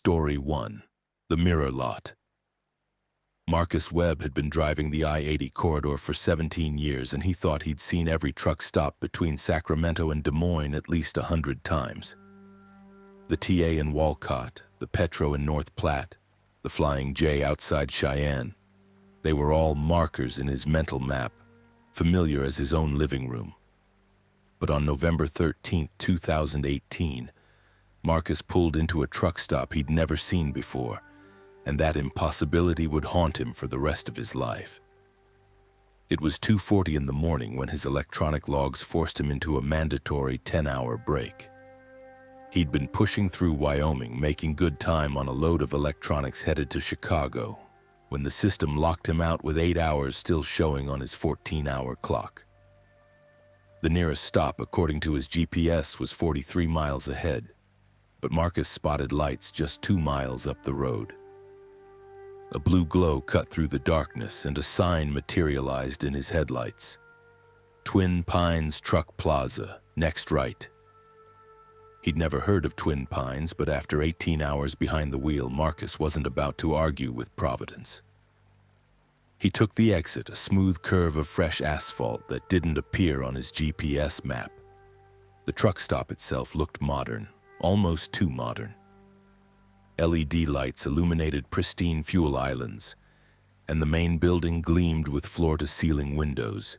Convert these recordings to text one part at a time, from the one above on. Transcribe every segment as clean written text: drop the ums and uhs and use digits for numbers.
Story 1. The Mirror Lot. Marcus Webb had been driving the I-80 corridor for 17 years, and he thought he'd seen every truck stop between Sacramento and Des Moines at least 100 times. The TA in Walcott, the Petro in North Platte, the Flying J outside Cheyenne. They were all markers in his mental map, familiar as his own living room. But on November 13, 2018, Marcus pulled into a truck stop he'd never seen before, and that impossibility would haunt him for the rest of his life. It was 2:40 in the morning when his electronic logs forced him into a mandatory 10-hour break. He'd been pushing through Wyoming, making good time on a load of electronics headed to Chicago, when the system locked him out with 8 hours still showing on his 14-hour clock. The nearest stop, according to his GPS, was 43 miles ahead, but Marcus spotted lights just 2 miles up the road. A blue glow cut through the darkness, and a sign materialized in his headlights. Twin Pines Truck Plaza, next right. He'd never heard of Twin Pines, but after 18 hours behind the wheel, Marcus wasn't about to argue with Providence. He took the exit, a smooth curve of fresh asphalt that didn't appear on his GPS map. The truck stop itself looked modern, almost too modern. LED lights illuminated pristine fuel islands, and the main building gleamed with floor-to-ceiling windows.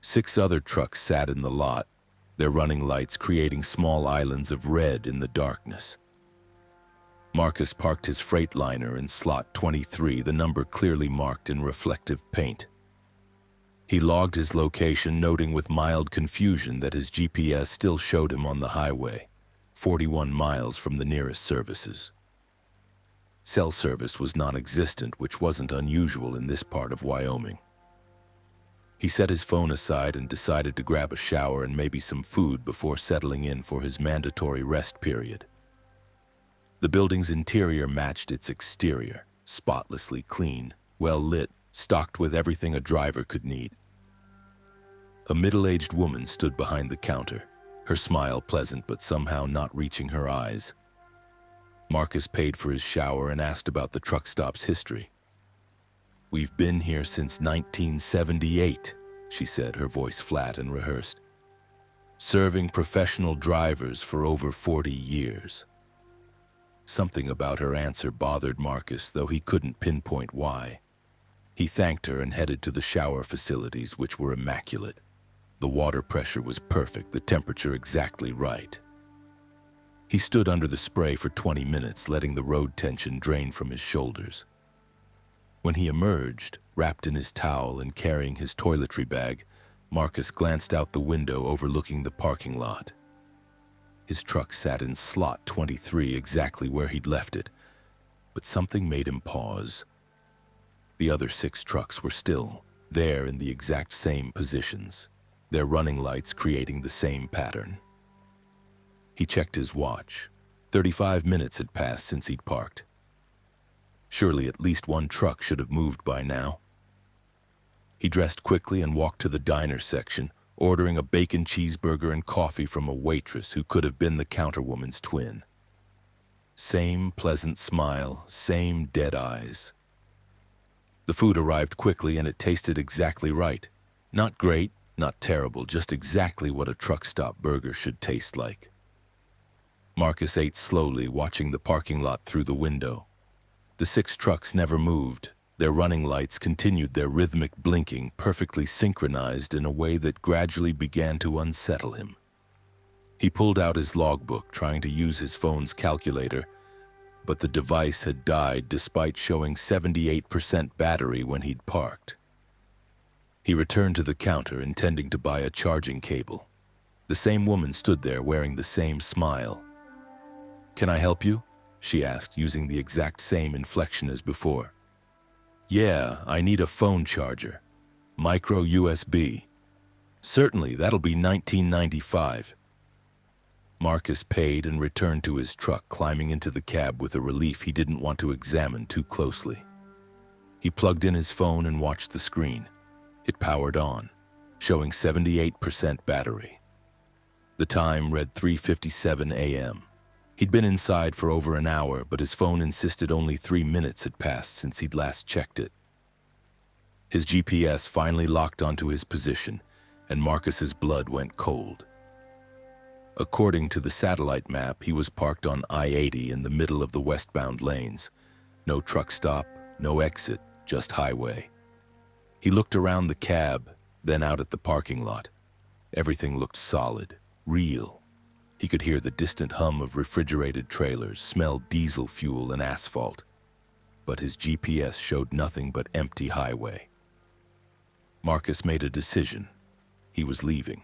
6 other trucks sat in the lot, their running lights creating small islands of red in the darkness. Marcus parked his Freightliner in slot 23, the number clearly marked in reflective paint. He logged his location, noting with mild confusion that his GPS still showed him on the highway, 41 miles from the nearest services. Cell service was non-existent, which wasn't unusual in this part of Wyoming. He set his phone aside and decided to grab a shower and maybe some food before settling in for his mandatory rest period. The building's interior matched its exterior, spotlessly clean, well-lit, stocked with everything a driver could need. A middle-aged woman stood behind the counter, her smile pleasant but somehow not reaching her eyes. Marcus paid for his shower and asked about the truck stop's history. "We've been here since 1978, she said, her voice flat and rehearsed. "Serving professional drivers for over 40 years. Something about her answer bothered Marcus, though he couldn't pinpoint why. He thanked her and headed to the shower facilities, which were immaculate. The water pressure was perfect, the temperature exactly right. He stood under the spray for 20 minutes, letting the road tension drain from his shoulders. When he emerged, wrapped in his towel and carrying his toiletry bag, Marcus glanced out the window overlooking the parking lot. His truck sat in slot 23, exactly where he'd left it, but something made him pause. The other 6 trucks were still there in the exact same positions, their running lights creating the same pattern. He checked his watch. 35 minutes had passed since he'd parked. Surely at least one truck should have moved by now. He dressed quickly and walked to the diner section, ordering a bacon cheeseburger and coffee from a waitress who could have been the counterwoman's twin. Same pleasant smile, same dead eyes. The food arrived quickly and it tasted exactly right. Not great, not terrible, just exactly what a truck stop burger should taste like. Marcus ate slowly, watching the parking lot through the window. The 6 trucks never moved. Their running lights continued their rhythmic blinking, perfectly synchronized in a way that gradually began to unsettle him. He pulled out his logbook, trying to use his phone's calculator, but the device had died despite showing 78% battery when he'd parked. He returned to the counter, intending to buy a charging cable. The same woman stood there wearing the same smile. "Can I help you?" she asked, using the exact same inflection as before. "Yeah, I need a phone charger. Micro USB. "Certainly, that'll be $19.95. Marcus paid and returned to his truck, climbing into the cab with a relief he didn't want to examine too closely. He plugged in his phone and watched the screen. It powered on, showing 78% battery. The time read 3:57 a.m. He'd been inside for over an hour, but his phone insisted only 3 minutes had passed since he'd last checked it. His GPS finally locked onto his position, and Marcus's blood went cold. According to the satellite map, he was parked on I-80 in the middle of the westbound lanes. No truck stop, no exit, just highway. He looked around the cab, then out at the parking lot. Everything looked solid, real. He could hear the distant hum of refrigerated trailers, smell diesel fuel and asphalt. But his GPS showed nothing but empty highway. Marcus made a decision. He was leaving.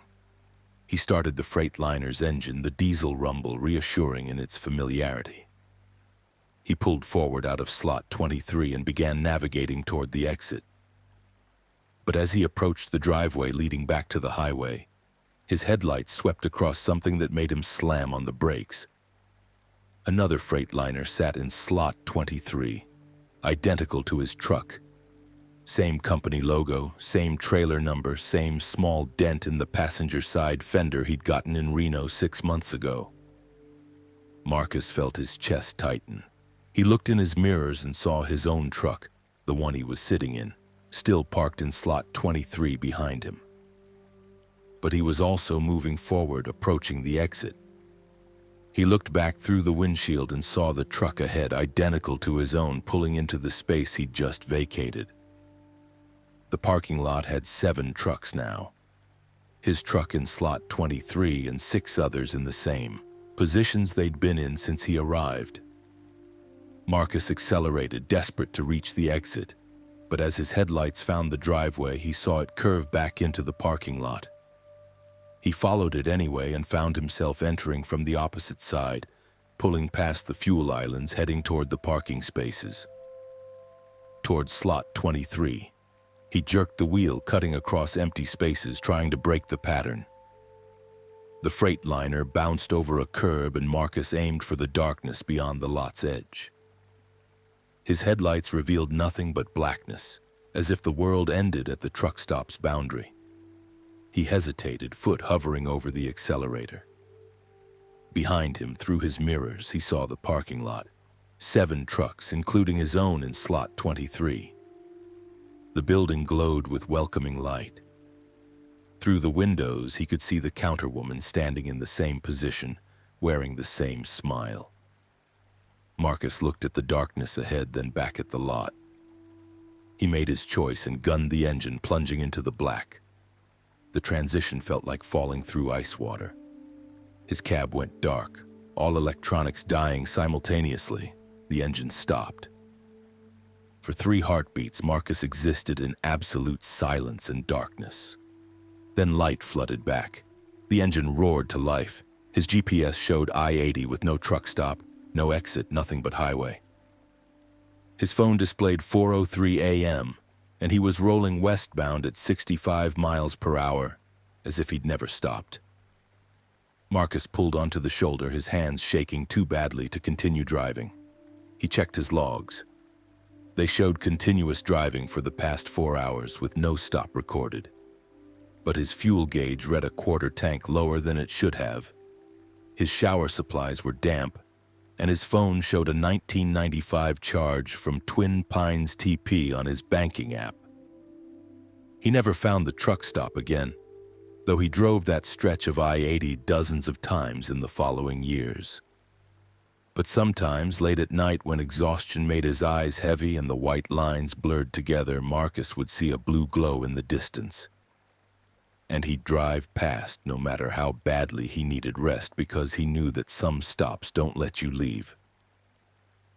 He started the Freightliner's engine, the diesel rumble reassuring in its familiarity. He pulled forward out of slot 23 and began navigating toward the exit. But as he approached the driveway leading back to the highway, his headlights swept across something that made him slam on the brakes. Another Freightliner sat in slot 23, identical to his truck. Same company logo, same trailer number, same small dent in the passenger side fender he'd gotten in Reno 6 months ago. Marcus felt his chest tighten. He looked in his mirrors and saw his own truck, the one he was sitting in, still parked in slot 23 behind him. But he was also moving forward, approaching the exit. He looked back through the windshield and saw the truck ahead, identical to his own, pulling into the space he'd just vacated. The parking lot had 7 trucks now. His truck in slot 23 and 6 others in the same positions they'd been in since he arrived. Marcus accelerated, desperate to reach the exit, but as his headlights found the driveway, he saw it curve back into the parking lot. He followed it anyway and found himself entering from the opposite side, pulling past the fuel islands, heading toward the parking spaces. Toward slot 23. He jerked the wheel, cutting across empty spaces, trying to break the pattern. The Freightliner bounced over a curb and Marcus aimed for the darkness beyond the lot's edge. His headlights revealed nothing but blackness, as if the world ended at the truck stop's boundary. He hesitated, foot hovering over the accelerator. Behind him, through his mirrors, he saw the parking lot. 7 trucks, including his own in slot 23. The building glowed with welcoming light. Through the windows, he could see the counterwoman standing in the same position, wearing the same smile. Marcus looked at the darkness ahead, then back at the lot. He made his choice and gunned the engine, plunging into the black. The transition felt like falling through ice water. His cab went dark, all electronics dying simultaneously. The engine stopped. For 3 heartbeats, Marcus existed in absolute silence and darkness. Then light flooded back. The engine roared to life. His GPS showed I-80 with no truck stop, no exit, nothing but highway. His phone displayed 4:03 a.m., and he was rolling westbound at 65 miles per hour, as if he'd never stopped. Marcus pulled onto the shoulder, his hands shaking too badly to continue driving. He checked his logs. They showed continuous driving for the past 4 hours with no stop recorded. But his fuel gauge read a quarter tank lower than it should have. His shower supplies were damp, and his phone showed a 1995 charge from Twin Pines TP on his banking app. He never found the truck stop again, though he drove that stretch of I-80 dozens of times in the following years. But sometimes, late at night, when exhaustion made his eyes heavy and the white lines blurred together, Marcus would see a blue glow in the distance. And he'd drive past no matter how badly he needed rest, because he knew that some stops don't let you leave.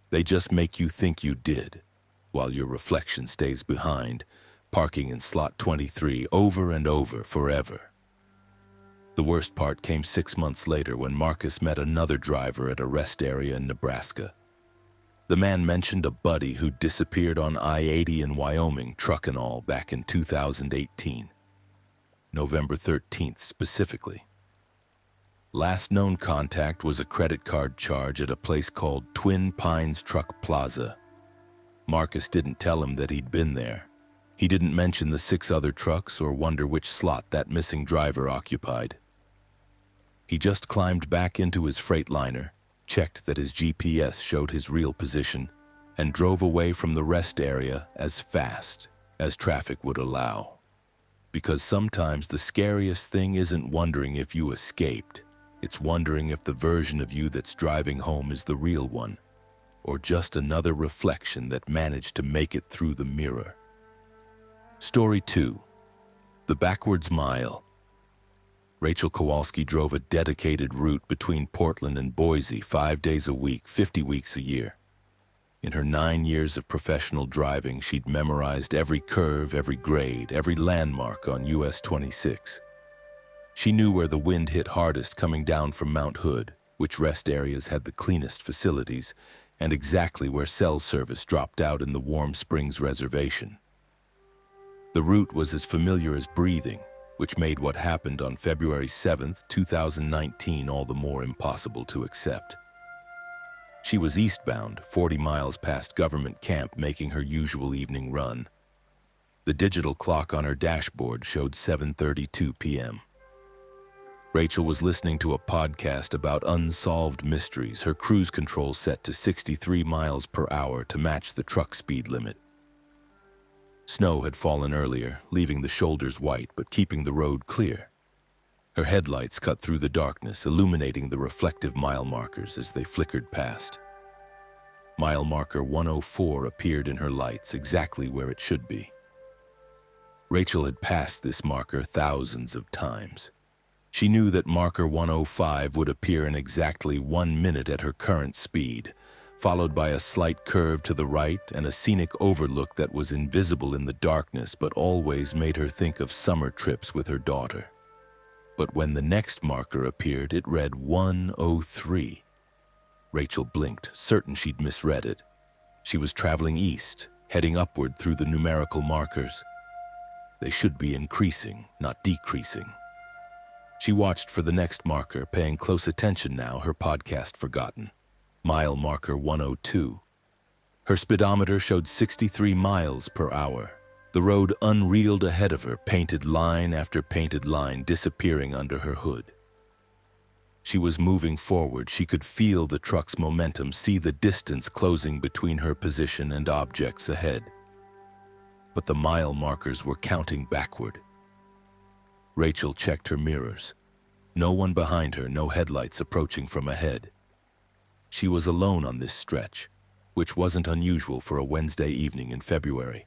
They just make you think you did, while your reflection stays behind, parking in slot 23 over and over forever. The worst part came 6 months later when Marcus met another driver at a rest area in Nebraska. The man mentioned a buddy who disappeared on I-80 in Wyoming, truck and all, back in 2018. November 13th specifically. Last known contact was a credit card charge at a place called Twin Pines Truck Plaza. Marcus didn't tell him that he'd been there. He didn't mention the 6 other trucks or wonder which slot that missing driver occupied. He just climbed back into his Freightliner, checked that his GPS showed his real position, and drove away from the rest area as fast as traffic would allow. Because sometimes the scariest thing isn't wondering if you escaped, it's wondering if the version of you that's driving home is the real one, or just another reflection that managed to make it through the mirror. Story 2. The Backwards Mile. Rachel Kowalski drove a dedicated route between Portland and Boise 5 days a week, 50 weeks a year. In her 9 years of professional driving, she'd memorized every curve, every grade, every landmark on US 26. She knew where the wind hit hardest coming down from Mount Hood, which rest areas had the cleanest facilities, and exactly where cell service dropped out in the Warm Springs Reservation. The route was as familiar as breathing, which made what happened on February 7, 2019 all the more impossible to accept. She was eastbound, 40 miles past government camp, making her usual evening run. The digital clock on her dashboard showed 7:32 p.m. Rachel was listening to a podcast about unsolved mysteries, her cruise control set to 63 miles per hour to match the truck speed limit. Snow had fallen earlier, leaving the shoulders white but keeping the road clear. Her headlights cut through the darkness, illuminating the reflective mile markers as they flickered past. Mile marker 104 appeared in her lights, exactly where it should be. Rachel had passed this marker thousands of times. She knew that marker 105 would appear in exactly 1 minute at her current speed, followed by a slight curve to the right and a scenic overlook that was invisible in the darkness but always made her think of summer trips with her daughter. But when the next marker appeared, it read 103. Rachel blinked, certain she'd misread it. She was traveling east, heading upward through the numerical markers. They should be increasing, not decreasing. She watched for the next marker, paying close attention now, her podcast forgotten. Mile marker 102. Her speedometer showed 63 miles per hour. The road unreeled ahead of her, painted line after painted line disappearing under her hood. She was moving forward. She could feel the truck's momentum, see the distance closing between her position and objects ahead. But the mile markers were counting backward. Rachel checked her mirrors. No one behind her, no headlights approaching from ahead. She was alone on this stretch, which wasn't unusual for a Wednesday evening in February.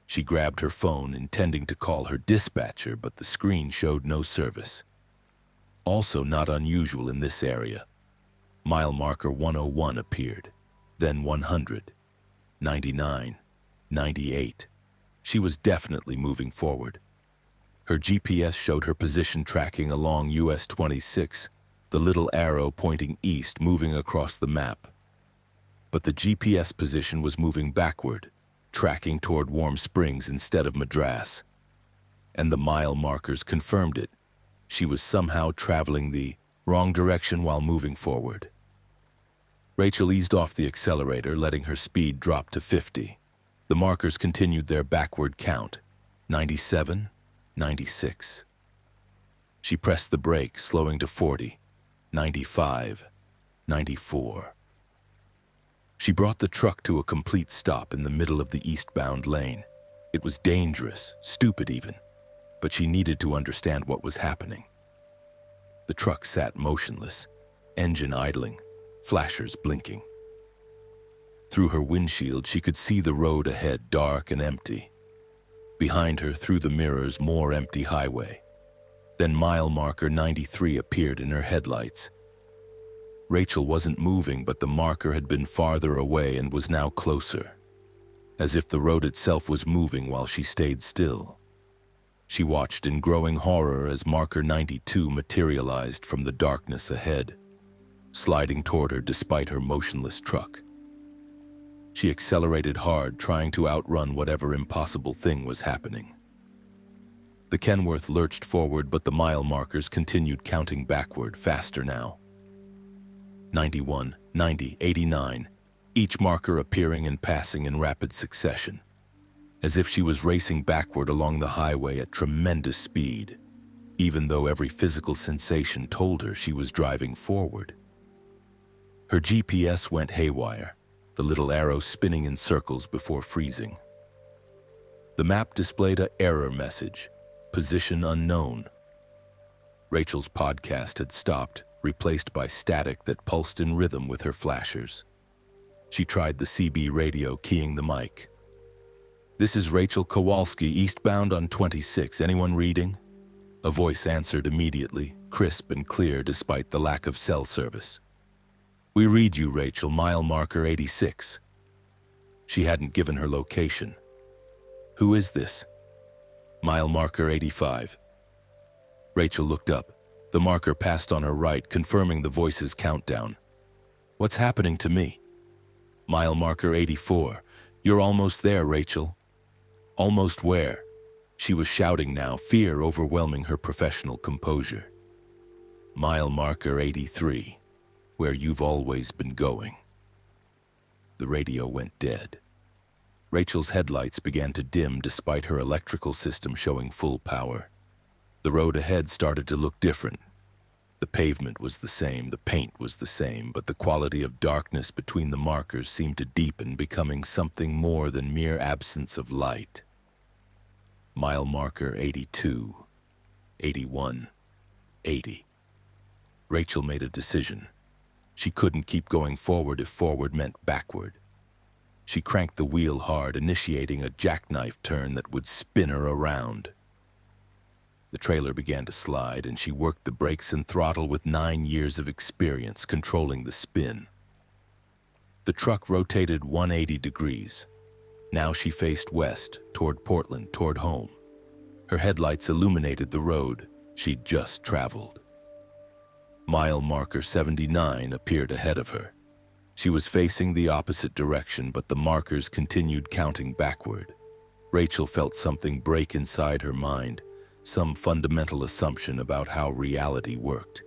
She grabbed her phone, intending to call her dispatcher, but the screen showed no service. Also not unusual in this area. Mile marker 101 appeared, then 100, 99, 98. She was definitely moving forward. Her GPS showed her position tracking along US 26, the little arrow pointing east moving across the map. But the GPS position was moving backward, tracking toward Warm Springs instead of Madras. And the mile markers confirmed it. She was somehow traveling the wrong direction while moving forward. Rachel eased off the accelerator, letting her speed drop to 50. The markers continued their backward count, 97, 96. She pressed the brake, slowing to 40, 95, 94. She brought the truck to a complete stop in the middle of the eastbound lane. It was dangerous, stupid even, but she needed to understand what was happening. The truck sat motionless, engine idling, flashers blinking. Through her windshield, she could see the road ahead, dark and empty. Behind her, through the mirrors, more empty highway. Then mile marker 93 appeared in her headlights. Rachel wasn't moving, but the marker had been farther away and was now closer, as if the road itself was moving while she stayed still. She watched in growing horror as marker 92 materialized from the darkness ahead, sliding toward her despite her motionless truck. She accelerated hard, trying to outrun whatever impossible thing was happening. The Kenworth lurched forward, but the mile markers continued counting backward, faster now. 91, 90, 89, each marker appearing and passing in rapid succession, as if she was racing backward along the highway at tremendous speed, even though every physical sensation told her she was driving forward. Her GPS went haywire, the little arrow spinning in circles before freezing. The map displayed an error message, position unknown. Rachel's podcast had stopped, replaced by static that pulsed in rhythm with her flashers. She tried the CB radio, keying the mic. "This is Rachel Kowalski, eastbound on 26. Anyone reading?" A voice answered immediately, crisp and clear despite the lack of cell service. "We read you, Rachel, mile marker 86. She hadn't given her location. "Who is this?" "Mile marker 85. Rachel looked up. The marker passed on her right, confirming the voice's countdown. "What's happening to me?" "Mile marker 84. You're almost there, Rachel." "Almost where?" She was shouting now, fear overwhelming her professional composure. "Mile marker 83, where you've always been going." The radio went dead. Rachel's headlights began to dim despite her electrical system showing full power. The road ahead started to look different. The pavement was the same, the paint was the same, but the quality of darkness between the markers seemed to deepen, becoming something more than mere absence of light. Mile marker 82, 81, 80. Rachel made a decision. She couldn't keep going forward if forward meant backward. She cranked the wheel hard, initiating a jackknife turn that would spin her around. The trailer began to slide, and she worked the brakes and throttle with 9 years of experience controlling the spin. The truck rotated 180 degrees. Now she faced west, toward Portland, toward home. Her headlights illuminated the road she'd just traveled. Mile marker 79 appeared ahead of her. She was facing the opposite direction, but the markers continued counting backward. Rachel felt something break inside her mind, some fundamental assumption about how reality worked.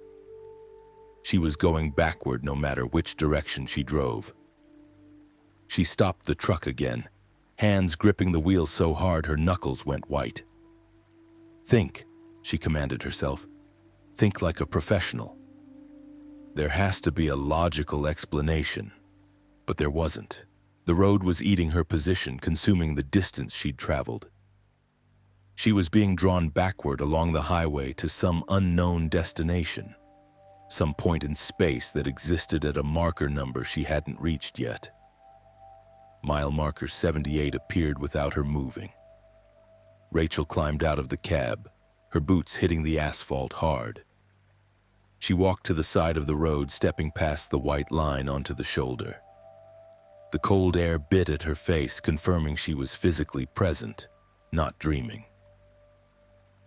She was going backward no matter which direction she drove. She stopped the truck again, hands gripping the wheel so hard her knuckles went white. "Think," she commanded herself. "Think like a professional." There has to be a logical explanation, but there wasn't. The road was eating her position, consuming the distance she'd traveled. She was being drawn backward along the highway to some unknown destination, some point in space that existed at a marker number she hadn't reached yet. Mile marker 78 appeared without her moving. Rachel climbed out of the cab, her boots hitting the asphalt hard. She walked to the side of the road, stepping past the white line onto the shoulder. The cold air bit at her face, confirming she was physically present, not dreaming.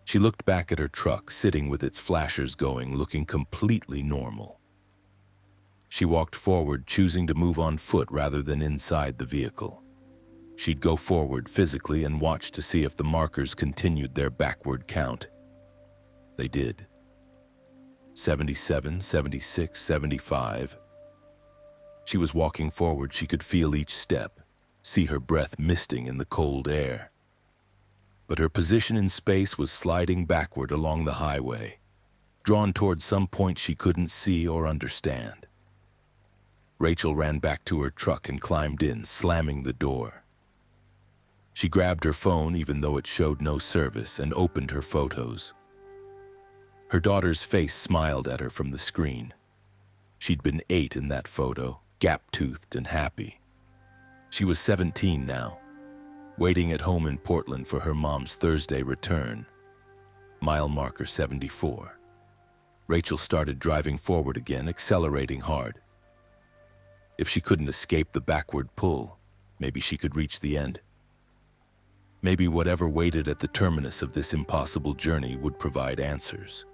She looked back at her truck, sitting with its flashers going, looking completely normal. She walked forward, choosing to move on foot rather than inside the vehicle. She'd go forward physically and watch to see if the markers continued their backward count. They did. 77, 76, 75. She was walking forward. She could feel each step, see her breath misting in the cold air. But her position in space was sliding backward along the highway, drawn toward some point she couldn't see or understand. Rachel ran back to her truck and climbed in, slamming the door. She grabbed her phone, even though it showed no service, and opened her photos. Her daughter's face smiled at her from the screen. She'd been 8 in that photo, gap-toothed and happy. She was 17 now, waiting at home in Portland for her mom's Thursday return. Mile marker 74. Rachel started driving forward again, accelerating hard. If she couldn't escape the backward pull, maybe she could reach the end. Maybe whatever waited at the terminus of this impossible journey would provide answers,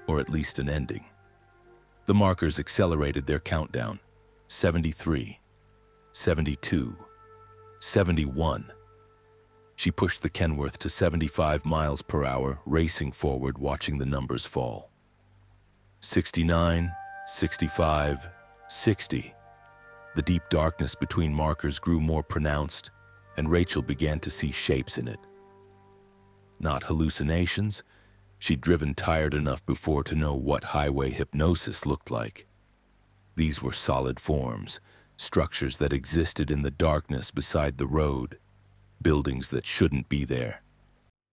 or at least an ending. The markers accelerated their countdown. 73, 72, 71. She pushed the Kenworth to 75 miles per hour, racing forward, watching the numbers fall. 69, 65, 60. The deep darkness between markers grew more pronounced, and Rachel began to see shapes in it. Not hallucinations. She'd driven tired enough before to know what highway hypnosis looked like. These were solid forms, structures that existed in the darkness beside the road, buildings that shouldn't be there.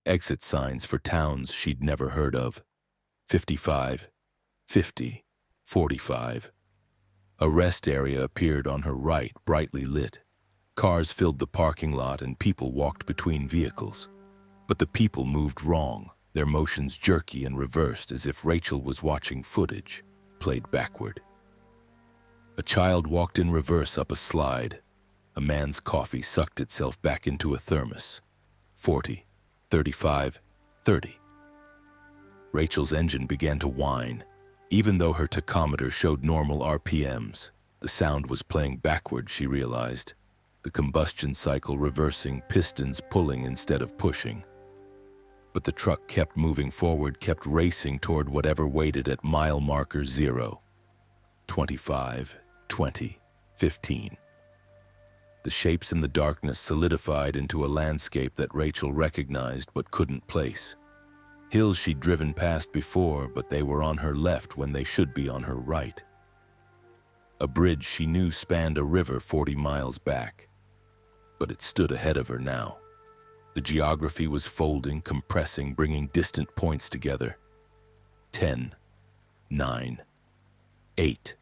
Exit signs for towns she'd never heard of. 55, 50, 45. A rest area appeared on her right, brightly lit. Cars filled the parking lot and people walked between vehicles. But the people moved wrong, their motions jerky and reversed as if Rachel was watching footage, played backward. A child walked in reverse up a slide. A man's coffee sucked itself back into a thermos. 40, 35, 30. Rachel's engine began to whine. Even though her tachometer showed normal RPMs, the sound was playing backward, she realized. The combustion cycle reversing, pistons pulling instead of pushing. But the truck kept moving forward, kept racing toward whatever waited at mile marker 0. 25, 20, 15. The shapes in the darkness solidified into a landscape that Rachel recognized but couldn't place. Hills she'd driven past before, but they were on her left when they should be on her right. A bridge she knew spanned a river 40 miles back, but it stood ahead of her now. The geography was folding, compressing, bringing distant points together. 10, 9, 8.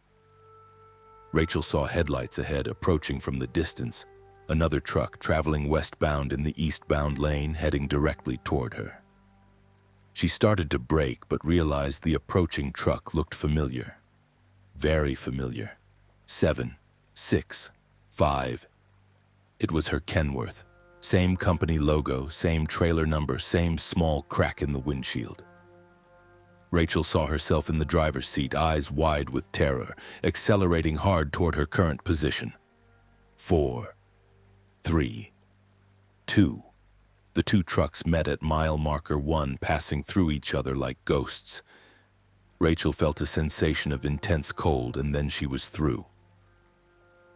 Rachel saw headlights ahead, approaching from the distance. Another truck traveling westbound in the eastbound lane, heading directly toward her. She started to brake, but realized the approaching truck looked familiar. Very familiar. 7, 6, 5. It was her Kenworth. Same company logo, same trailer number, same small crack in the windshield. Rachel saw herself in the driver's seat, eyes wide with terror, accelerating hard toward her current position. 4, 3, 2. The two trucks met at mile marker 1, passing through each other like ghosts. Rachel felt a sensation of intense cold, and then she was through.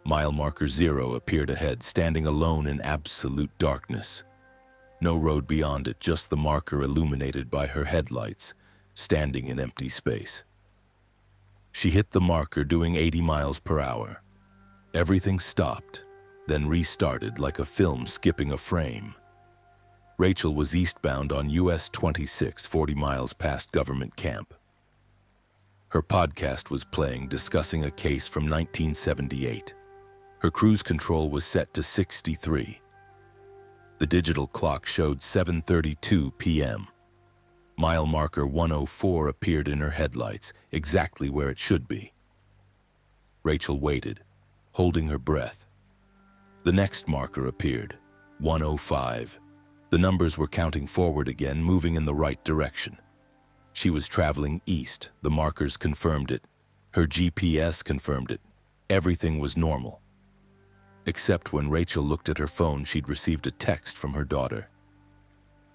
Mile marker 0 appeared ahead, standing alone in absolute darkness. No road beyond it, just the marker illuminated by her headlights, standing in empty space. She hit the marker, doing 80 miles per hour. Everything stopped, then restarted like a film skipping a frame. Rachel was eastbound on US 26, 40 miles past government camp. Her podcast was playing, discussing a case from 1978. Her cruise control was set to 63. The digital clock showed 7:32 p.m. Mile marker 104 appeared in her headlights, exactly where it should be. Rachel waited, holding her breath. The next marker appeared, 105. The numbers were counting forward again, moving in the right direction. She was traveling east. The markers confirmed it. Her GPS confirmed it. Everything was normal. Except when Rachel looked at her phone, she'd received a text from her daughter.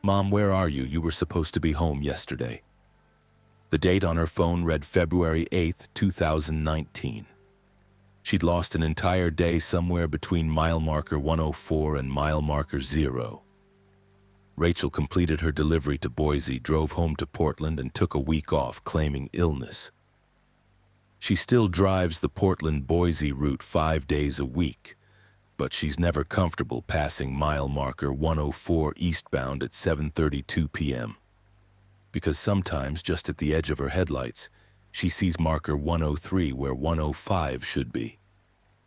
"Mom, where are you? You were supposed to be home yesterday." The date on her phone read February 8, 2019. She'd lost an entire day somewhere between mile marker 104 and mile marker 0. Rachel completed her delivery to Boise, drove home to Portland, and took a week off, claiming illness. She still drives the Portland-Boise route 5 days a week, but she's never comfortable passing mile marker 104 eastbound at 7:32 p.m. Because sometimes, just at the edge of her headlights, she sees marker 103 where 105 should be,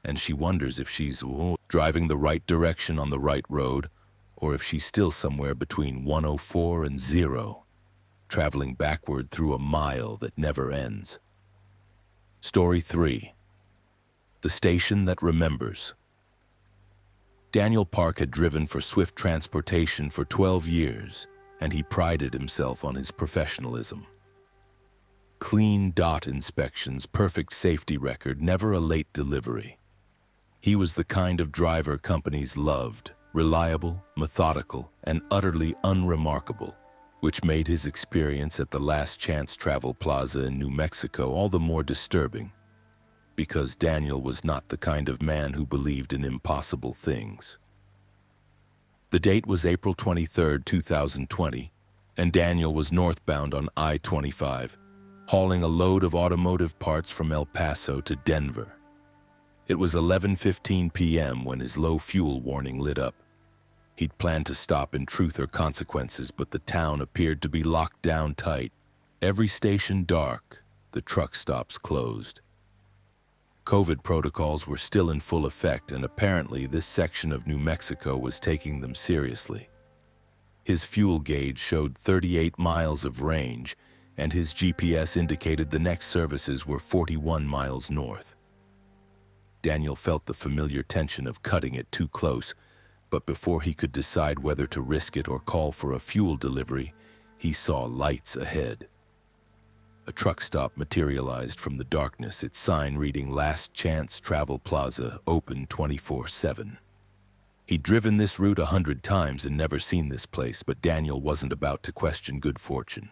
and she wonders if she's driving the right direction on the right road, or if she's still somewhere between 104 and 0, traveling backward through a mile that never ends. Story 3. The Station That Remembers. Daniel Park had driven for Swift Transportation for 12 years, and he prided himself on his professionalism. Clean dot inspections, perfect safety record, never a late delivery. He was the kind of driver companies loved. Reliable, methodical, and utterly unremarkable, which made his experience at the Last Chance Travel Plaza in New Mexico all the more disturbing, because Daniel was not the kind of man who believed in impossible things. The date was April 23, 2020, and Daniel was northbound on I-25. hauling a load of automotive parts from El Paso to Denver. It was 11:15 p.m. when his low fuel warning lit up. He'd planned to stop in Truth or Consequences, but the town appeared to be locked down tight. Every station dark, the truck stops closed. COVID protocols were still in full effect, and apparently this section of New Mexico was taking them seriously. His fuel gauge showed 38 miles of range, and his GPS indicated the next services were 41 miles north. Daniel felt the familiar tension of cutting it too close, but before he could decide whether to risk it or call for a fuel delivery, he saw lights ahead. A truck stop materialized from the darkness, its sign reading Last Chance Travel Plaza, open 24/7. He'd driven this route 100 times and never seen this place, but Daniel wasn't about to question good fortune.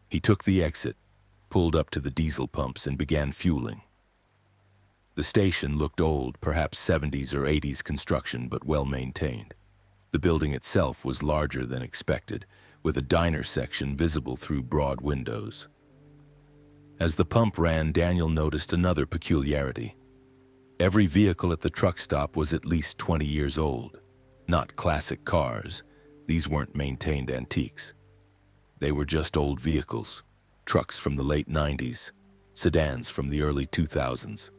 He took the exit, pulled up to the diesel pumps, and began fueling. The station looked old, perhaps 70s or 80s construction, but well-maintained. The building itself was larger than expected, with a diner section visible through broad windows. As the pump ran, Daniel noticed another peculiarity. Every vehicle at the truck stop was at least 20 years old. Not classic cars. These weren't maintained antiques. They were just old vehicles. Trucks from the late 90s, sedans from the early 2000s.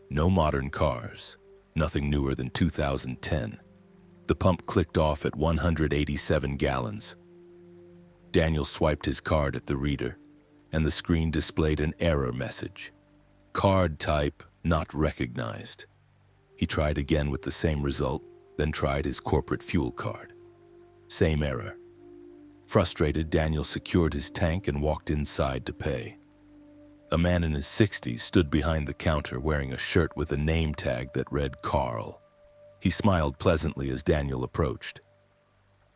No modern cars, nothing newer than 2010. The pump clicked off at 187 gallons. Daniel swiped his card at the reader, and the screen displayed an error message. Card type not recognized. He tried again with the same result, then tried his corporate fuel card. Same error. Frustrated, Daniel secured his tank and walked inside to pay. A man in his 60s stood behind the counter wearing a shirt with a name tag that read Carl. He smiled pleasantly as Daniel approached.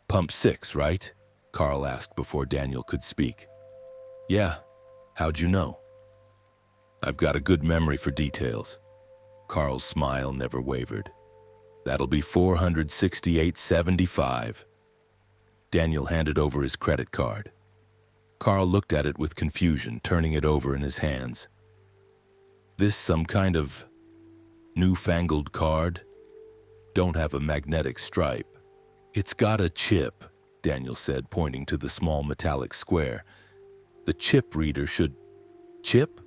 "Pump 6, right?" Carl asked before Daniel could speak. "Yeah. How'd you know?" "I've got a good memory for details." Carl's smile never wavered. "That'll be $468.75. Daniel handed over his credit card. Carl looked at it with confusion, turning it over in his hands. "This some kind of newfangled card? Don't have a magnetic stripe." "It's got a chip," Daniel said, pointing to the small metallic square. "The chip reader should..." "Chip?"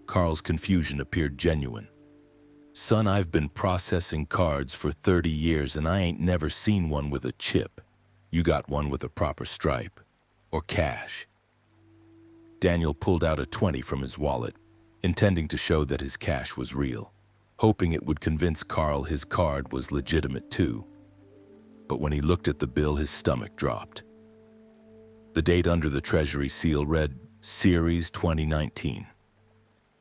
Carl's confusion appeared genuine. "Son, I've been processing cards for 30 years and I ain't never seen one with a chip. You got one with a proper stripe. Or cash." Daniel pulled out a 20 from his wallet, intending to show that his cash was real, hoping it would convince Carl his card was legitimate too. But when he looked at the bill, his stomach dropped. The date under the Treasury seal read Series 2019.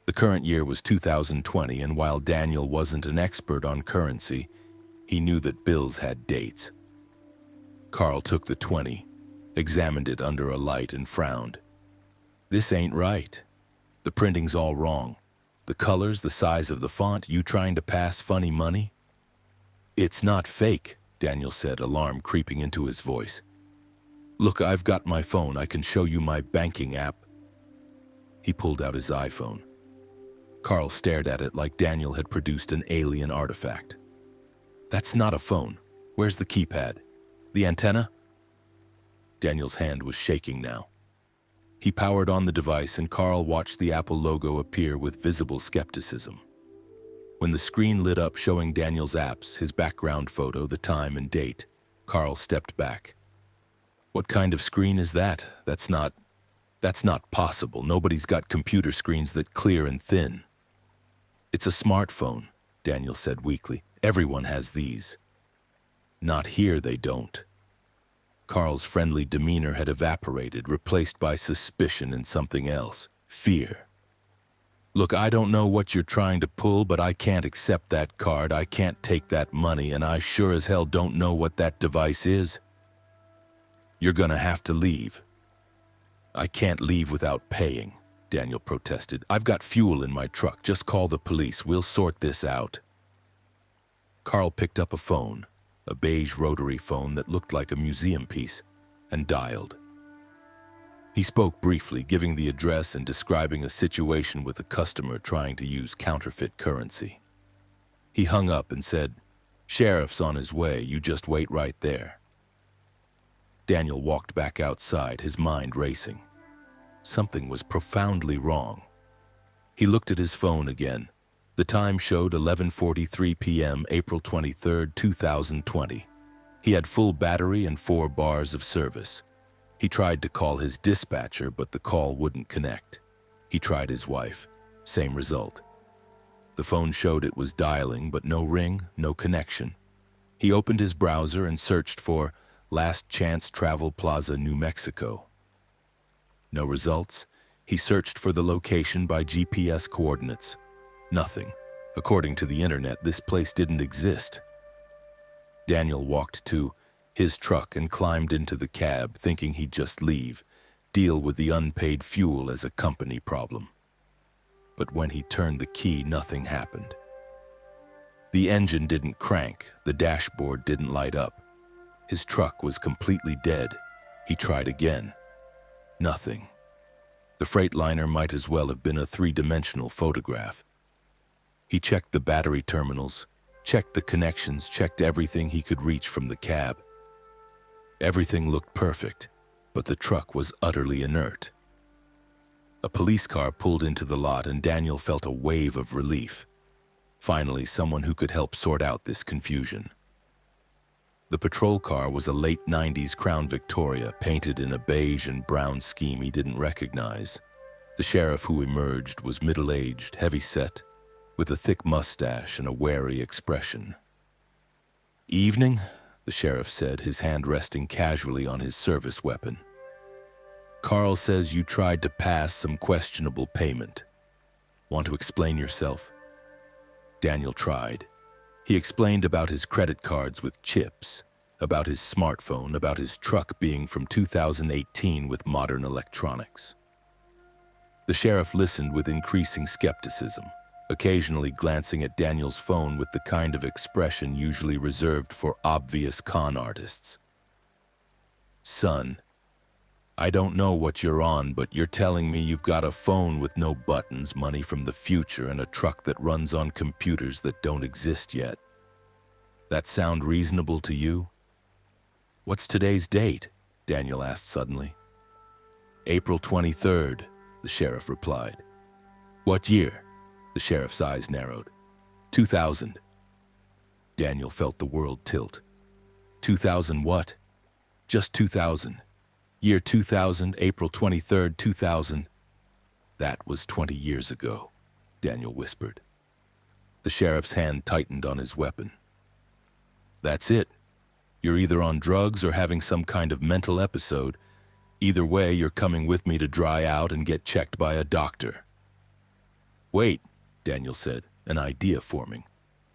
The current year was 2020, and while Daniel wasn't an expert on currency, he knew that bills had dates. Carl took the 20, examined it under a light, and frowned. "This ain't right. The printing's all wrong. The colors, the size of the font, you trying to pass funny money?" "It's not fake," Daniel said, alarm creeping into his voice. "Look, I've got my phone. I can show you my banking app." He pulled out his iPhone. Carl stared at it like Daniel had produced an alien artifact. "That's not a phone. Where's the keypad? The antenna?" Daniel's hand was shaking now. He powered on the device, and Carl watched the Apple logo appear with visible skepticism. When the screen lit up showing Daniel's apps, his background photo, the time and date, Carl stepped back. "What kind of screen is that? That's not possible. Nobody's got computer screens that clear and thin." "It's a smartphone," Daniel said weakly. "Everyone has these." "Not here, they don't." Carl's friendly demeanor had evaporated, replaced by suspicion and something else, fear. "Look, I don't know what you're trying to pull, but I can't accept that card, I can't take that money, and I sure as hell don't know what that device is." "You're gonna have to leave." "I can't leave without paying," Daniel protested. "I've got fuel in my truck. Just call the police. We'll sort this out." Carl picked up a phone, a beige rotary phone that looked like a museum piece, and dialed. He spoke briefly, giving the address and describing a situation with a customer trying to use counterfeit currency. He hung up and said, "Sheriff's on his way, you just wait right there." Daniel walked back outside, his mind racing. Something was profoundly wrong. He looked at his phone again. The time showed 11:43 p.m., April 23, 2020. He had full battery and 4 bars of service. He tried to call his dispatcher, but the call wouldn't connect. He tried his wife. Same result. The phone showed it was dialing, but no ring, no connection. He opened his browser and searched for Last Chance Travel Plaza, New Mexico. No results. He searched for the location by GPS coordinates. Nothing. According to the internet, this place didn't exist. Daniel walked to his truck and climbed into the cab, thinking he'd just leave, deal with the unpaid fuel as a company problem. But when he turned the key, nothing happened. The engine didn't crank, the dashboard didn't light up. His truck was completely dead. He tried again. Nothing. The Freightliner might as well have been a 3-dimensional photograph. He checked the battery terminals, checked the connections, checked everything he could reach from the cab. Everything looked perfect, but the truck was utterly inert. A police car pulled into the lot and Daniel felt a wave of relief. Finally, someone who could help sort out this confusion. The patrol car was a late 90s Crown Victoria, painted in a beige and brown scheme he didn't recognize. The sheriff who emerged was middle-aged, heavy-set, with a thick mustache and a wary expression. "Evening," the sheriff said, his hand resting casually on his service weapon. "Carl says you tried to pass some questionable payment. Want to explain yourself?" Daniel tried. He explained about his credit cards with chips, about his smartphone, about his truck being from 2018 with modern electronics. The sheriff listened with increasing skepticism, occasionally glancing at Daniel's phone with the kind of expression usually reserved for obvious con artists. "Son, I don't know what you're on, but you're telling me you've got a phone with no buttons, money from the future, and a truck that runs on computers that don't exist yet. That sound reasonable to you?" "What's today's date?" Daniel asked suddenly. "April 23rd, the sheriff replied. "What year?" The sheriff's eyes narrowed. 2000. Daniel felt the world tilt. 2000 what? Just 2000. Year 2000, April 23rd, 2000. That was 20 years ago, Daniel whispered. The sheriff's hand tightened on his weapon. "That's it. You're either on drugs or having some kind of mental episode. Either way, you're coming with me to dry out and get checked by a doctor." "Wait," Daniel said, an idea forming.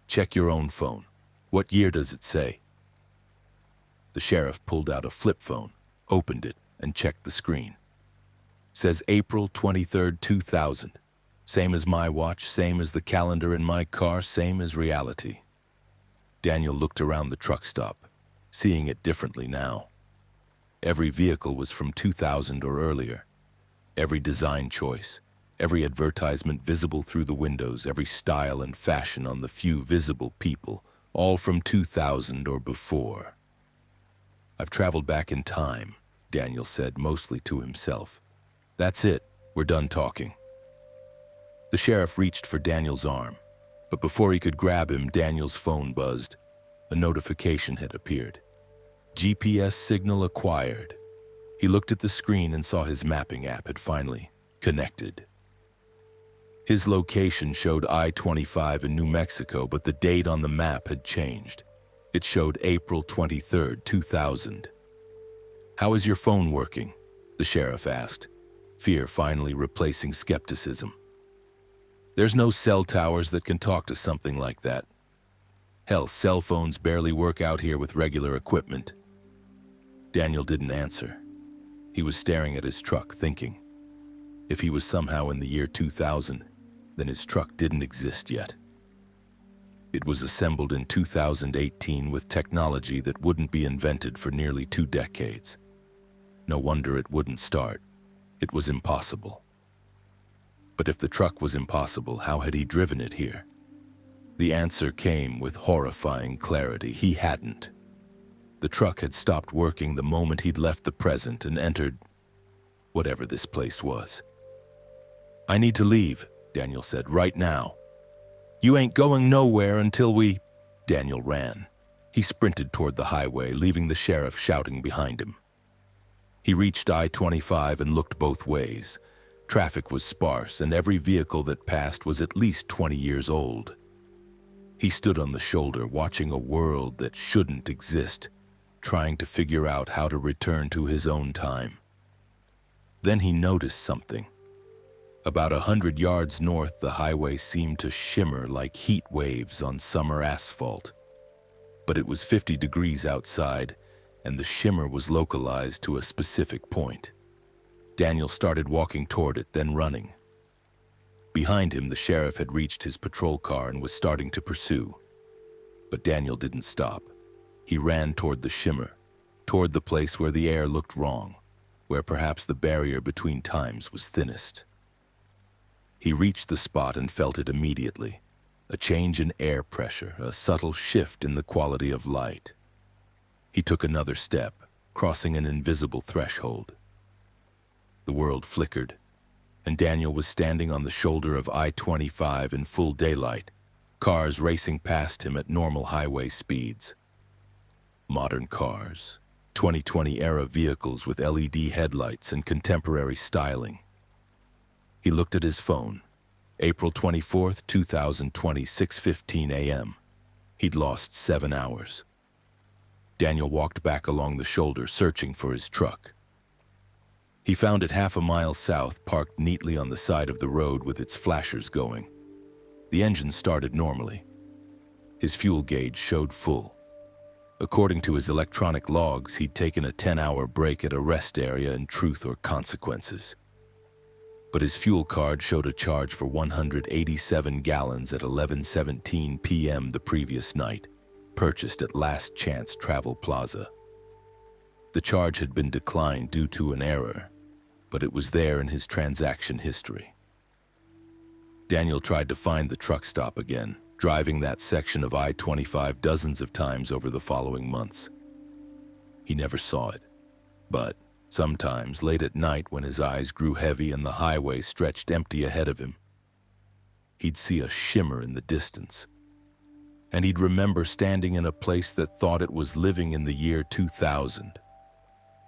"Check your own phone. What year does it say?" The sheriff pulled out a flip phone, opened it, and checked the screen. "Says April 23rd, 2000. Same as my watch, same as the calendar in my car, same as reality." Daniel looked around the truck stop, seeing it differently now. Every vehicle was from 2000 or earlier. Every design choice, every advertisement visible through the windows, every style and fashion on the few visible people, all from 2000 or before. "I've traveled back in time," Daniel said, mostly to himself. "That's it. We're done talking." The sheriff reached for Daniel's arm, but before he could grab him, Daniel's phone buzzed. A notification had appeared. "GPS signal acquired." He looked at the screen and saw his mapping app had finally connected. His location showed I-25 in New Mexico, but the date on the map had changed. It showed April 23rd, 2000. "How is your phone working?" the sheriff asked, fear finally replacing skepticism. "There's no cell towers that can talk to something like that. Hell, cell phones barely work out here with regular equipment." Daniel didn't answer. He was staring at his truck, thinking. If he was somehow in the year 2000, then his truck didn't exist yet. It was assembled in 2018 with technology that wouldn't be invented for nearly 2 decades. No wonder it wouldn't start. It was impossible. But if the truck was impossible, how had he driven it here? The answer came with horrifying clarity. He hadn't. The truck had stopped working the moment he'd left the present and entered whatever this place was. "I need to leave," Daniel said, "right now." "You ain't going nowhere until we—" Daniel ran. He sprinted toward the highway, leaving the sheriff shouting behind him. He reached I-25 and looked both ways. Traffic was sparse, and every vehicle that passed was at least 20 years old. He stood on the shoulder, watching a world that shouldn't exist, trying to figure out how to return to his own time. Then he noticed something. About 100 yards north, the highway seemed to shimmer like heat waves on summer asphalt. But it was 50 degrees outside, and the shimmer was localized to a specific point. Daniel started walking toward it, then running. Behind him, the sheriff had reached his patrol car and was starting to pursue. But Daniel didn't stop. He ran toward the shimmer, toward the place where the air looked wrong, where perhaps the barrier between times was thinnest. He reached the spot and felt it immediately. A change in air pressure, a subtle shift in the quality of light. He took another step, crossing an invisible threshold. The world flickered, and Daniel was standing on the shoulder of I-25 in full daylight, cars racing past him at normal highway speeds. Modern cars, 2020-era vehicles with LED headlights and contemporary styling. He looked at his phone. April 24th, 2020, 6:15 a.m. He'd lost 7 hours. Daniel walked back along the shoulder, searching for his truck. He found it half a mile south, parked neatly on the side of the road with its flashers going. The engine started normally. His fuel gauge showed full. According to his electronic logs, he'd taken a 10-hour break at a rest area in Truth or Consequences. But his fuel card showed a charge for 187 gallons at 11:17 p.m. the previous night, purchased at Last Chance Travel Plaza. The charge had been declined due to an error, but it was there in his transaction history. Daniel tried to find the truck stop again, driving that section of I-25 dozens of times over the following months. He never saw it, but sometimes late at night when his eyes grew heavy and the highway stretched empty ahead of him, he'd see a shimmer in the distance, and he'd remember standing in a place that thought it was living in the year 2000,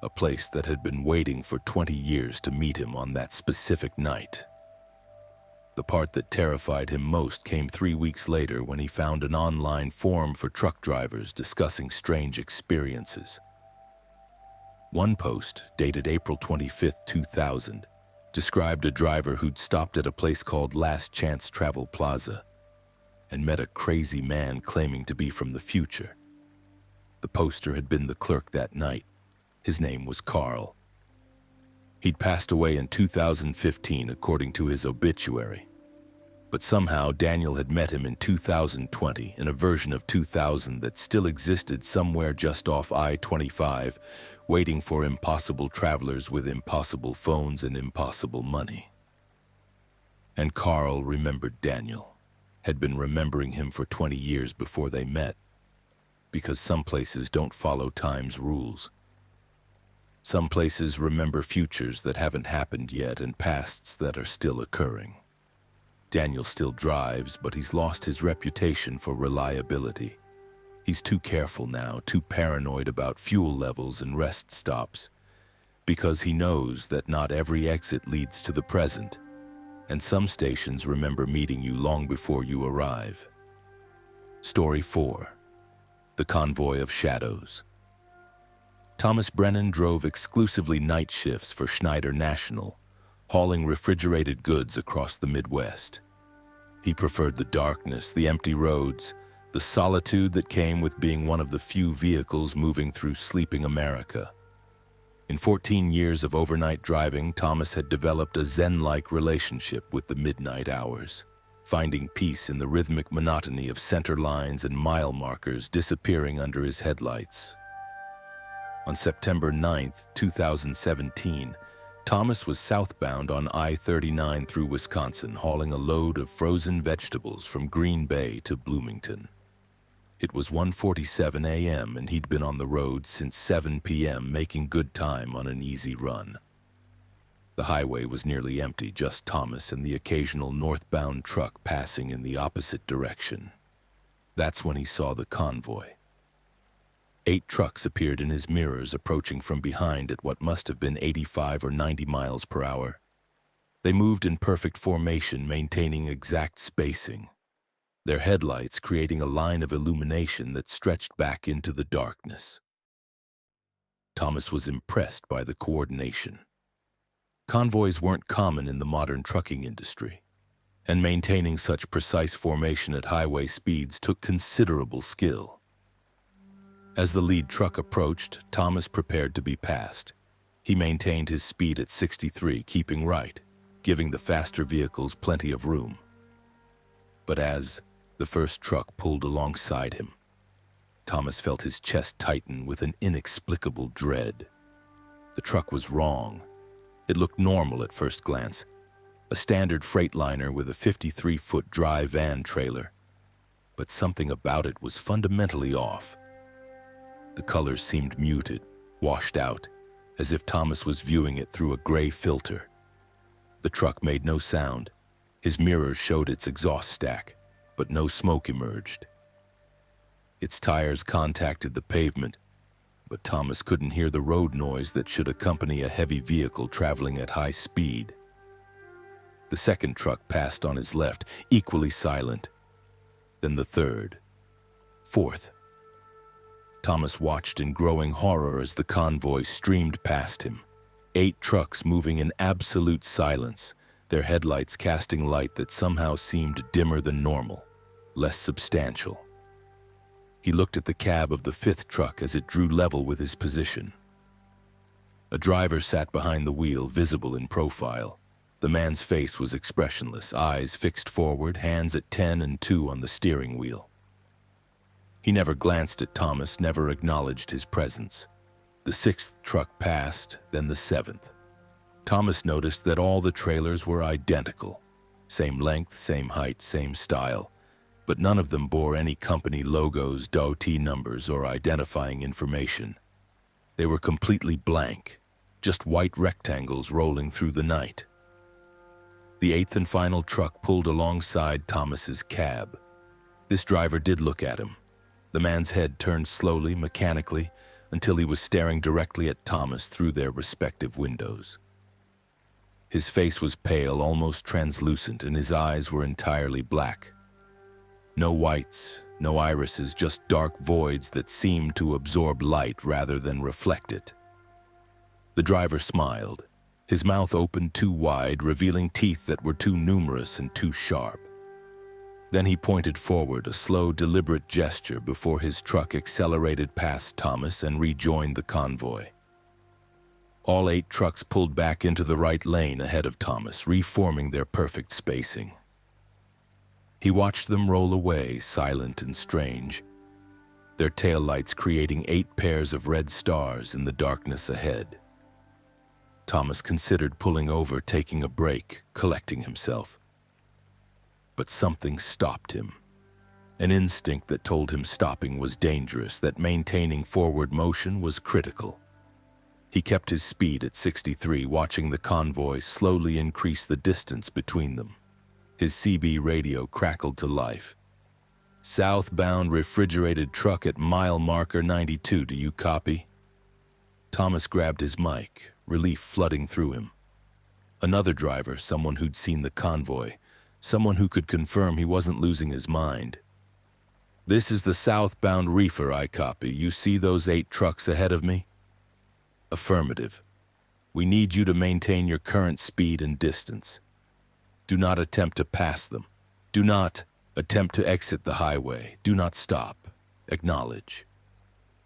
a place that had been waiting for 20 years to meet him on that specific night. The part that terrified him most came 3 weeks later when he found an online forum for truck drivers discussing strange experiences. One post, dated April 25th, 2000, described a driver who'd stopped at a place called Last Chance Travel Plaza and met a crazy man claiming to be from the future. The poster had been the clerk that night. His name was Carl. He'd passed away in 2015 according to his obituary. But somehow Daniel had met him in 2020 in a version of 2000 that still existed somewhere just off I-25, waiting for impossible travelers with impossible phones and impossible money. And Carl remembered Daniel, had been remembering him for 20 years before they met, because some places don't follow time's rules. Some places remember futures that haven't happened yet and pasts that are still occurring. Daniel still drives, but he's lost his reputation for reliability. He's too careful now, too paranoid about fuel levels and rest stops, because he knows that not every exit leads to the present, and some stations remember meeting you long before you arrive. Story 4. The Convoy of Shadows. Thomas Brennan drove exclusively night shifts for Schneider National, hauling refrigerated goods across the Midwest. He preferred the darkness, the empty roads, the solitude that came with being one of the few vehicles moving through sleeping America. In 14 years of overnight driving, Thomas had developed a Zen-like relationship with the midnight hours, finding peace in the rhythmic monotony of center lines and mile markers disappearing under his headlights. On September 9, 2017, Thomas was southbound on I-39 through Wisconsin, hauling a load of frozen vegetables from Green Bay to Bloomington. It was 1:47 a.m. and he'd been on the road since 7 p.m., making good time on an easy run. The highway was nearly empty, just Thomas and the occasional northbound truck passing in the opposite direction. That's when he saw the convoy. 8 trucks appeared in his mirrors, approaching from behind at what must have been 85 or 90 miles per hour. They moved in perfect formation, maintaining exact spacing, their headlights creating a line of illumination that stretched back into the darkness. Thomas was impressed by the coordination. Convoys weren't common in the modern trucking industry, and maintaining such precise formation at highway speeds took considerable skill. As the lead truck approached, Thomas prepared to be passed. He maintained his speed at 63, keeping right, giving the faster vehicles plenty of room. But as the first truck pulled alongside him, Thomas felt his chest tighten with an inexplicable dread. The truck was wrong. It looked normal at first glance, a standard Freightliner with a 53-foot dry van trailer. But something about it was fundamentally off. The colors seemed muted, washed out, as if Thomas was viewing it through a gray filter. The truck made no sound. His mirrors showed its exhaust stack, but no smoke emerged. Its tires contacted the pavement, but Thomas couldn't hear the road noise that should accompany a heavy vehicle traveling at high speed. The second truck passed on his left, equally silent. Then the third, fourth. Thomas watched in growing horror as the convoy streamed past him. 8 trucks moving in absolute silence, their headlights casting light that somehow seemed dimmer than normal, less substantial. He looked at the cab of the 5th truck as it drew level with his position. A driver sat behind the wheel, visible in profile. The man's face was expressionless, eyes fixed forward, hands at 10 and 2 on the steering wheel. He never glanced at Thomas, never acknowledged his presence. The 6th truck passed, then the 7th. Thomas noticed that all the trailers were identical. Same length, same height, same style. But none of them bore any company logos, DOT numbers, or identifying information. They were completely blank, just white rectangles rolling through the night. The 8th and final truck pulled alongside Thomas's cab. This driver did look at him. The man's head turned slowly, mechanically, until he was staring directly at Thomas through their respective windows. His face was pale, almost translucent, and his eyes were entirely black. No whites, no irises, just dark voids that seemed to absorb light rather than reflect it. The driver smiled, his mouth opened too wide, revealing teeth that were too numerous and too sharp. Then he pointed forward, a slow, deliberate gesture before his truck accelerated past Thomas and rejoined the convoy. All 8 trucks pulled back into the right lane ahead of Thomas, reforming their perfect spacing. He watched them roll away, silent and strange, their taillights creating 8 pairs of red stars in the darkness ahead. Thomas considered pulling over, taking a break, collecting himself. But something stopped him. An instinct that told him stopping was dangerous, that maintaining forward motion was critical. He kept his speed at 63, watching the convoy slowly increase the distance between them. His CB radio crackled to life. "Southbound refrigerated truck at mile marker 92, do you copy?" Thomas grabbed his mic, relief flooding through him. Another driver, someone who'd seen the convoy, someone who could confirm he wasn't losing his mind. "This is the southbound reefer, I copy. You see those 8 trucks ahead of me?" "Affirmative. We need you to maintain your current speed and distance. Do not attempt to pass them. Do not attempt to exit the highway. Do not stop. Acknowledge."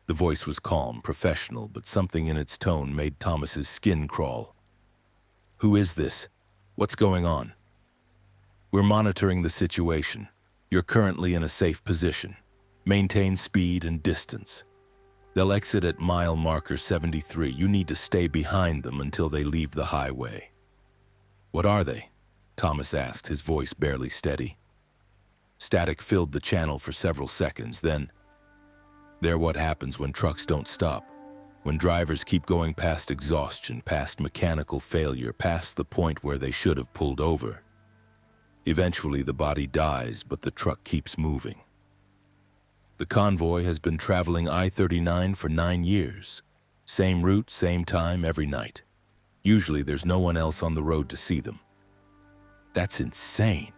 The voice was calm, professional, but something in its tone made Thomas's skin crawl. "Who is this? What's going on?" "We're monitoring the situation. You're currently in a safe position. Maintain speed and distance." They'll exit at mile marker 73. You need to stay behind them until they leave the highway. What are they? Thomas asked, his voice barely steady. Static filled the channel for several seconds, then, they're what happens when trucks don't stop. When drivers keep going past exhaustion, past mechanical failure, past the point where they should have pulled over. Eventually the body dies, but the truck keeps moving. The convoy has been traveling I-39 for 9 years. Same route, same time, every night. Usually there's no one else on the road to see them. That's insane,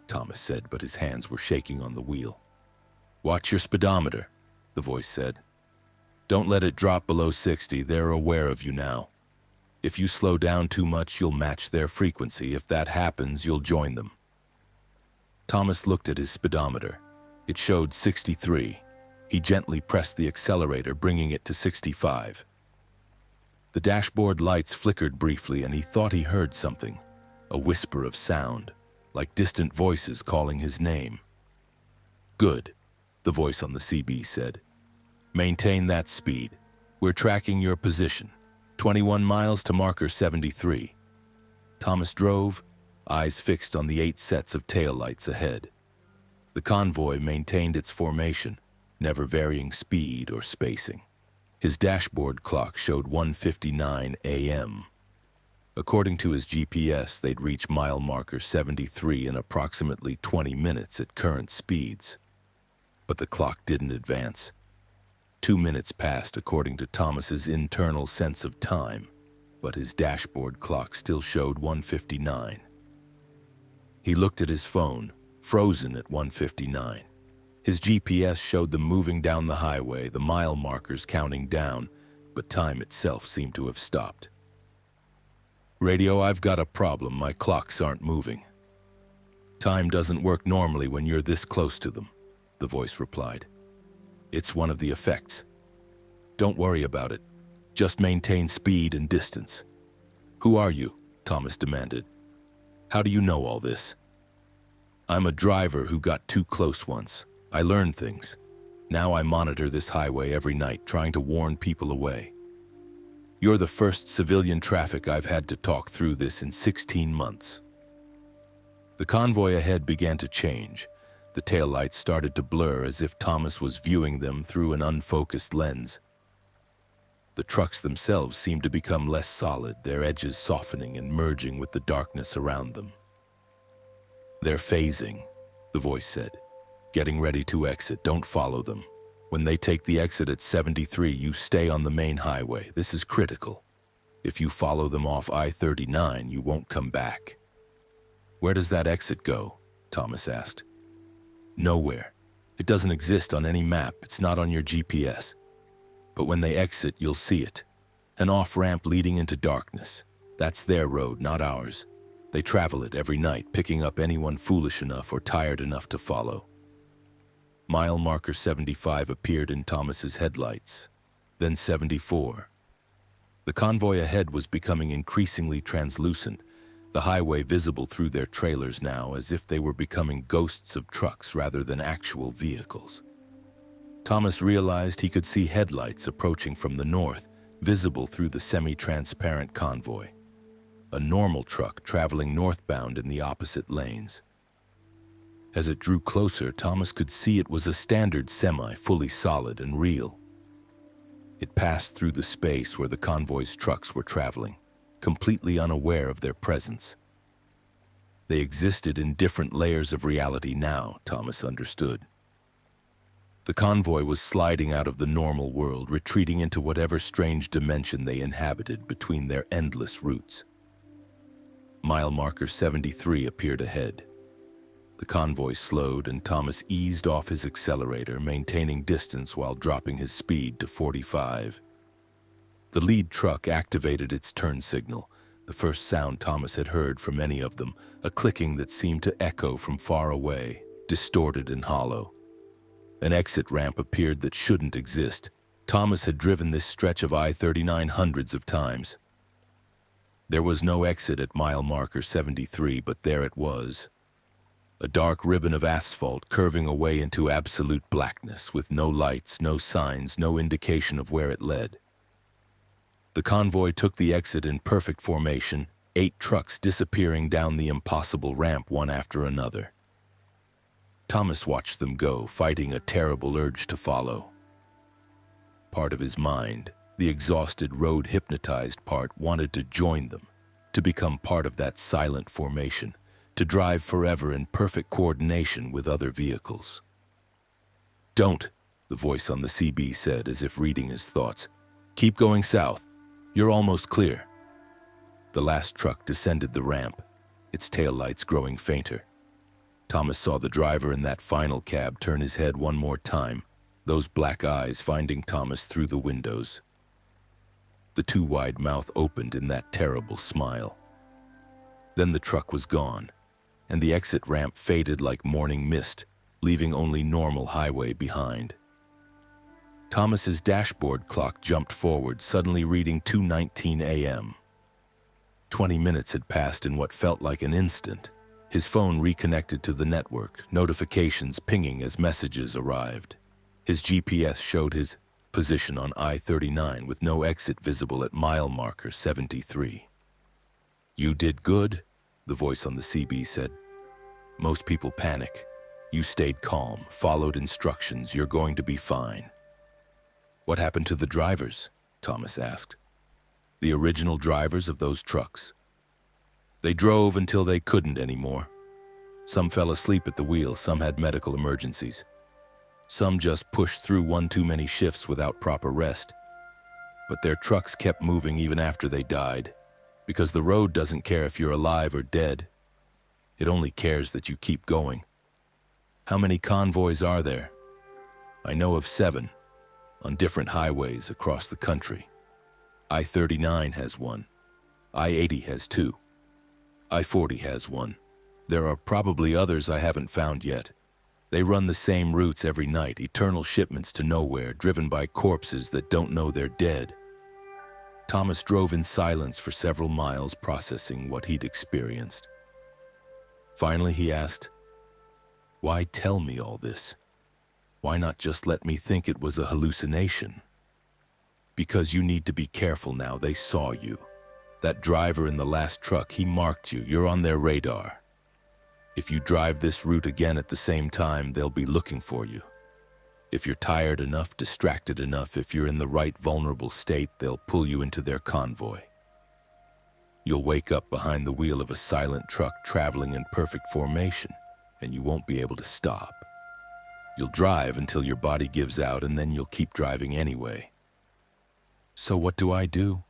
Thomas said, but his hands were shaking on the wheel. Watch your speedometer, the voice said. Don't let it drop below 60, they're aware of you now. If you slow down too much, you'll match their frequency. If that happens, you'll join them. Thomas looked at his speedometer. It showed 63. He gently pressed the accelerator, bringing it to 65. The dashboard lights flickered briefly, and he thought he heard something, a whisper of sound, like distant voices calling his name. Good, the voice on the CB said. Maintain that speed. We're tracking your position. 21 miles to marker 73. Thomas drove, eyes fixed on the 8 sets of taillights ahead. The convoy maintained its formation, never varying speed or spacing. His dashboard clock showed 1:59 a.m. According to his GPS, they'd reach mile marker 73 in approximately 20 minutes at current speeds. But the clock didn't advance. 2 minutes passed according to Thomas's internal sense of time, but his dashboard clock still showed 1:59. He looked at his phone, frozen at 1:59. His GPS showed them moving down the highway, the mile markers counting down, but time itself seemed to have stopped. Radio, I've got a problem. My clocks aren't moving. Time doesn't work normally when you're this close to them, the voice replied. It's one of the effects. Don't worry about it. Just maintain speed and distance. Who are you? Thomas demanded. How do you know all this? I'm a driver who got too close once. I learned things. Now I monitor this highway every night, trying to warn people away. You're the first civilian traffic I've had to talk through this in 16 months. The convoy ahead began to change. The taillights started to blur as if Thomas was viewing them through an unfocused lens. The trucks themselves seemed to become less solid, their edges softening and merging with the darkness around them. They're phasing, the voice said. Getting ready to exit, don't follow them. When they take the exit at 73, you stay on the main highway. This is critical. If you follow them off I-39, you won't come back. Where does that exit go? Thomas asked. Nowhere. It doesn't exist on any map. It's not on your GPS. But when they exit, you'll see it. An off-ramp leading into darkness. That's their road, not ours. They travel it every night, picking up anyone foolish enough or tired enough to follow. Mile marker 75 appeared in Thomas's headlights, then 74. The convoy ahead was becoming increasingly translucent, the highway visible through their trailers now, as if they were becoming ghosts of trucks rather than actual vehicles. Thomas realized he could see headlights approaching from the north, visible through the semi-transparent convoy. A normal truck traveling northbound in the opposite lanes. As it drew closer, Thomas could see it was a standard semi, fully solid and real. It passed through the space where the convoy's trucks were traveling, completely unaware of their presence. They existed in different layers of reality now, Thomas understood. The convoy was sliding out of the normal world, retreating into whatever strange dimension they inhabited between their endless routes. Mile marker 73 appeared ahead. The convoy slowed and Thomas eased off his accelerator, maintaining distance while dropping his speed to 45. The lead truck activated its turn signal, the first sound Thomas had heard from any of them, a clicking that seemed to echo from far away, distorted and hollow. An exit ramp appeared that shouldn't exist. Thomas had driven this stretch of I-39 hundreds of times. There was no exit at mile marker 73, but there it was. a dark ribbon of asphalt curving away into absolute blackness with no lights, no signs, no indication of where it led. The convoy took the exit in perfect formation, 8 trucks disappearing down the impossible ramp one after another. Thomas watched them go, fighting a terrible urge to follow. Part of his mind, the exhausted, road-hypnotized part, wanted to join them, to become part of that silent formation, to drive forever in perfect coordination with other vehicles. "Don't," the voice on the CB said, as if reading his thoughts. "Keep going south. You're almost clear." The last truck descended the ramp, its taillights growing fainter. Thomas saw the driver in that final cab turn his head one more time, those black eyes finding Thomas through the windows. The too wide mouth opened in that terrible smile. Then the truck was gone, and the exit ramp faded like morning mist, leaving only normal highway behind. Thomas's dashboard clock jumped forward, suddenly reading 2:19 a.m. 20 minutes had passed in what felt like an instant. His phone reconnected to the network, notifications pinging as messages arrived. His GPS showed his position on I-39 with no exit visible at mile marker 73. "You did good," the voice on the CB said. "Most people panic. You stayed calm, followed instructions. You're going to be fine." "What happened to the drivers?" Thomas asked. "The original drivers of those trucks?" "They drove until they couldn't anymore. Some fell asleep at the wheel, some had medical emergencies. Some just pushed through one too many shifts without proper rest. But their trucks kept moving even after they died, because the road doesn't care if you're alive or dead. It only cares that you keep going." "How many convoys are there?" "I know of 7, on different highways across the country. I-39 has one. I-80 has 2. I-40 has one. There are probably others I haven't found yet. They run the same routes every night, eternal shipments to nowhere, driven by corpses that don't know they're dead." Thomas drove in silence for several miles, processing what he'd experienced. Finally, he asked, "Why tell me all this? Why not just let me think it was a hallucination?" "Because you need to be careful now. They saw you. That driver in the last truck, he marked you. You're on their radar. If you drive this route again at the same time, they'll be looking for you. If you're tired enough, distracted enough, if you're in the right vulnerable state, they'll pull you into their convoy. You'll wake up behind the wheel of a silent truck traveling in perfect formation, and you won't be able to stop. You'll drive until your body gives out, and then you'll keep driving anyway." "So what do I do?"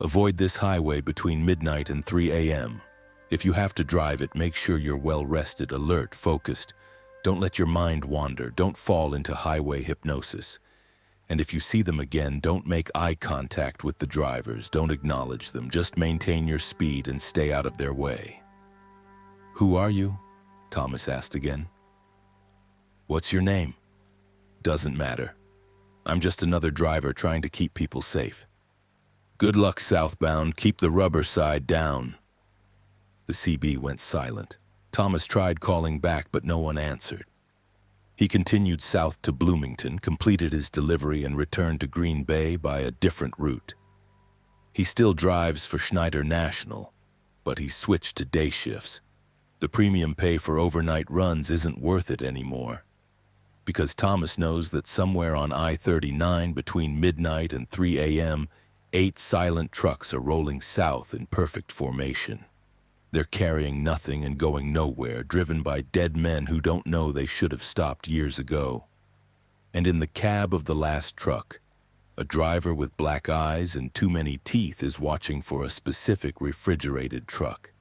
"Avoid this highway between midnight and 3 a.m. If you have to drive it, make sure you're well-rested, alert, focused. Don't let your mind wander. Don't fall into highway hypnosis. And if you see them again, don't make eye contact with the drivers. Don't acknowledge them. Just maintain your speed and stay out of their way." "Who are you?" Thomas asked again. "What's your name?" "Doesn't matter. I'm just another driver trying to keep people safe." "Good luck southbound. Keep the rubber side down." The CB went silent. Thomas tried calling back, but no one answered. He continued south to Bloomington, completed his delivery, and returned to Green Bay by a different route. He still drives for Schneider National, but he switched to day shifts. The premium pay for overnight runs isn't worth it anymore, because Thomas knows that somewhere on I-39 between midnight and 3 a.m., 8 silent trucks are rolling south in perfect formation. They're carrying nothing and going nowhere, driven by dead men who don't know they should have stopped years ago. And in the cab of the last truck, a driver with black eyes and too many teeth is watching for a specific refrigerated truck,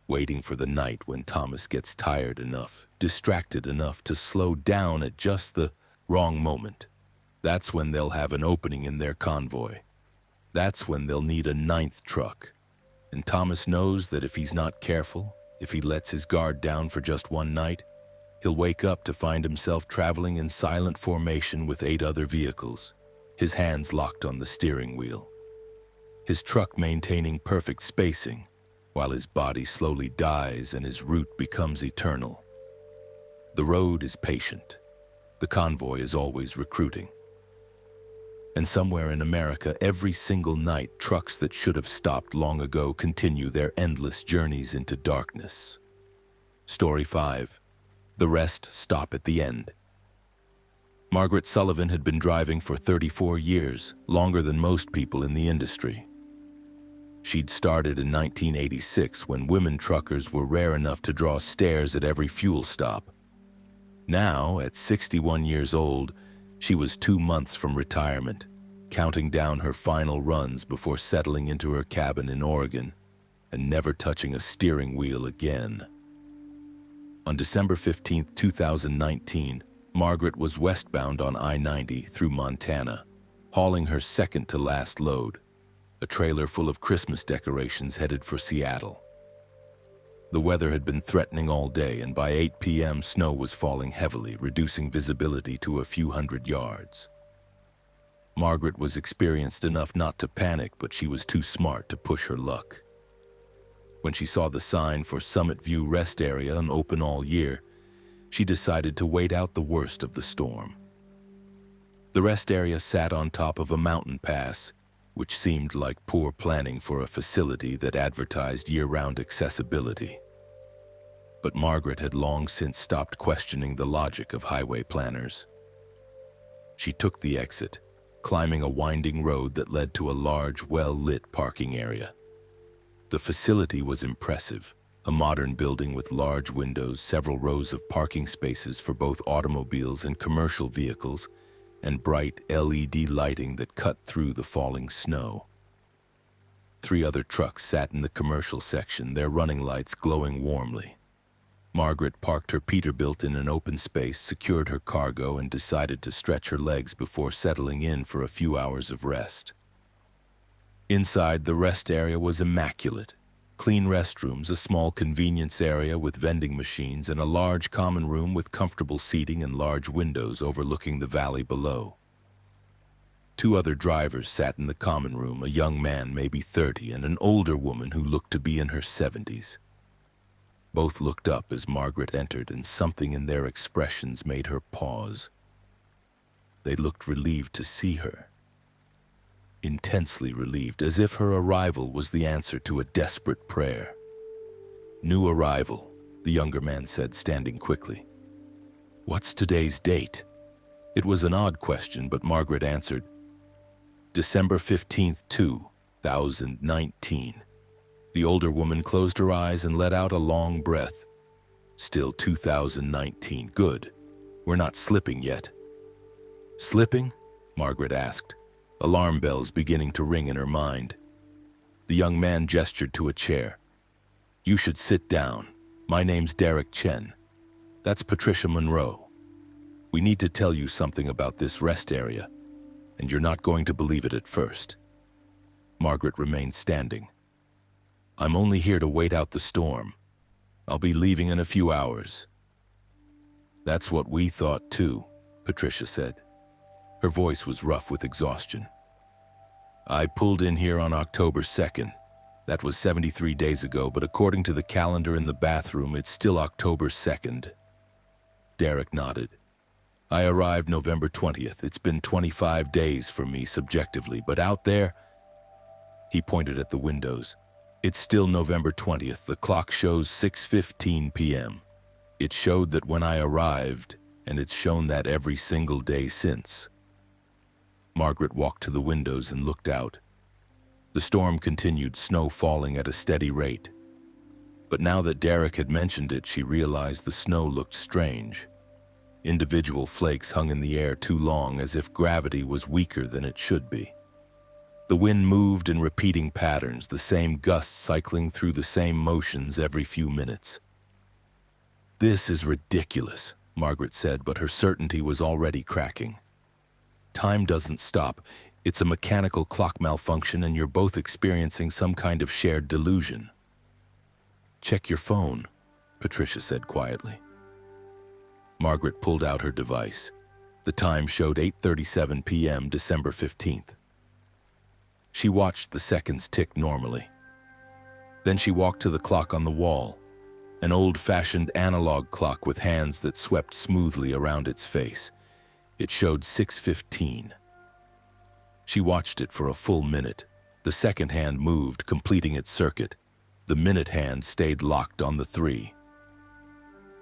waiting for the night when Thomas gets tired enough, distracted enough to slow down at just the wrong moment. That's when they'll have an opening in their convoy. That's when they'll need a 9th truck. And Thomas knows that if he's not careful, if he lets his guard down for just one night, he'll wake up to find himself traveling in silent formation with 8 other vehicles, his hands locked on the steering wheel. His truck maintaining perfect spacing, while his body slowly dies and his route becomes eternal. The road is patient. The convoy is always recruiting. And somewhere in America, every single night, trucks that should have stopped long ago continue their endless journeys into darkness. Story 5. The rest stop at the end. Margaret Sullivan had been driving for 34 years, longer than most people in the industry. She'd started in 1986 when women truckers were rare enough to draw stares at every fuel stop. Now, at 61 years old, she was 2 months from retirement, counting down her final runs before settling into her cabin in Oregon and never touching a steering wheel again. On December 15, 2019, Margaret was westbound on I-90 through Montana, hauling her second-to-last load, a trailer full of Christmas decorations headed for Seattle. The weather had been threatening all day, and by 8 p.m. snow was falling heavily, reducing visibility to a few hundred yards. Margaret was experienced enough not to panic, but she was too smart to push her luck. When she saw the sign for Summit View Rest Area and open all year, she decided to wait out the worst of the storm. The rest area sat on top of a mountain pass, which seemed like poor planning for a facility that advertised year-round accessibility. But Margaret had long since stopped questioning the logic of highway planners. She took the exit, climbing a winding road that led to a large, well-lit parking area. The facility was impressive, a modern building with large windows, several rows of parking spaces for both automobiles and commercial vehicles, and bright LED lighting that cut through the falling snow. 3 other trucks sat in the commercial section, their running lights glowing warmly. Margaret parked her Peterbilt in an open space, secured her cargo, and decided to stretch her legs before settling in for a few hours of rest. Inside, the rest area was immaculate. Clean restrooms, a small convenience area with vending machines, and a large common room with comfortable seating and large windows overlooking the valley below. 2 other drivers sat in the common room, a young man, maybe 30, and an older woman who looked to be in her 70s. Both looked up as Margaret entered, and something in their expressions made her pause. They looked relieved to see her. Intensely relieved, as if her arrival was the answer to a desperate prayer. "New arrival," the younger man said, standing quickly. "What's today's date?" It was an odd question, but Margaret answered, "December 15th, 2019. The older woman closed her eyes and let out a long breath. "Still 2019. Good. We're not slipping yet." "Slipping?" Margaret asked, alarm bells beginning to ring in her mind. The young man gestured to a chair. "You should sit down. My name's Derek Chen. That's Patricia Monroe. We need to tell you something about this rest area, and you're not going to believe it at first." Margaret remained standing. "I'm only here to wait out the storm. I'll be leaving in a few hours." "That's what we thought too," Patricia said. Her voice was rough with exhaustion. "I pulled in here on October 2nd. That was 73 days ago, but according to the calendar in the bathroom, it's still October 2nd. Derek nodded. "I arrived November 20th. It's been 25 days for me subjectively, but out there," he pointed at the windows, "it's still November 20th. The clock shows 6:15 p.m. It showed that when I arrived, and it's shown that every single day since." Margaret walked to the windows and looked out. The storm continued, snow falling at a steady rate. But now that Derek had mentioned it, she realized the snow looked strange. Individual flakes hung in the air too long, as if gravity was weaker than it should be. The wind moved in repeating patterns, the same gusts cycling through the same motions every few minutes. "This is ridiculous," Margaret said, but her certainty was already cracking. "Time doesn't stop. It's a mechanical clock malfunction, and you're both experiencing some kind of shared delusion." "Check your phone," Patricia said quietly. Margaret pulled out her device. The time showed 8:37 p.m., December 15th. She watched the seconds tick normally. Then she walked to the clock on the wall, an old-fashioned analog clock with hands that swept smoothly around its face. It showed 6:15. She watched it for a full minute. The second hand moved, completing its circuit. The minute hand stayed locked on the 3.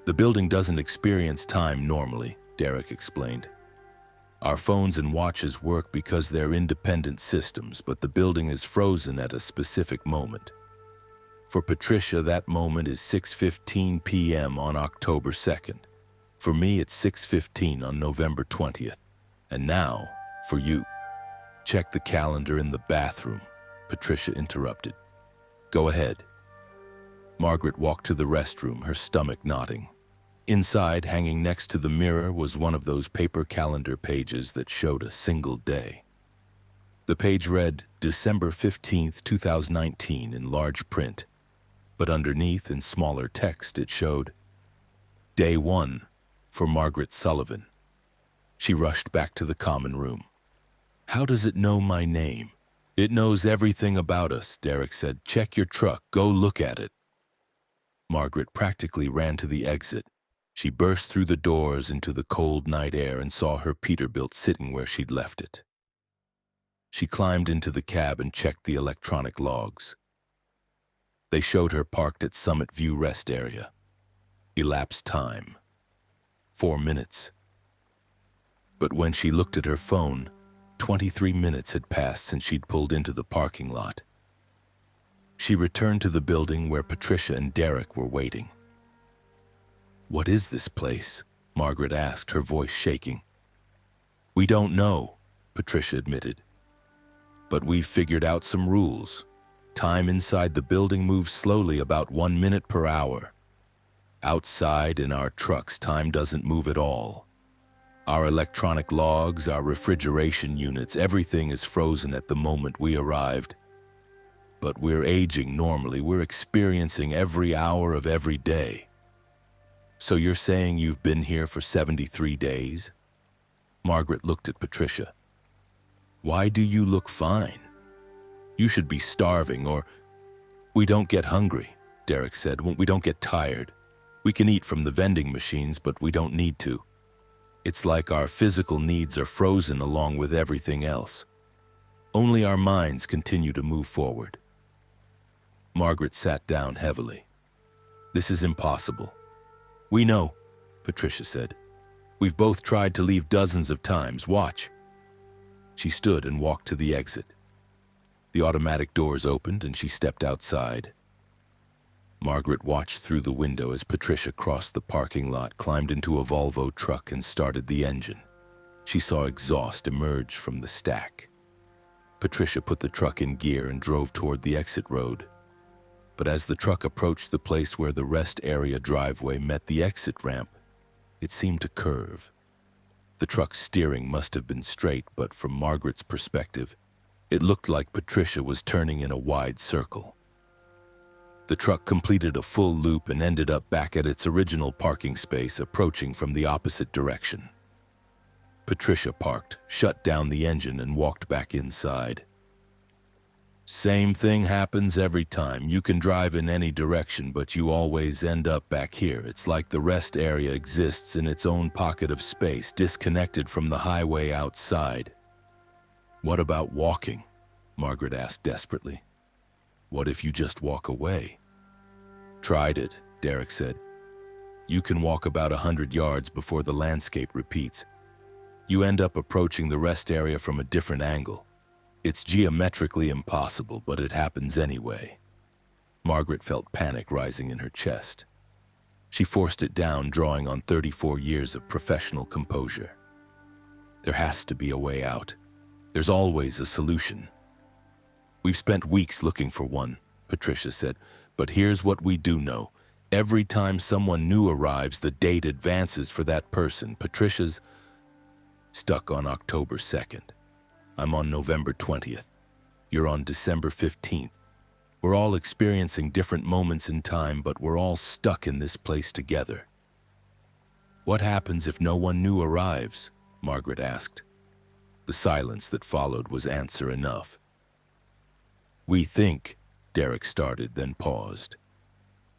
"The building doesn't experience time normally," Derek explained. "Our phones and watches work because they're independent systems, but the building is frozen at a specific moment. For Patricia, that moment is 6:15 p.m. on October 2nd. For me, it's 6:15 on November 20th. And now, for you." "Check the calendar in the bathroom," Patricia interrupted. "Go ahead." Margaret walked to the restroom, her stomach knotting. Inside, hanging next to the mirror, was one of those paper calendar pages that showed a single day. The page read December 15th, 2019 in large print, but underneath in smaller text it showed Day 1 for Margaret Sullivan. She rushed back to the common room. "How does it know my name?" "It knows everything about us," Derek said. "Check your truck. Go look at it." Margaret practically ran to the exit. She burst through the doors into the cold night air and saw her Peterbilt sitting where she'd left it. She climbed into the cab and checked the electronic logs. They showed her parked at Summit View Rest Area. Elapsed time: 4 minutes. But when she looked at her phone, 23 minutes had passed since she'd pulled into the parking lot. She returned to the building where Patricia and Derek were waiting. "What is this place?" Margaret asked, her voice shaking. "We don't know," Patricia admitted. "But we've figured out some rules. Time inside the building moves slowly, about 1 minute per hour. Outside in our trucks, time doesn't move at all. Our electronic logs, our refrigeration units, everything is frozen at the moment we arrived. But we're aging normally. We're experiencing every hour of every day." "So you're saying you've been here for 73 days? Margaret looked at Patricia. "Why do you look fine? You should be starving, or—" "We don't get hungry," Derek said. "We don't get tired. We can eat from the vending machines, but we don't need to. It's like our physical needs are frozen along with everything else. Only our minds continue to move forward." Margaret sat down heavily. "This is impossible." "We know," Patricia said. "We've both tried to leave dozens of times. Watch." She stood and walked to the exit. The automatic doors opened and she stepped outside. Margaret watched through the window as Patricia crossed the parking lot, climbed into a Volvo truck and started the engine. She saw exhaust emerge from the stack. Patricia put the truck in gear and drove toward the exit road. But as the truck approached the place where the rest area driveway met the exit ramp, it seemed to curve. The truck's steering must have been straight, but from Margaret's perspective, it looked like Patricia was turning in a wide circle. The truck completed a full loop and ended up back at its original parking space, approaching from the opposite direction. Patricia parked, shut down the engine, and walked back inside. "Same thing happens every time. You can drive in any direction, but you always end up back here. It's like the rest area exists in its own pocket of space, disconnected from the highway outside." "What about walking?" Margaret asked desperately. "What if you just walk away?" "Tried it," Derek said. "You can walk about 100 yards before the landscape repeats. You end up approaching the rest area from a different angle. It's geometrically impossible, but it happens anyway." Margaret felt panic rising in her chest. She forced it down, drawing on 34 years of professional composure. "There has to be a way out. There's always a solution." "We've spent weeks looking for one," Patricia said, "but here's what we do know. Every time someone new arrives, the date advances for that person. Patricia's stuck on October 2nd. I'm on November 20th. You're on December 15th. We're all experiencing different moments in time, but we're all stuck in this place together." "What happens if no one new arrives?" Margaret asked. The silence that followed was answer enough. "We think," Derek started, then paused.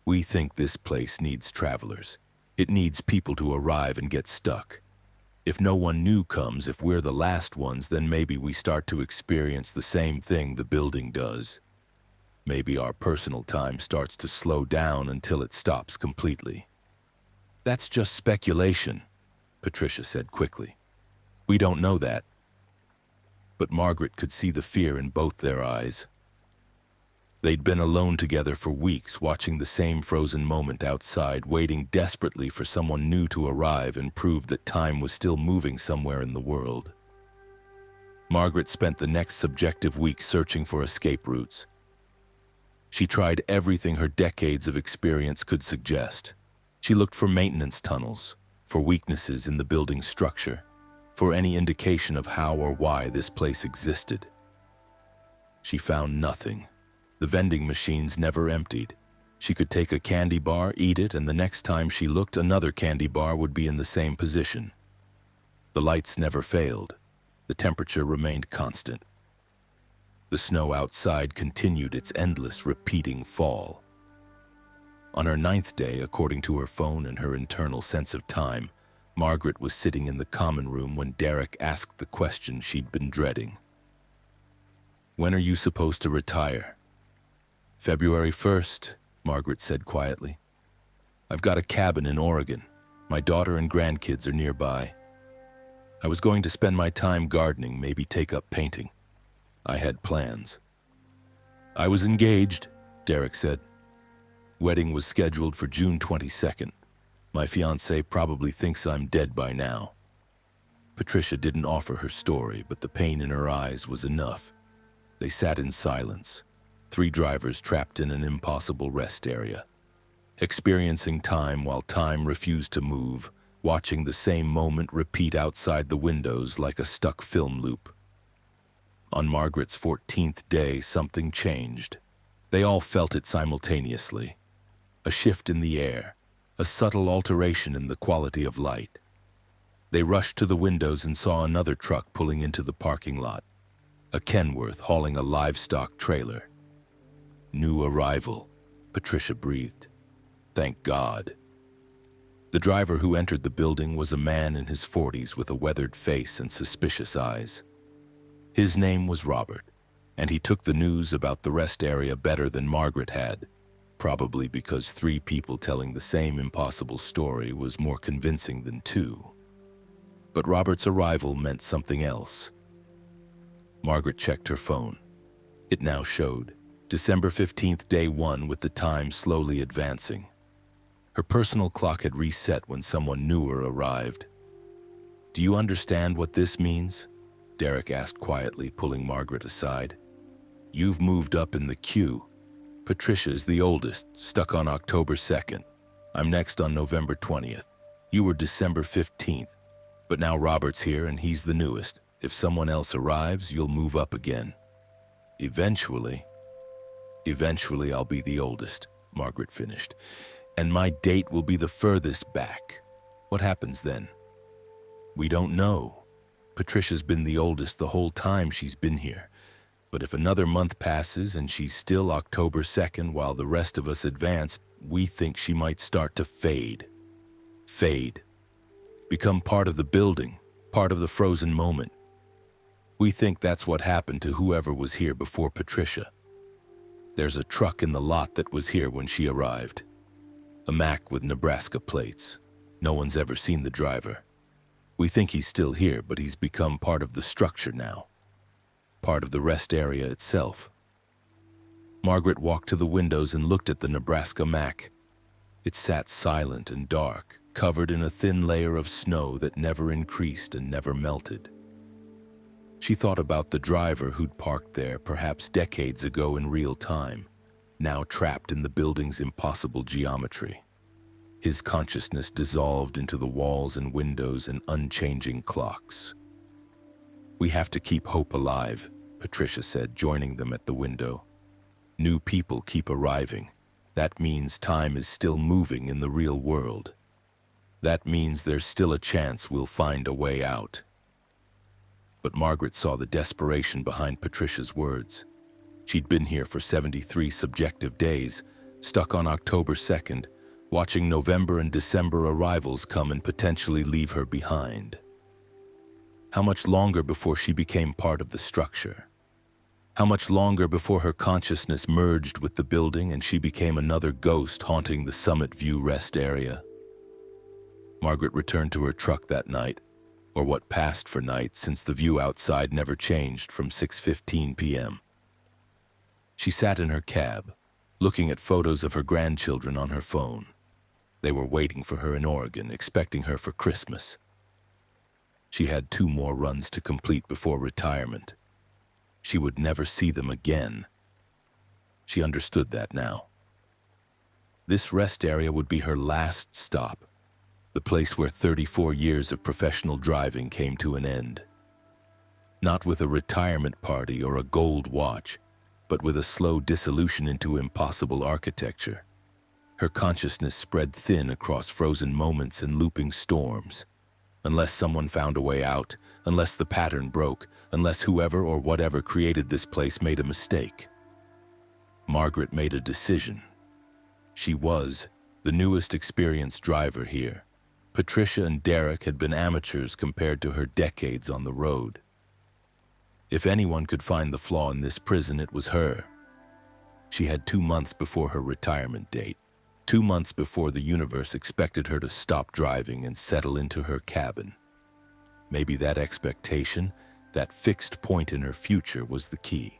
We think this place needs travelers. It needs people to arrive and get stuck. If no one new comes, if we're the last ones, then maybe we start to experience the same thing the building does. Maybe our personal time starts to slow down until it stops completely. That's just speculation, Patricia said quickly. We don't know that. But Margaret could see the fear in both their eyes. They'd been alone together for weeks, watching the same frozen moment outside, waiting desperately for someone new to arrive and prove that time was still moving somewhere in the world. Margaret spent the next subjective week searching for escape routes. She tried everything her decades of experience could suggest. She looked for maintenance tunnels, for weaknesses in the building's structure, for any indication of how or why this place existed. She found nothing. The vending machines never emptied. She could take a candy bar, eat it, and the next time she looked, another candy bar would be in the same position. The lights never failed. The temperature remained constant. The snow outside continued its endless, repeating fall. On her 9th day, according to her phone and her internal sense of time, Margaret was sitting in the common room when Derek asked the question she'd been dreading. When are you supposed to retire? February 1st, Margaret said quietly. I've got a cabin in Oregon. My daughter and grandkids are nearby. I was going to spend my time gardening, maybe take up painting. I had plans. I was engaged, Derek said. Wedding was scheduled for June 22nd. My fiancé probably thinks I'm dead by now. Patricia didn't offer her story, but the pain in her eyes was enough. They sat in silence. 3 drivers trapped in an impossible rest area, experiencing time while time refused to move, watching the same moment repeat outside the windows like a stuck film loop. On Margaret's 14th day, something changed. They all felt it simultaneously. A shift in the air, a subtle alteration in the quality of light. They rushed to the windows and saw another truck pulling into the parking lot, a Kenworth hauling a livestock trailer. New arrival, Patricia breathed. Thank God. The driver who entered the building was a man in his 40s with a weathered face and suspicious eyes. His name was Robert, and he took the news about the rest area better than Margaret had, probably because 3 people telling the same impossible story was more convincing than 2. But Robert's arrival meant something else. Margaret checked her phone. It now showed December 15th, day 1, with the time slowly advancing. Her personal clock had reset when someone newer arrived. Do you understand what this means? Derek asked quietly, pulling Margaret aside. You've moved up in the queue. Patricia's the oldest, stuck on October 2nd. I'm next on November 20th. You were December 15th. But now Robert's here and he's the newest. If someone else arrives, you'll move up again. Eventually I'll be the oldest, Margaret finished. And my date will be the furthest back. What happens then? We don't know. Patricia's been the oldest the whole time she's been here. But if another month passes and she's still October 2nd while the rest of us advance, we think she might start to fade. Fade. Become part of the building, part of the frozen moment. We think that's what happened to whoever was here before Patricia. There's a truck in the lot that was here when she arrived. A Mack with Nebraska plates. No one's ever seen the driver. We think he's still here, but he's become part of the structure now. Part of the rest area itself. Margaret walked to the windows and looked at the Nebraska Mack. It sat silent and dark, covered in a thin layer of snow that never increased and never melted. She thought about the driver who'd parked there perhaps decades ago in real time, now trapped in the building's impossible geometry. His consciousness dissolved into the walls and windows and unchanging clocks. We have to keep hope alive, Patricia said, joining them at the window. New people keep arriving. That means time is still moving in the real world. That means there's still a chance we'll find a way out. But Margaret saw the desperation behind Patricia's words. She'd been here for 73 subjective days, stuck on October 2nd, watching November and December arrivals come and potentially leave her behind. How much longer before she became part of the structure? How much longer before her consciousness merged with the building and she became another ghost haunting the Summit View rest area? Margaret returned to her truck that night, or what passed for night since the view outside never changed from 6:15 p.m. She sat in her cab, looking at photos of her grandchildren on her phone. They were waiting for her in Oregon, expecting her for Christmas. She had 2 more runs to complete before retirement. She would never see them again. She understood that now. This rest area would be her last stop, the place where 34 years of professional driving came to an end. Not with a retirement party or a gold watch, but with a slow dissolution into impossible architecture. Her consciousness spread thin across frozen moments and looping storms. Unless someone found a way out, unless the pattern broke, unless whoever or whatever created this place made a mistake. Margaret made a decision. She was the newest experienced driver here. Patricia and Derek had been amateurs compared to her decades on the road. If anyone could find the flaw in this prison, it was her. She had 2 months before her retirement date, 2 months before the universe expected her to stop driving and settle into her cabin. Maybe that expectation, that fixed point in her future, was the key.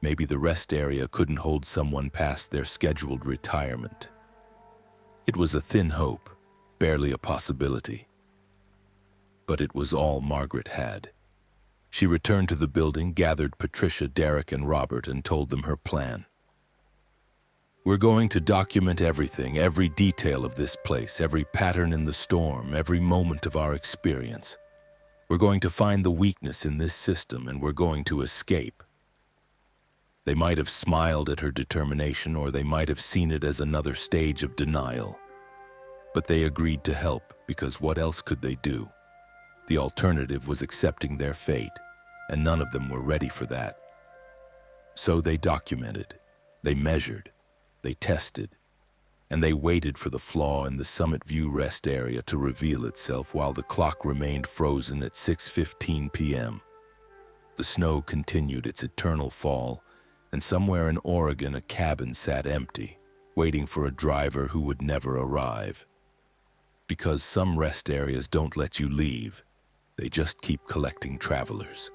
Maybe the rest area couldn't hold someone past their scheduled retirement. It was a thin hope, barely a possibility. But it was all Margaret had. She returned to the building, gathered Patricia, Derek, and Robert, and told them her plan. We're going to document everything, every detail of this place, every pattern in the storm, every moment of our experience. We're going to find the weakness in this system, and we're going to escape. They might have smiled at her determination, or they might have seen it as another stage of denial. But they agreed to help, because what else could they do? The alternative was accepting their fate, and none of them were ready for that. So they documented, they measured, they tested, and they waited for the flaw in the Summit View rest area to reveal itself while the clock remained frozen at 6:15 p.m. The snow continued its eternal fall, and somewhere in Oregon a cabin sat empty, waiting for a driver who would never arrive. Because some rest areas don't let you leave, they just keep collecting travelers,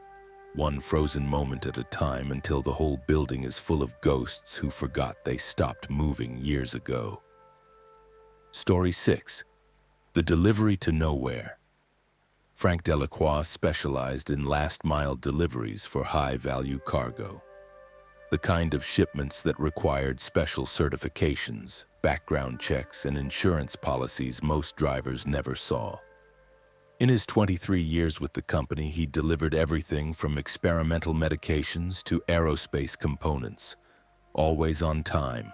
one frozen moment at a time, until the whole building is full of ghosts who forgot they stopped moving years ago. Story 6. The Delivery to Nowhere. Frank Delacroix specialized in last-mile deliveries for high-value cargo, the kind of shipments that required special certifications, background checks, and insurance policies most drivers never saw. In his 23 years with the company, he delivered everything from experimental medications to aerospace components, always on time,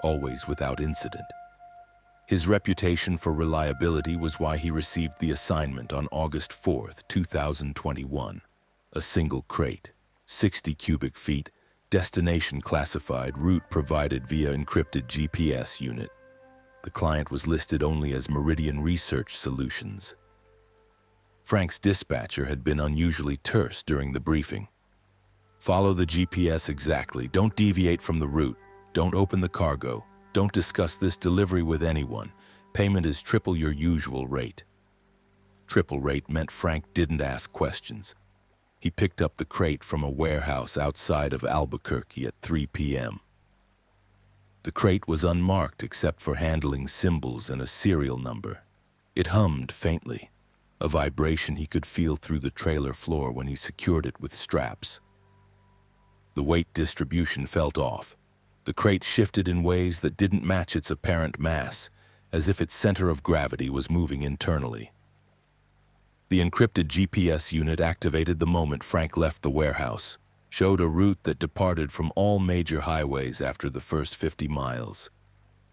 always without incident. His reputation for reliability was why he received the assignment on August 4, 2021. A single crate, 60 cubic feet, destination classified, route provided via encrypted GPS unit. The client was listed only as Meridian Research Solutions. Frank's dispatcher had been unusually terse during the briefing. Follow the GPS exactly, don't deviate from the route, don't open the cargo, don't discuss this delivery with anyone. Payment is triple your usual rate. Triple rate meant Frank didn't ask questions. He picked up the crate from a warehouse outside of Albuquerque at 3 p.m. The crate was unmarked except for handling symbols and a serial number. It hummed faintly, a vibration he could feel through the trailer floor when he secured it with straps. The weight distribution felt off. The crate shifted in ways that didn't match its apparent mass, as if its center of gravity was moving internally. The encrypted GPS unit activated the moment Frank left the warehouse, showed a route that departed from all major highways after the first 50 miles,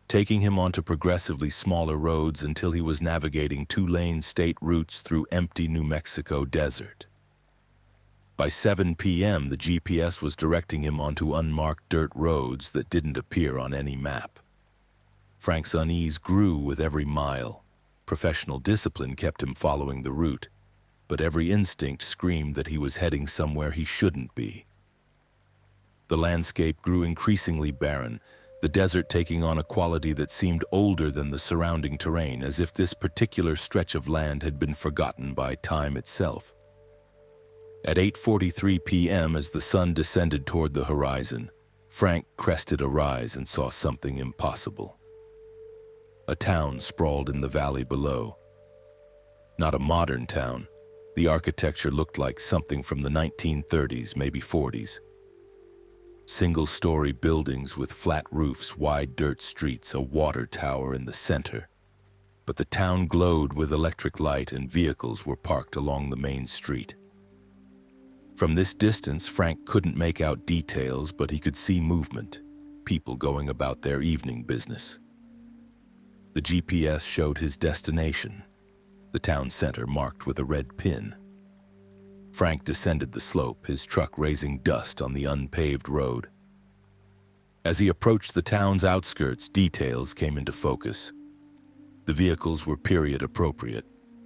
taking him onto progressively smaller roads until he was navigating 2-lane state routes through empty New Mexico desert. By 7 p.m., the GPS was directing him onto unmarked dirt roads that didn't appear on any map. Frank's unease grew with every mile. Professional discipline kept him following the route, but every instinct screamed that he was heading somewhere he shouldn't be. The landscape grew increasingly barren, the desert taking on a quality that seemed older than the surrounding terrain, as if this particular stretch of land had been forgotten by time itself. At 8:43 p.m., as the sun descended toward the horizon, Frank crested a rise and saw something impossible. A town sprawled in the valley below. Not a modern town. The architecture looked like something from the 1930s, maybe 40s. Single-story buildings with flat roofs, wide dirt streets, a water tower in the center. But the town glowed with electric light and vehicles were parked along the main street. From this distance, Frank couldn't make out details, but he could see movement, people going about their evening business. The GPS showed his destination, the town center marked with a red pin. Frank descended the slope, his truck raising dust on the unpaved road. As he approached the town's outskirts, details came into focus. The vehicles were period-appropriate,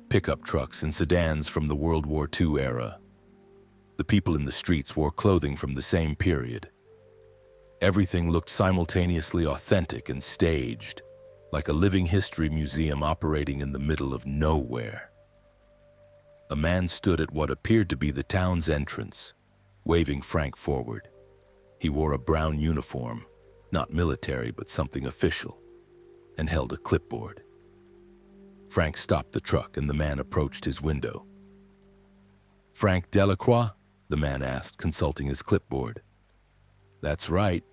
pickup trucks and sedans from the World War II era. The people in the streets wore clothing from the same period. Everything looked simultaneously authentic and staged, like a living history museum operating in the middle of nowhere. A man stood at what appeared to be the town's entrance, waving Frank forward. He wore a brown uniform, not military but something official, and held a clipboard. Frank stopped the truck and the man approached his window. "Frank Delacroix?" the man asked, consulting his clipboard. "That's right.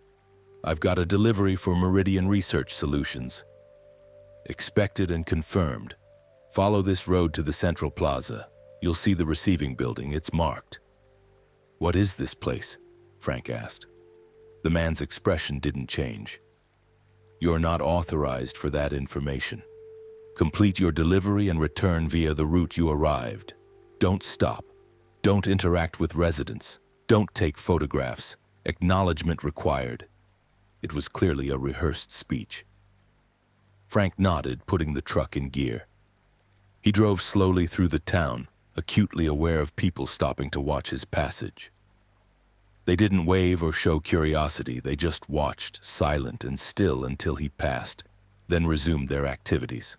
I've got a delivery for Meridian Research Solutions. Expected and confirmed. Follow this road to the central plaza. You'll see the receiving building. It's marked." "What is this place?" Frank asked. The man's expression didn't change. "You're not authorized for that information. Complete your delivery and return via the route you arrived. Don't stop. Don't interact with residents. Don't take photographs. Acknowledgement required." It was clearly a rehearsed speech. Frank nodded, putting the truck in gear. He drove slowly through the town, acutely aware of people stopping to watch his passage. They didn't wave or show curiosity, they just watched, silent and still until he passed, then resumed their activities.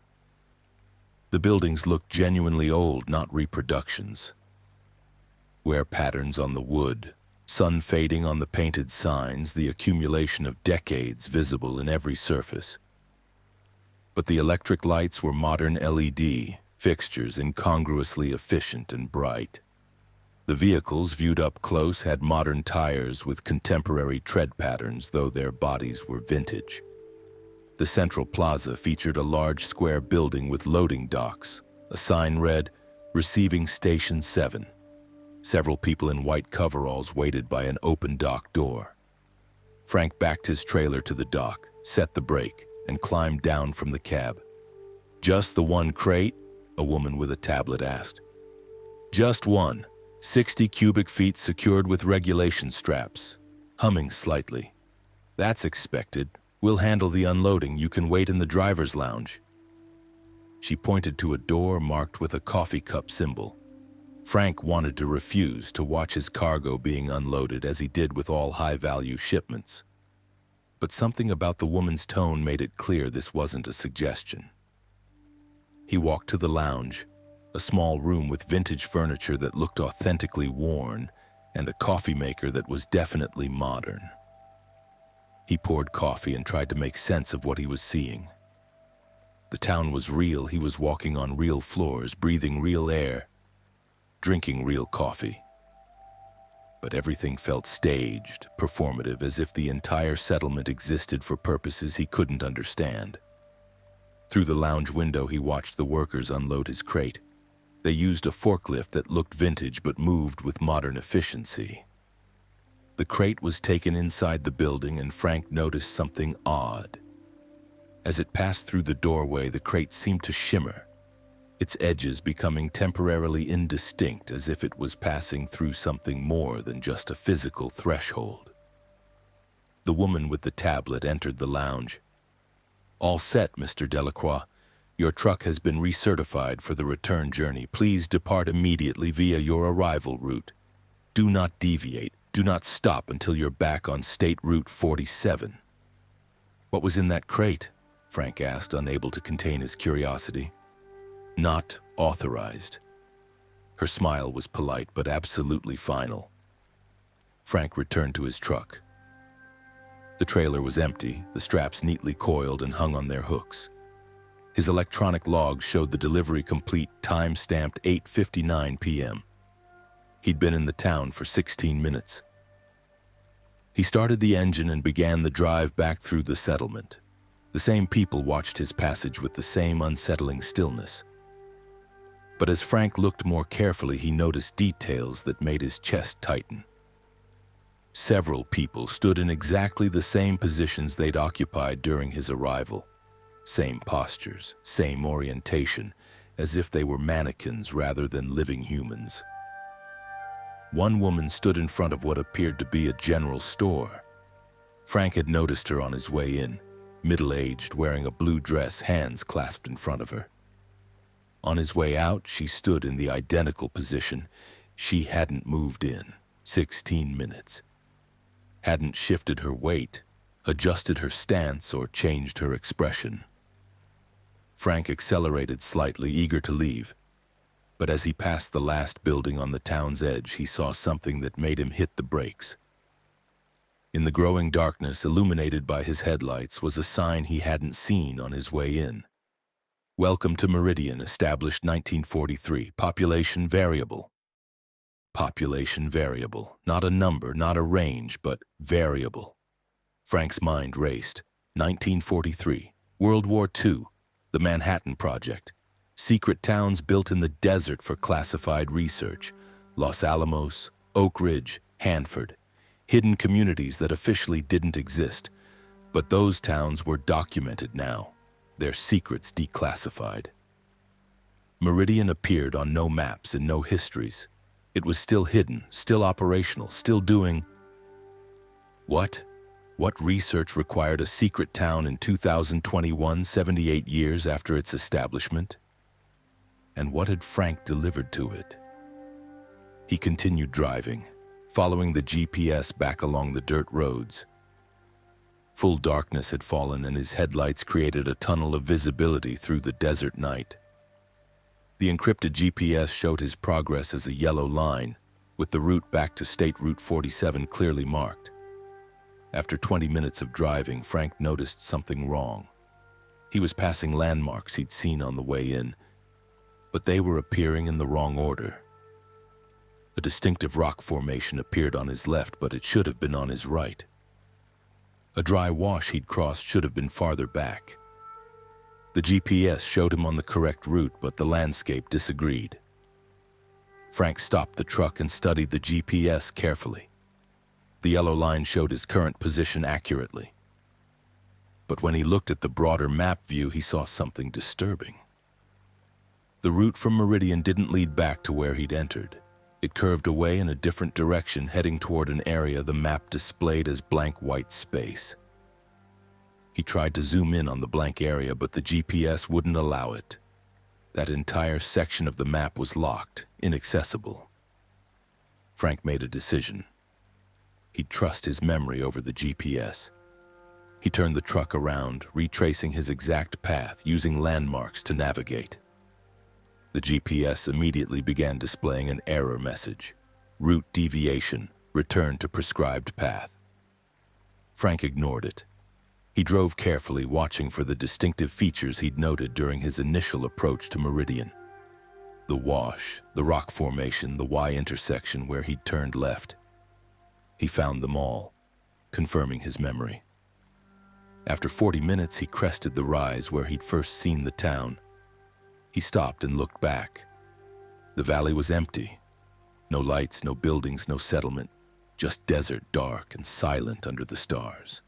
The buildings looked genuinely old, not reproductions. Wear patterns on the wood, sun fading on the painted signs, the accumulation of decades visible in every surface. But the electric lights were modern LED, fixtures incongruously efficient and bright. The vehicles, viewed up close, had modern tires with contemporary tread patterns, though their bodies were vintage. The central plaza featured a large square building with loading docks. A sign read, "Receiving Station 7." Several people in white coveralls waited by an open dock door. Frank backed his trailer to the dock, set the brake, and climbed down from the cab. "Just the one crate?" a woman with a tablet asked. "Just one. 60 cubic feet secured with regulation straps." Humming slightly. "That's expected. We'll handle the unloading. You can wait in the driver's lounge." She pointed to a door marked with a coffee cup symbol. Frank wanted to refuse to watch his cargo being unloaded, as he did with all high-value shipments. But something about the woman's tone made it clear this wasn't a suggestion. He walked to the lounge, a small room with vintage furniture that looked authentically worn, and a coffee maker that was definitely modern. He poured coffee and tried to make sense of what he was seeing. The town was real. He was walking on real floors, breathing real air, drinking real coffee. But everything felt staged, performative, as if the entire settlement existed for purposes he couldn't understand. Through the lounge window, he watched the workers unload his crate. They used a forklift that looked vintage but moved with modern efficiency. The crate was taken inside the building, and Frank noticed something odd. As it passed through the doorway, the crate seemed to shimmer. its edges becoming temporarily indistinct as if it was passing through something more than just a physical threshold. The woman with the tablet entered the lounge. "All set, Mr. Delacroix. Your truck has been recertified for the return journey. Please depart immediately via your arrival route. Do not deviate. Do not stop until you're back on State Route 47. "What was in that crate?" Frank asked, unable to contain his curiosity. "Not authorized." Her smile was polite but absolutely final. Frank returned to his truck. The trailer was empty, the straps neatly coiled and hung on their hooks. His electronic log showed the delivery complete, time-stamped 8:59 p.m. He'd been in the town for 16 minutes. He started the engine and began the drive back through the settlement. The same people watched his passage with the same unsettling stillness. But as Frank looked more carefully, he noticed details that made his chest tighten. Several people stood in exactly the same positions they'd occupied during his arrival. Same postures, same orientation, as if they were mannequins rather than living humans. One woman stood in front of what appeared to be a general store. Frank had noticed her on his way in, middle-aged, wearing a blue dress, hands clasped in front of her. On his way out, she stood in the identical position. She hadn't moved in 16 minutes. Hadn't shifted her weight, adjusted her stance, or changed her expression. Frank accelerated slightly, eager to leave. But as he passed the last building on the town's edge, he saw something that made him hit the brakes. In the growing darkness, illuminated by his headlights, was a sign he hadn't seen on his way in. "Welcome to Meridian, established 1943, population variable." Population variable, not a number, not a range, but variable. Frank's mind raced. 1943, World War II, the Manhattan Project. Secret towns built in the desert for classified research. Los Alamos, Oak Ridge, Hanford. Hidden communities that officially didn't exist. But those towns were documented now, their secrets declassified. Meridian appeared on no maps and no histories. It was still hidden, still operational, still doing... What? What research required a secret town in 2021, 78 years after its establishment? And what had Frank delivered to it? He continued driving, following the GPS back along the dirt roads. Full darkness had fallen and his headlights created a tunnel of visibility through the desert night. The encrypted GPS showed his progress as a yellow line, with the route back to State Route 47 clearly marked. After 20 minutes of driving, Frank noticed something wrong. He was passing landmarks he'd seen on the way in, but they were appearing in the wrong order. A distinctive rock formation appeared on his left, but it should have been on his right. A dry wash he'd crossed should have been farther back. The GPS showed him on the correct route, but the landscape disagreed. Frank stopped the truck and studied the GPS carefully. The yellow line showed his current position accurately. But when he looked at the broader map view, he saw something disturbing. The route from Meridian didn't lead back to where he'd entered. It curved away in a different direction, heading toward an area the map displayed as blank white space. He tried to zoom in on the blank area, but the GPS wouldn't allow it. That entire section of the map was locked, inaccessible. Frank made a decision. He'd trust his memory over the GPS. He turned the truck around, retracing his exact path, using landmarks to navigate. The GPS immediately began displaying an error message. Route deviation, return to prescribed path. Frank ignored it. He drove carefully, watching for the distinctive features he'd noted during his initial approach to Meridian. The wash, the rock formation, the Y intersection where he'd turned left. He found them all, confirming his memory. After 40 minutes, he crested the rise where he'd first seen the town. He stopped and looked back. The valley was empty. No lights, no buildings, no settlement. Just desert, dark and silent under the stars.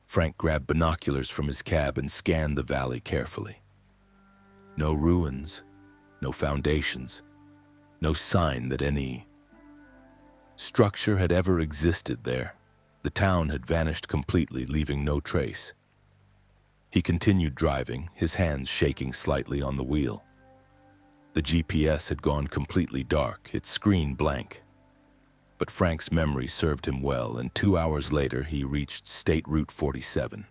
Frank grabbed binoculars from his cab and scanned the valley carefully. No ruins, no foundations, no sign that any structure had ever existed there. The town had vanished completely, leaving no trace. He continued driving, his hands shaking slightly on the wheel. The GPS had gone completely dark, its screen blank. But Frank's memory served him well, and 2 hours later he reached State Route 47.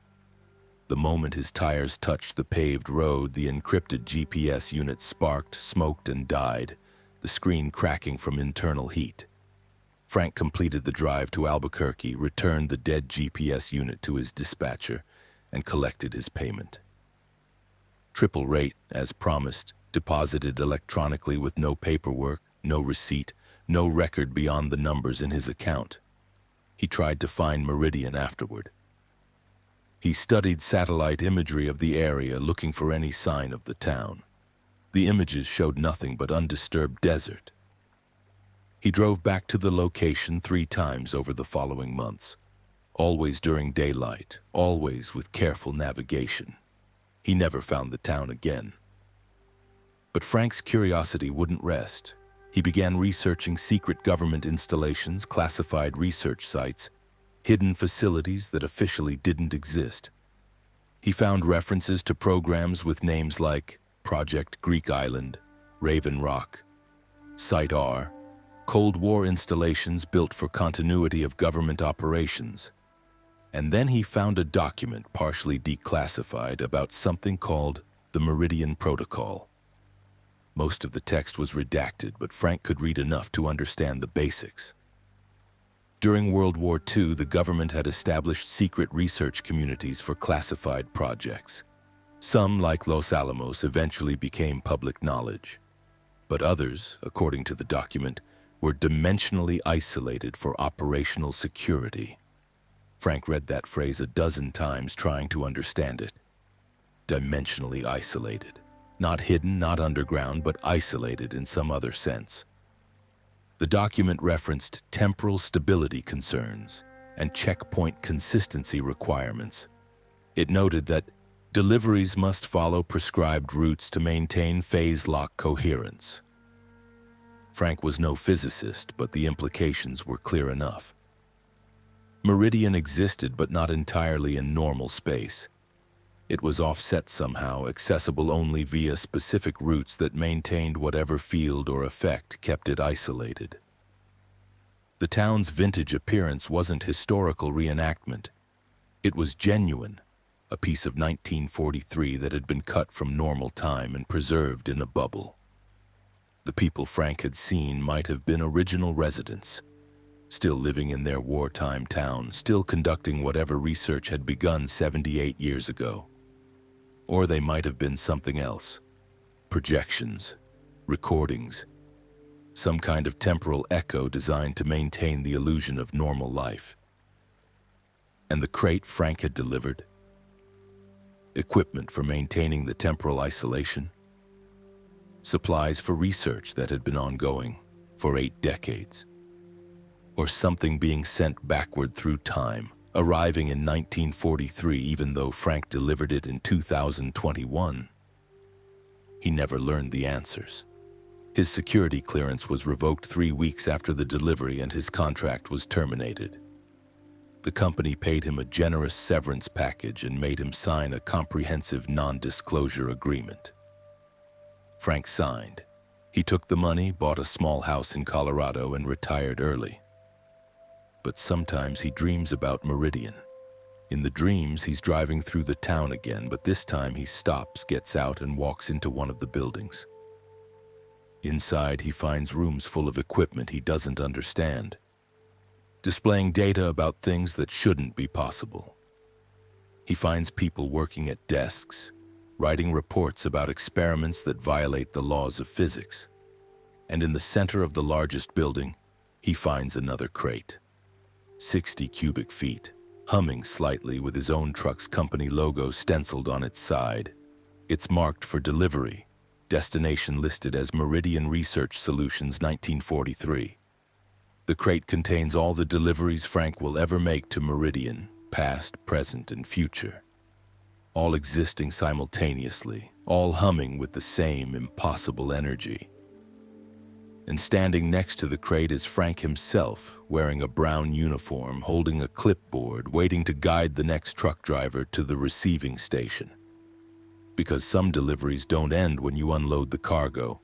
The moment his tires touched the paved road, the encrypted GPS unit sparked, smoked, and died, the screen cracking from internal heat. Frank completed the drive to Albuquerque, returned the dead GPS unit to his dispatcher, and collected his payment. Triple rate, as promised, deposited electronically with no paperwork, no receipt, no record beyond the numbers in his account. He tried to find Meridian afterward. He studied satellite imagery of the area, looking for any sign of the town. The images showed nothing but undisturbed desert. He drove back to the location 3 times over the following months, always during daylight, always with careful navigation. He never found the town again. But Frank's curiosity wouldn't rest. He began researching secret government installations, classified research sites, hidden facilities that officially didn't exist. He found references to programs with names like Project Greek Island, Raven Rock, Site R, Cold War installations built for continuity of government operations. And then he found a document partially declassified about something called the Meridian Protocol. Most of the text was redacted, but Frank could read enough to understand the basics. During World War II, the government had established secret research communities for classified projects. Some, like Los Alamos, eventually became public knowledge. But others, according to the document, were dimensionally isolated for operational security. Frank read that phrase a dozen times, trying to understand it. Dimensionally isolated. Not hidden, not underground, but isolated in some other sense. The document referenced temporal stability concerns and checkpoint consistency requirements. It noted that deliveries must follow prescribed routes to maintain phase lock coherence. Frank was no physicist, but the implications were clear enough. Meridian existed, but not entirely in normal space. It was offset somehow, accessible only via specific routes that maintained whatever field or effect kept it isolated. The town's vintage appearance wasn't historical reenactment. It was genuine, a piece of 1943 that had been cut from normal time and preserved in a bubble. The people Frank had seen might have been original residents, still living in their wartime town, still conducting whatever research had begun 78 years ago. Or they might have been something else. Projections, recordings, some kind of temporal echo designed to maintain the illusion of normal life. And the crate Frank had delivered? Equipment for maintaining the temporal isolation? Supplies for research that had been ongoing for 8 decades? Or something being sent backward through time, arriving in 1943 even though Frank delivered it in 2021. He never learned the answers. His security clearance was revoked 3 weeks after the delivery and his contract was terminated. The company paid him a generous severance package and made him sign a comprehensive non-disclosure agreement. Frank signed. He took the money, bought a small house in Colorado, and retired early. But sometimes he dreams about Meridian. In the dreams, he's driving through the town again, but this time he stops, gets out, and walks into one of the buildings. Inside, he finds rooms full of equipment he doesn't understand, displaying data about things that shouldn't be possible. He finds people working at desks, writing reports about experiments that violate the laws of physics. And in the center of the largest building, he finds another crate. 60 cubic feet, humming slightly with his own truck's company logo stenciled on its side. It's marked for delivery, destination listed as Meridian Research Solutions 1943. The crate contains all the deliveries Frank will ever make to Meridian, past, present, and future. All existing simultaneously, all humming with the same impossible energy. And standing next to the crate is Frank himself, wearing a brown uniform, holding a clipboard, waiting to guide the next truck driver to the receiving station. Because some deliveries don't end when you unload the cargo.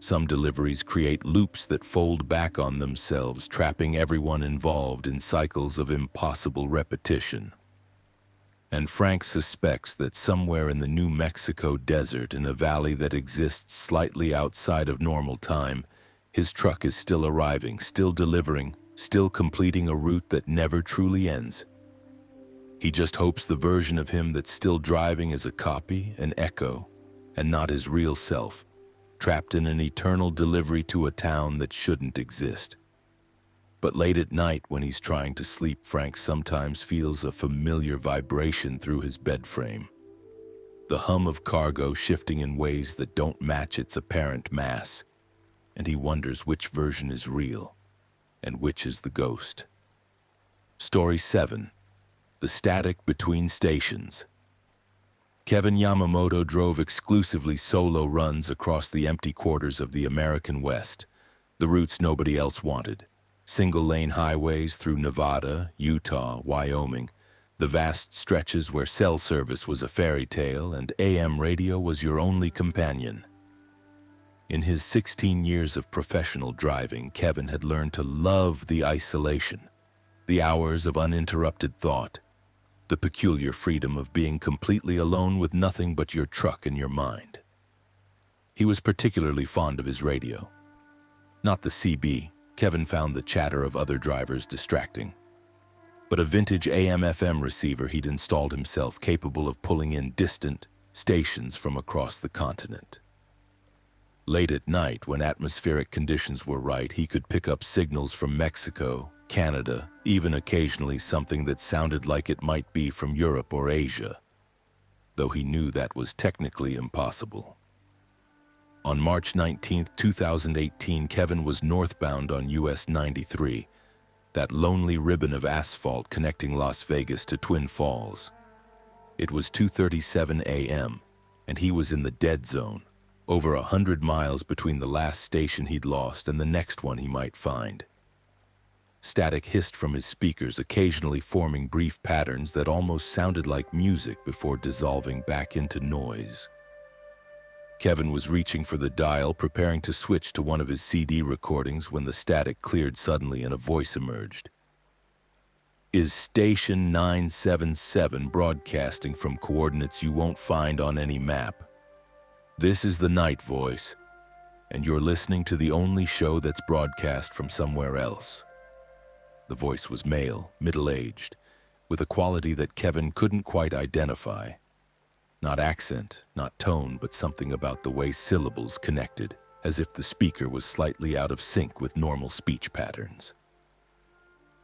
Some deliveries create loops that fold back on themselves, trapping everyone involved in cycles of impossible repetition. And Frank suspects that somewhere in the New Mexico desert, in a valley that exists slightly outside of normal time, his truck is still arriving, still delivering, still completing a route that never truly ends. He just hopes the version of him that's still driving is a copy, an echo, and not his real self, trapped in an eternal delivery to a town that shouldn't exist. But late at night, when he's trying to sleep, Frank sometimes feels a familiar vibration through his bed frame. The hum of cargo shifting in ways that don't match its apparent mass, and he wonders which version is real and which is the ghost. Story 7. The Static Between Stations. Kevin Yamamoto drove exclusively solo runs across the empty quarters of the American West, the routes nobody else wanted. Single-lane highways through Nevada, Utah, Wyoming, the vast stretches where cell service was a fairy tale and AM radio was your only companion. In his 16 years of professional driving, Kevin had learned to love the isolation, the hours of uninterrupted thought, the peculiar freedom of being completely alone with nothing but your truck and your mind. He was particularly fond of his radio. Not the CB. Kevin found the chatter of other drivers distracting, but a vintage AM/FM receiver he'd installed himself, capable of pulling in distant stations from across the continent. Late at night, when atmospheric conditions were right, he could pick up signals from Mexico, Canada, even occasionally something that sounded like it might be from Europe or Asia, though he knew that was technically impossible. On March 19, 2018, Kevin was northbound on US 93, that lonely ribbon of asphalt connecting Las Vegas to Twin Falls. It was 2:37 a.m., and he was in the dead zone, over 100 miles between the last station he'd lost and the next one he might find. Static hissed from his speakers, occasionally forming brief patterns that almost sounded like music before dissolving back into noise. Kevin was reaching for the dial, preparing to switch to one of his CD recordings when the static cleared suddenly and a voice emerged. "Is station 977 broadcasting from coordinates you won't find on any map? This is the Night Voice, and you're listening to the only show that's broadcast from somewhere else." The voice was male, middle-aged, with a quality that Kevin couldn't quite identify. Not accent, not tone, but something about the way syllables connected, as if the speaker was slightly out of sync with normal speech patterns.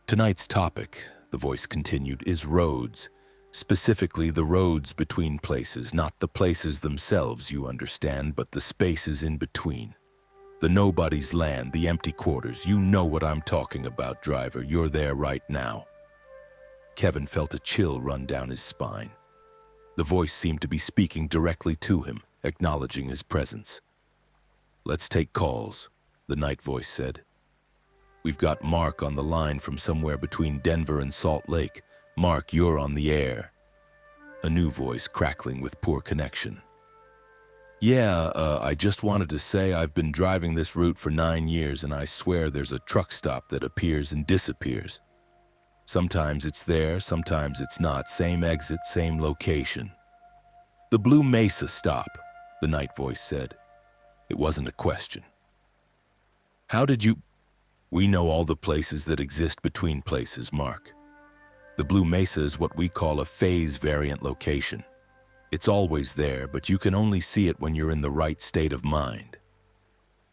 "Tonight's topic," the voice continued, "is roads, specifically the roads between places, not the places themselves, you understand, but the spaces in between. The nobody's land, the empty quarters. You know what I'm talking about, driver. You're there right now." Kevin felt a chill run down his spine. The voice seemed to be speaking directly to him, acknowledging his presence. "Let's take calls," the night voice said. "We've got Mark on the line from somewhere between Denver and Salt Lake. Mark, you're on the air." A new voice crackling with poor connection. "Yeah, I just wanted to say I've been driving this route for 9 years, and I swear there's a truck stop that appears and disappears. Sometimes it's there, sometimes it's not. Same exit, same location." "The Blue Mesa stop," the night voice said. It wasn't a question. "How did you—" "We know all the places that exist between places, Mark. The Blue Mesa is what we call a phase variant location. It's always there, but you can only see it when you're in the right state of mind.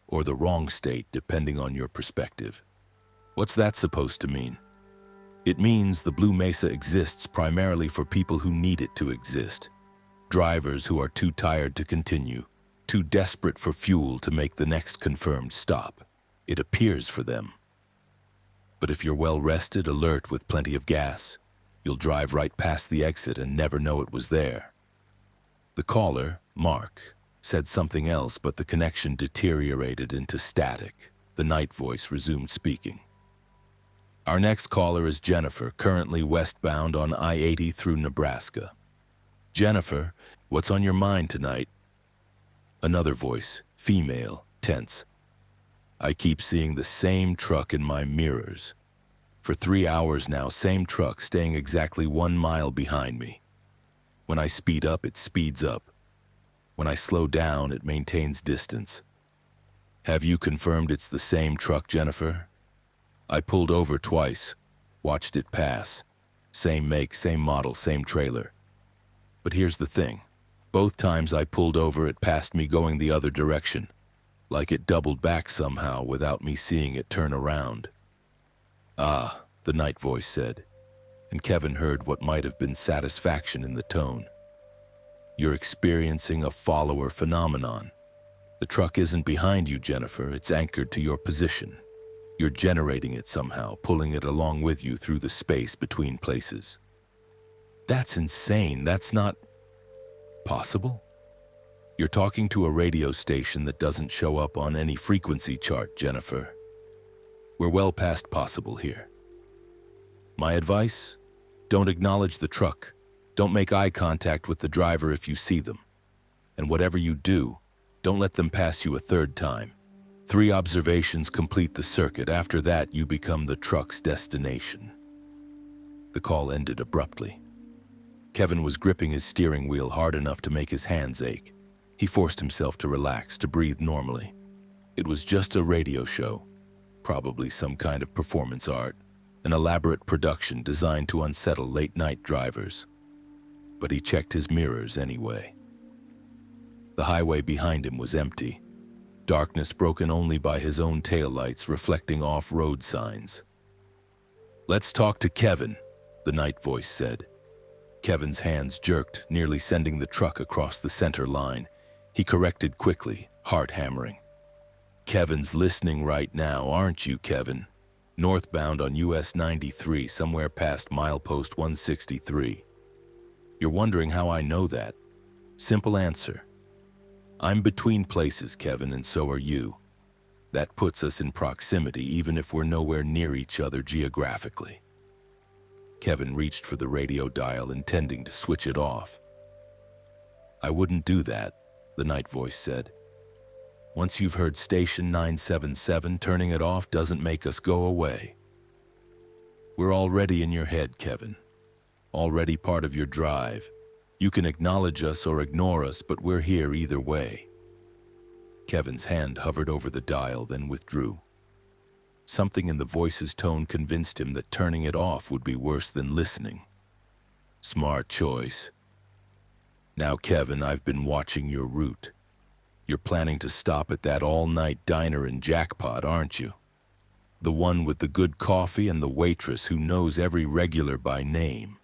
Or the wrong state, depending on your perspective." "What's that supposed to mean?" "It means the Blue Mesa exists primarily for people who need it to exist. Drivers who are too tired to continue, too desperate for fuel to make the next confirmed stop. It appears for them. But if you're well-rested, alert, with plenty of gas, you'll drive right past the exit and never know it was there." The caller, Mark said something else, but the connection deteriorated into static. The night voice resumed speaking. Our next caller is Jennifer, currently westbound on I-80 through Nebraska. Jennifer, what's on your mind tonight? Another voice, female, tense. I keep seeing the same truck in my mirrors. For 3 hours now, same truck staying exactly 1 mile behind me. When I speed up, it speeds up. When I slow down, it maintains distance. Have you confirmed it's the same truck, Jennifer? I pulled over twice, watched it pass. Same make, same model, same trailer. But here's the thing. Both times I pulled over, it passed me going the other direction, like it doubled back somehow without me seeing it turn around. Ah, the night voice said, and Kevin heard what might have been satisfaction in the tone. You're experiencing a follower phenomenon. The truck isn't behind you, Jennifer. It's anchored to your position. You're generating it somehow, pulling it along with you through the space between places. That's insane. That's not possible. You're talking to a radio station that doesn't show up on any frequency chart, Jennifer. We're well past possible here. My advice? Don't acknowledge the truck. Don't make eye contact with the driver if you see them. And whatever you do, don't let them pass you a third time. 3 observations complete the circuit. After that, you become the truck's destination. The call ended abruptly. Kevin was gripping his steering wheel hard enough to make his hands ache. He forced himself to relax, to breathe normally. It was just a radio show, probably some kind of performance art, an elaborate production designed to unsettle late-night drivers. But he checked his mirrors anyway. The highway behind him was empty, darkness broken only by his own taillights reflecting off road signs. Let's talk to Kevin, the night voice said. Kevin's hands jerked, nearly sending the truck across the center line. He corrected quickly, heart hammering. Kevin's listening right now, aren't you, Kevin? Northbound on US 93, somewhere past milepost 163. You're wondering how I know that? Simple answer. I'm between places, Kevin, and so are you. That puts us in proximity, even if we're nowhere near each other geographically. Kevin reached for the radio dial, intending to switch it off. I wouldn't do that, the night voice said. Once you've heard station 977, turning it off doesn't make us go away. We're already in your head, Kevin. Already part of your drive. You can acknowledge us or ignore us, but we're here either way. Kevin's hand hovered over the dial, then withdrew. Something in the voice's tone convinced him that turning it off would be worse than listening. Smart choice. Now, Kevin, I've been watching your route. You're planning to stop at that all-night diner in Jackpot, aren't you? The one with the good coffee and the waitress who knows every regular by name.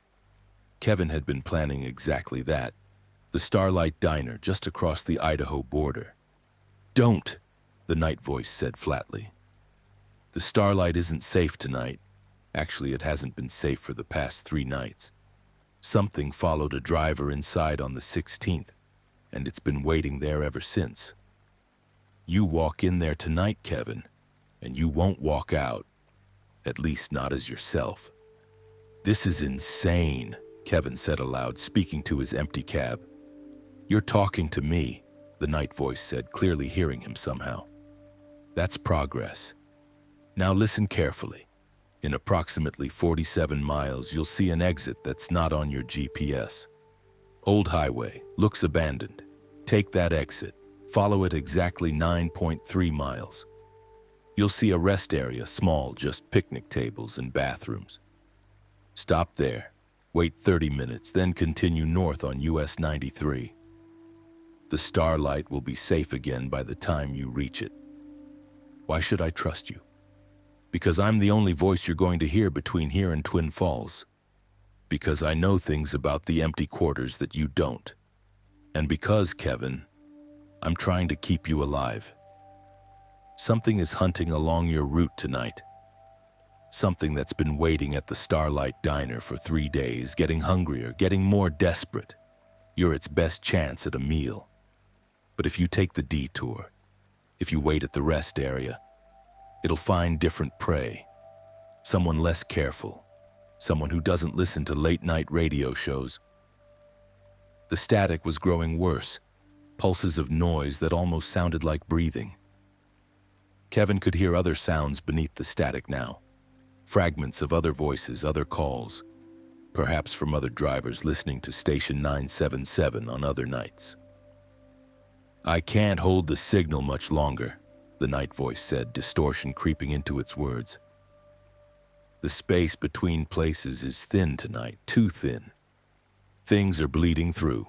Kevin had been planning exactly that. The Starlight Diner just across the Idaho border. Don't, the night voice said flatly. The Starlight isn't safe tonight. Actually, it hasn't been safe for the past 3 nights. Something followed a driver inside on the 16th, and it's been waiting there ever since. You walk in there tonight, Kevin, and you won't walk out. At least not as yourself. This is insane, Kevin said aloud, speaking to his empty cab. You're talking to me, the night voice said, clearly hearing him somehow. That's progress. Now listen carefully. In approximately 47 miles, you'll see an exit that's not on your GPS. Old highway, looks abandoned. Take that exit. Follow it exactly 9.3 miles. You'll see a rest area, small, just picnic tables and bathrooms. Stop there. Wait 30 minutes, then continue north on US 93. The Starlight will be safe again by the time you reach it. Why should I trust you? Because I'm the only voice you're going to hear between here and Twin Falls. Because I know things about the empty quarters that you don't. And because, Kevin, I'm trying to keep you alive. Something is hunting along your route tonight. Something that's been waiting at the Starlight Diner for 3 days, getting hungrier, getting more desperate. You're its best chance at a meal. But if you take the detour, if you wait at the rest area, it'll find different prey. Someone less careful, someone who doesn't listen to late-night radio shows. The static was growing worse, pulses of noise that almost sounded like breathing. Kevin could hear other sounds beneath the static now, fragments of other voices, other calls, perhaps from other drivers listening to Station 977 on other nights. "I can't hold the signal much longer," the night voice said, distortion creeping into its words. "The space between places is thin tonight, too thin. Things are bleeding through."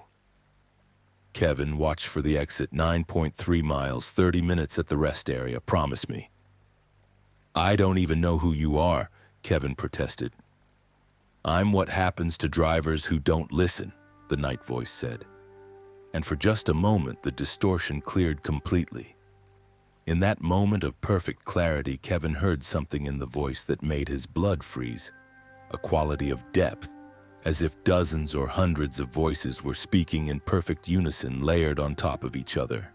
"Kevin, watch for the exit, 9.3 miles, 30 minutes at the rest area, promise me." "I don't even know who you are," Kevin protested. "I'm what happens to drivers who don't listen," the night voice said. And for just a moment, the distortion cleared completely. In that moment of perfect clarity, Kevin heard something in the voice that made his blood freeze, a quality of depth, as if dozens or hundreds of voices were speaking in perfect unison, layered on top of each other.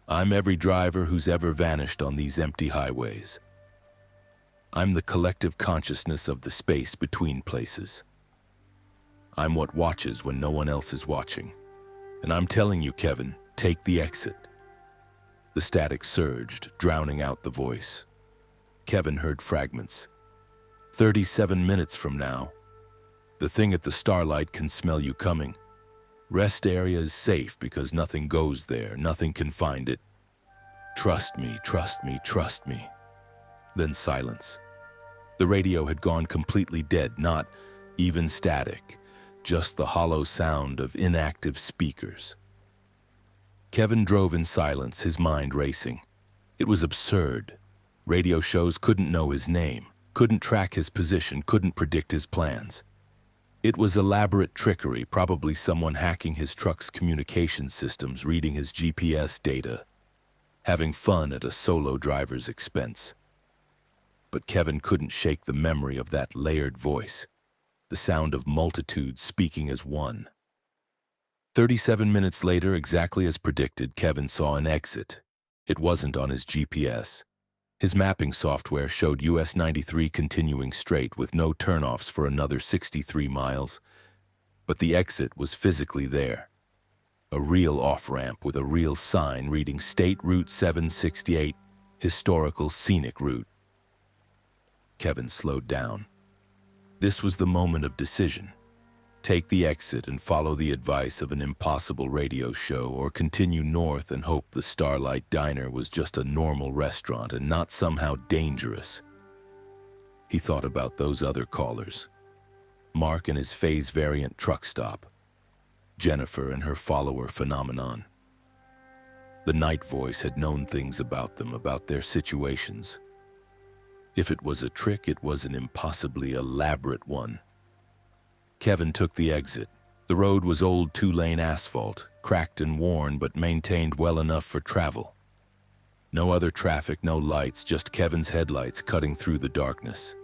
"I'm every driver who's ever vanished on these empty highways. I'm the collective consciousness of the space between places. I'm what watches when no one else is watching. And I'm telling you, Kevin, take the exit." The static surged, drowning out the voice. Kevin heard fragments. 37 minutes from now. The thing at the starlight can smell you coming. Rest area is safe because nothing goes there, nothing can find it. Trust me, trust me, trust me. Then silence. The radio had gone completely dead, not even static, just the hollow sound of inactive speakers. Kevin drove in silence, his mind racing. It was absurd. Radio shows couldn't know his name, couldn't track his position, couldn't predict his plans. It was elaborate trickery, probably someone hacking his truck's communication systems, reading his GPS data, having fun at a solo driver's expense. But Kevin couldn't shake the memory of that layered voice, the sound of multitudes speaking as one. 37 minutes later, exactly as predicted, Kevin saw an exit. It wasn't on his GPS. His mapping software showed US 93 continuing straight with no turnoffs for another 63 miles. But the exit was physically there. A real off-ramp with a real sign reading State Route 768, Historical Scenic Route. Kevin slowed down. This was the moment of decision. Take the exit and follow the advice of an impossible radio show, or continue north and hope the Starlight Diner was just a normal restaurant and not somehow dangerous. He thought about those other callers. Mark and his phase variant truck stop. Jennifer and her follower phenomenon. The night voice had known things about them, about their situations. If it was a trick, it was an impossibly elaborate one. Kevin took the exit. The road was old two-lane asphalt, cracked and worn but maintained well enough for travel. No other traffic, no lights, just Kevin's headlights cutting through the darkness.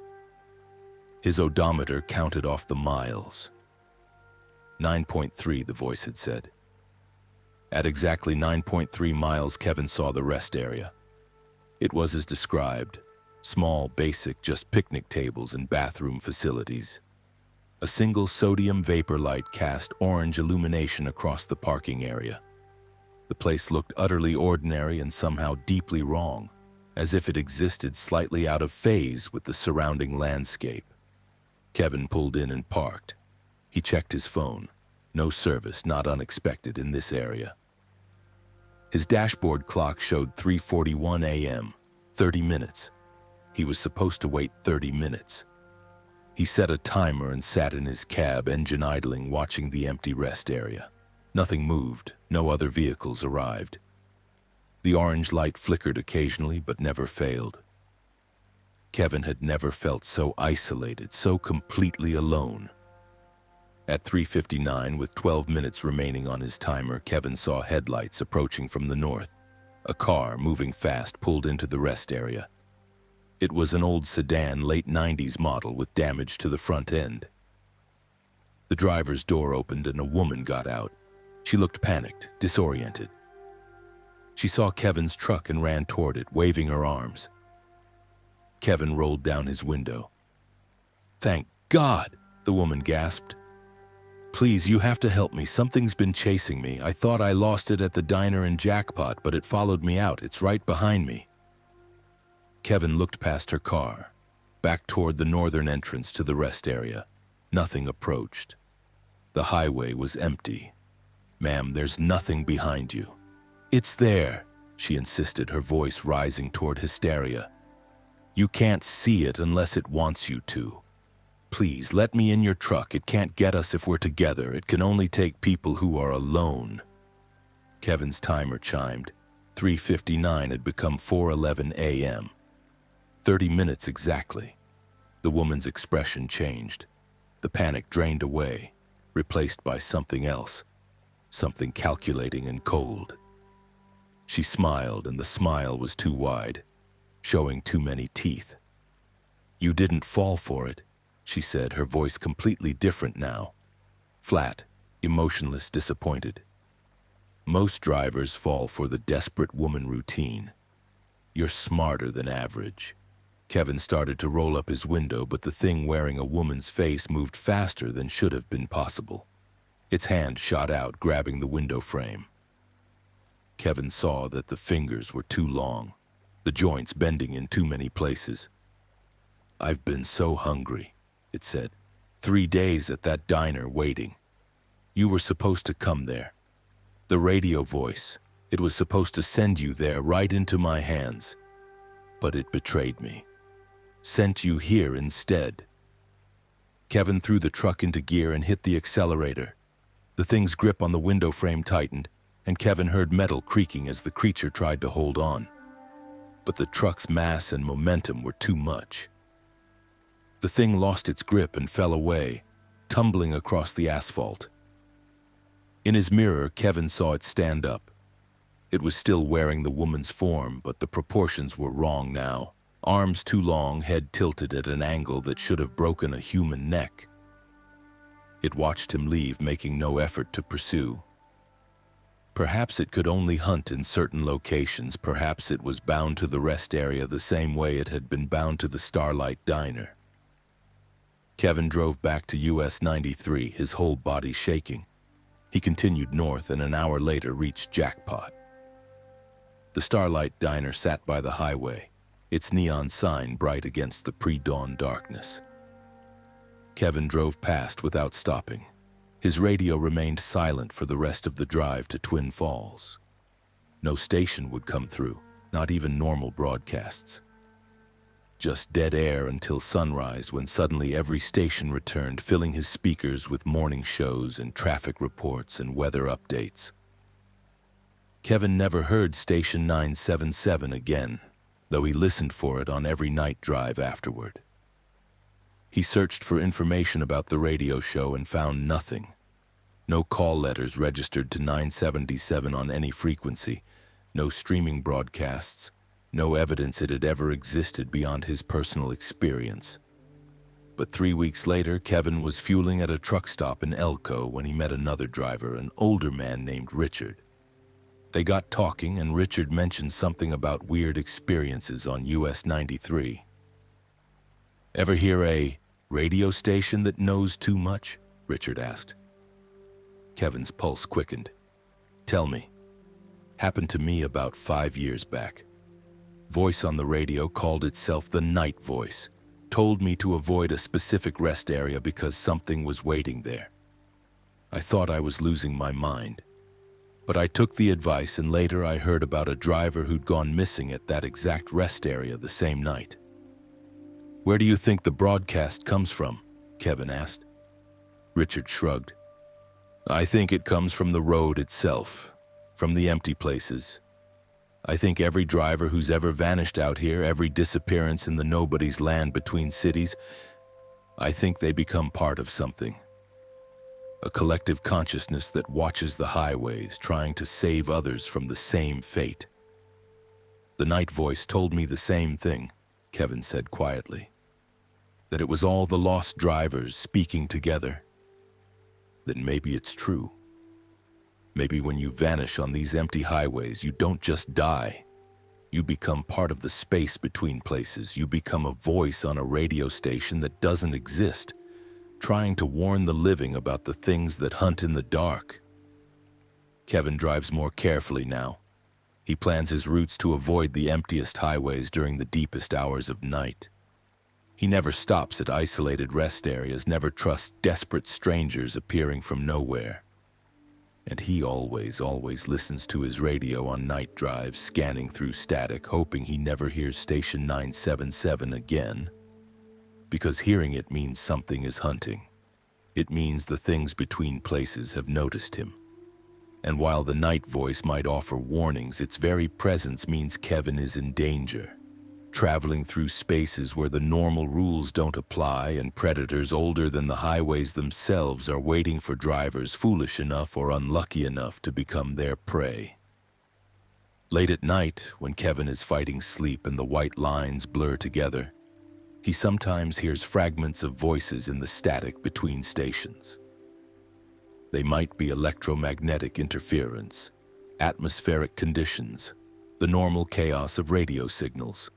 His odometer counted off the miles. 9.3, the voice had said. At exactly 9.3 miles, Kevin saw the rest area. It was as described. Small, basic, just picnic tables and bathroom facilities. A single sodium vapor light cast orange illumination across the parking area. The place looked utterly ordinary and somehow deeply wrong, as if it existed slightly out of phase with the surrounding landscape. Kevin pulled in and parked. He checked his phone. No service, not unexpected in this area. His dashboard clock showed 3:41 a.m., 30 minutes. He was supposed to wait 30 minutes. He set a timer and sat in his cab, engine idling, watching the empty rest area. Nothing moved, no other vehicles arrived. The orange light flickered occasionally, but never failed. Kevin had never felt so isolated, so completely alone. At 3:59, with 12 minutes remaining on his timer, Kevin saw headlights approaching from the north. A car, moving fast, pulled into the rest area. It was an old sedan, late 90s model with damage to the front end. The driver's door opened and a woman got out. She looked panicked, disoriented. She saw Kevin's truck and ran toward it, waving her arms. Kevin rolled down his window. "Thank God," the woman gasped. "Please, you have to help me. Something's been chasing me. I thought I lost it at the diner in Jackpot, but it followed me out. It's right behind me." Kevin looked past her car, back toward the northern entrance to the rest area. Nothing approached. The highway was empty. "Ma'am, there's nothing behind you." "It's there," she insisted, her voice rising toward hysteria. "You can't see it unless it wants you to. Please, let me in your truck. It can't get us if we're together. It can only take people who are alone." Kevin's timer chimed. 3:59 had become 4:11 a.m. 30 minutes exactly. The woman's expression changed. The panic drained away, replaced by something else, something calculating and cold. She smiled, and the smile was too wide, showing too many teeth. "You didn't fall for it," she said, her voice completely different now. Flat, emotionless, disappointed. "Most drivers fall for the desperate woman routine. You're smarter than average." Kevin started to roll up his window, but the thing wearing a woman's face moved faster than should have been possible. Its hand shot out, grabbing the window frame. Kevin saw that the fingers were too long, the joints bending in too many places. "I've been so hungry," it said. 3 days at that diner waiting. You were supposed to come there. The radio voice, it was supposed to send you there right into my hands. But it betrayed me. Sent you here instead." Kevin threw the truck into gear and hit the accelerator. The thing's grip on the window frame tightened, and Kevin heard metal creaking as the creature tried to hold on. But the truck's mass and momentum were too much. The thing lost its grip and fell away, tumbling across the asphalt. In his mirror, Kevin saw it stand up. It was still wearing the woman's form, but the proportions were wrong now. Arms too long, head tilted at an angle that should have broken a human neck. It watched him leave, making no effort to pursue. Perhaps it could only hunt in certain locations. Perhaps it was bound to the rest area the same way it had been bound to the Starlight Diner. Kevin drove back to US 93, his whole body shaking. He continued north and an hour later reached Jackpot. The Starlight Diner sat by the highway, its neon sign bright against the pre-dawn darkness. Kevin drove past without stopping. His radio remained silent for the rest of the drive to Twin Falls. No station would come through, not even normal broadcasts. Just dead air until sunrise, when suddenly every station returned, filling his speakers with morning shows and traffic reports and weather updates. Kevin never heard Station 977 again, though he listened for it on every night drive afterward. He searched for information about the radio show and found nothing. No call letters registered to 977 on any frequency, no streaming broadcasts, no evidence it had ever existed beyond his personal experience. But 3 weeks later, Kevin was fueling at a truck stop in Elko when he met another driver, an older man named Richard. They got talking, and Richard mentioned something about weird experiences on US 93. "Ever hear a radio station that knows too much?" Richard asked. Kevin's pulse quickened. "Tell me." "Happened to me about 5 years back. Voice on the radio called itself the Night Voice. Told me to avoid a specific rest area because something was waiting there. I thought I was losing my mind. But I took the advice, and later I heard about a driver who'd gone missing at that exact rest area the same night." "Where do you think the broadcast comes from?" Kevin asked. Richard shrugged. "I think it comes from the road itself, from the empty places. I think every driver who's ever vanished out here, every disappearance in the nobody's land between cities, I think they become part of something. A collective consciousness that watches the highways, trying to save others from the same fate." "The Night Voice told me the same thing," Kevin said quietly. "That it was all the lost drivers speaking together. Then maybe it's true. Maybe when you vanish on these empty highways, you don't just die. You become part of the space between places. You become a voice on a radio station that doesn't exist, trying to warn the living about the things that hunt in the dark. Kevin drives more carefully now. He plans his routes to avoid the emptiest highways during the deepest hours of night. He never stops at isolated rest areas, never trusts desperate strangers appearing from nowhere. And he always listens to his radio on night drives, scanning through static, hoping he never hears station 977 again. Because hearing it means something is hunting. It means the things between places have noticed him. And while the night voice might offer warnings, its very presence means Kevin is in danger. Traveling through spaces where the normal rules don't apply and predators older than the highways themselves are waiting for drivers foolish enough or unlucky enough to become their prey. Late at night, when Kevin is fighting sleep and the white lines blur together, he sometimes hears fragments of voices in the static between stations. They might be electromagnetic interference, atmospheric conditions, the normal chaos of radio signals.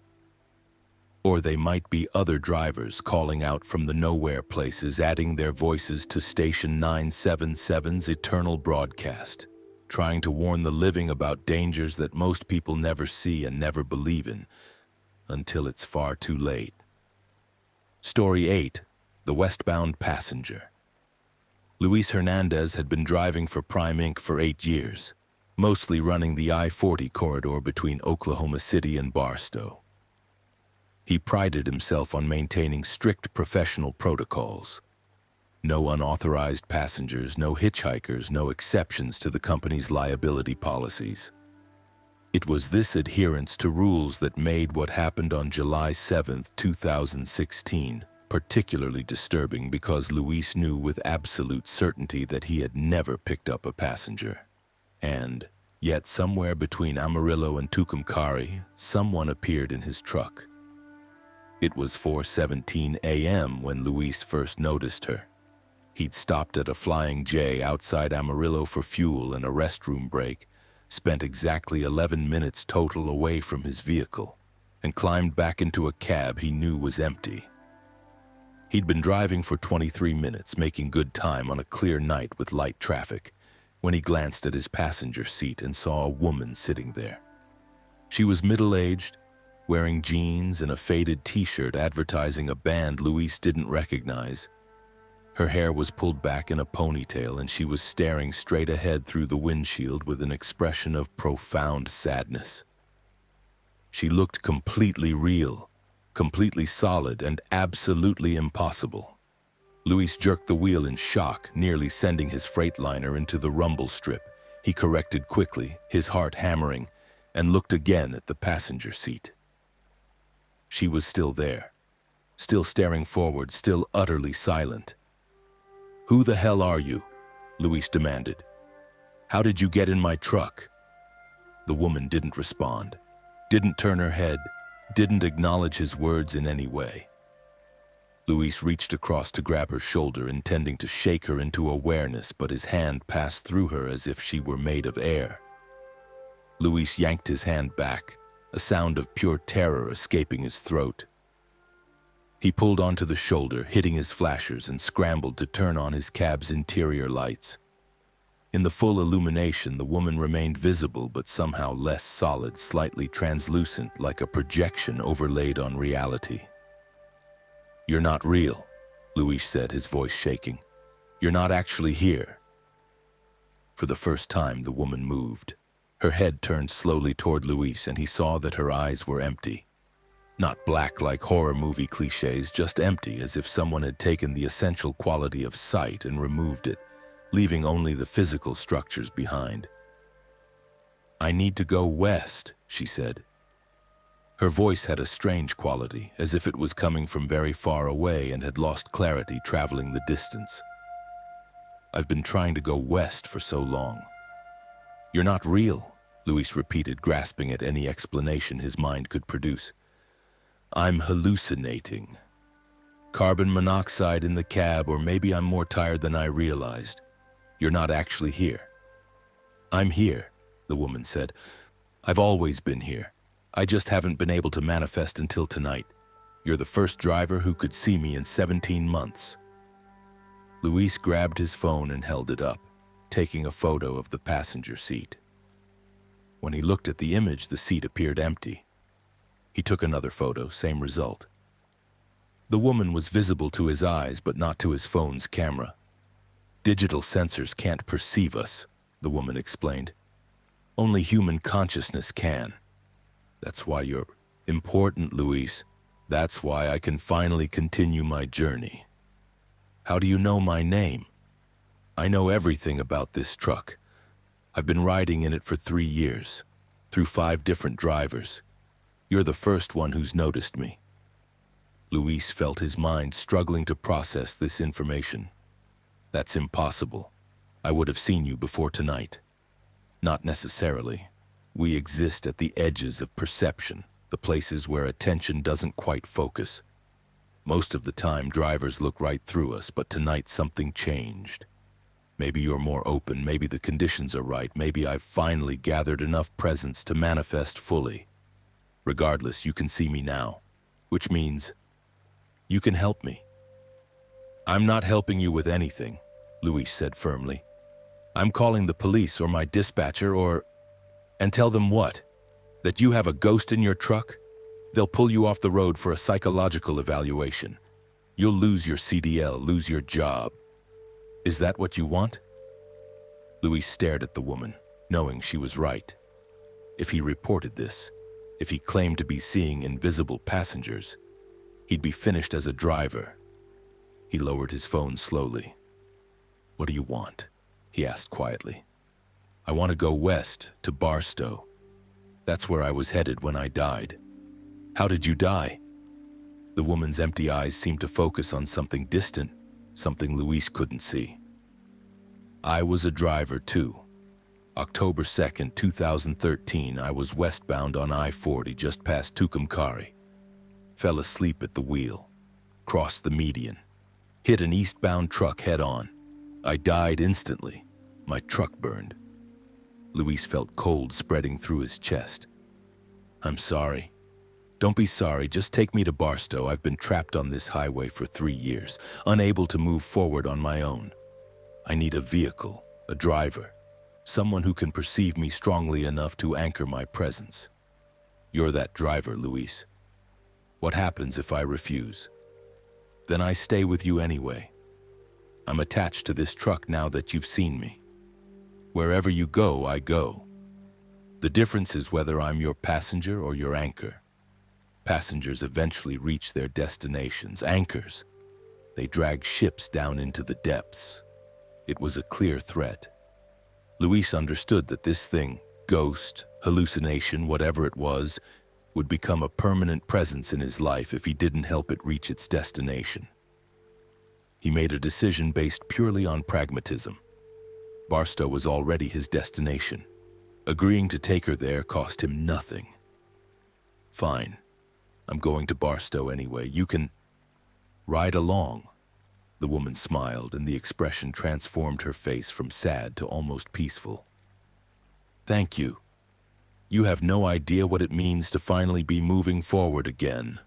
Or they might be other drivers calling out from the nowhere places, adding their voices to station 977's eternal broadcast, trying to warn the living about dangers that most people never see and never believe in, until it's far too late. Story 8, The Westbound Passenger. Luis Hernandez had been driving for Prime Inc. for 8 years, mostly running the I-40 corridor between Oklahoma City and Barstow. He prided himself on maintaining strict professional protocols. No unauthorized passengers, no hitchhikers, no exceptions to the company's liability policies. It was this adherence to rules that made what happened on July 7, 2016, particularly disturbing because Luis knew with absolute certainty that he had never picked up a passenger. And, yet somewhere between Amarillo and Tucumcari, someone appeared in his truck. It was 4:17 a.m. when Luis first noticed her. He'd stopped at a Flying J outside Amarillo for fuel and a restroom break, spent exactly 11 minutes total away from his vehicle, and climbed back into a cab he knew was empty. He'd been driving for 23 minutes, making good time on a clear night with light traffic, when he glanced at his passenger seat and saw a woman sitting there. She was middle-aged, wearing jeans and a faded t-shirt advertising a band Luis didn't recognize. Her hair was pulled back in a ponytail and she was staring straight ahead through the windshield with an expression of profound sadness. She looked completely real, completely solid, and absolutely impossible. Luis jerked the wheel in shock, nearly sending his Freightliner into the rumble strip. He corrected quickly, his heart hammering, and looked again at the passenger seat. She was still there, still staring forward, still utterly silent. "Who the hell are you?" Luis demanded. "How did you get in my truck?" The woman didn't respond, didn't turn her head, didn't acknowledge his words in any way. Luis reached across to grab her shoulder, intending to shake her into awareness, but his hand passed through her as if she were made of air. Luis yanked his hand back, a sound of pure terror escaping his throat. He pulled onto the shoulder, hitting his flashers, and scrambled to turn on his cab's interior lights. In the full illumination, the woman remained visible but somehow less solid, slightly translucent, like a projection overlaid on reality. "You're not real," Luis said, his voice shaking. "You're not actually here." For the first time, the woman moved. Her head turned slowly toward Luis, and he saw that her eyes were empty. Not black like horror movie cliches, just empty, as if someone had taken the essential quality of sight and removed it, leaving only the physical structures behind. "I need to go west," she said. Her voice had a strange quality, as if it was coming from very far away and had lost clarity traveling the distance. "I've been trying to go west for so long." "You're not real," Luis repeated, grasping at any explanation his mind could produce. "I'm hallucinating. Carbon monoxide in the cab, or maybe I'm more tired than I realized. You're not actually here." I'm here, the woman said. I've always been here. I just haven't been able to manifest until tonight. You're the first driver who could see me in 17 months. Luis grabbed his phone and held it up, taking a photo of the passenger seat. When he looked at the image, the seat appeared empty. He took another photo, same result. The woman was visible to his eyes, but not to his phone's camera. Digital sensors can't perceive us, the woman explained. Only human consciousness can. That's why you're important, Luis. That's why I can finally continue my journey. How do you know my name? I know everything about this truck. I've been riding in it for 3 years, through 5 different drivers. You're the first one who's noticed me. Luis felt his mind struggling to process this information. That's impossible. I would have seen you before tonight. Not necessarily. We exist at the edges of perception, the places where attention doesn't quite focus. Most of the time, drivers look right through us, but tonight something changed. Maybe you're more open, maybe the conditions are right, maybe I've finally gathered enough presence to manifest fully. Regardless, you can see me now, which means you can help me. I'm not helping you with anything, Luis said firmly. I'm calling the police or my dispatcher and tell them what? That you have a ghost in your truck? They'll pull you off the road for a psychological evaluation. You'll lose your CDL, lose your job. Is that what you want? Luis stared at the woman, knowing she was right. If he reported this, if he claimed to be seeing invisible passengers, he'd be finished as a driver. He lowered his phone slowly. What do you want? He asked quietly. I want to go west to Barstow. That's where I was headed when I died. How did you die? The woman's empty eyes seemed to focus on something distant, something Luis couldn't see. I was a driver too. October 2nd, 2013, I was westbound on I-40 just past Tucumcari. Fell asleep at the wheel, crossed the median, hit an eastbound truck head-on. I died instantly. My truck burned. Luis felt cold spreading through his chest. I'm sorry. Don't be sorry, just take me to Barstow. I've been trapped on this highway for 3 years, unable to move forward on my own. I need a vehicle, a driver, someone who can perceive me strongly enough to anchor my presence. You're that driver, Luis. What happens if I refuse? Then I stay with you anyway. I'm attached to this truck now that you've seen me. Wherever you go, I go. The difference is whether I'm your passenger or your anchor. Passengers eventually reach their destinations. Anchors, they drag ships down into the depths. It was a clear threat. Luis understood that this thing, ghost, hallucination, whatever it was, would become a permanent presence in his life if he didn't help it reach its destination. He made a decision based purely on pragmatism. Barstow was already his destination. Agreeing to take her there cost him nothing. Fine. I'm going to Barstow anyway. You can ride along. The woman smiled, and the expression transformed her face from sad to almost peaceful. Thank you. You have no idea what it means to finally be moving forward again.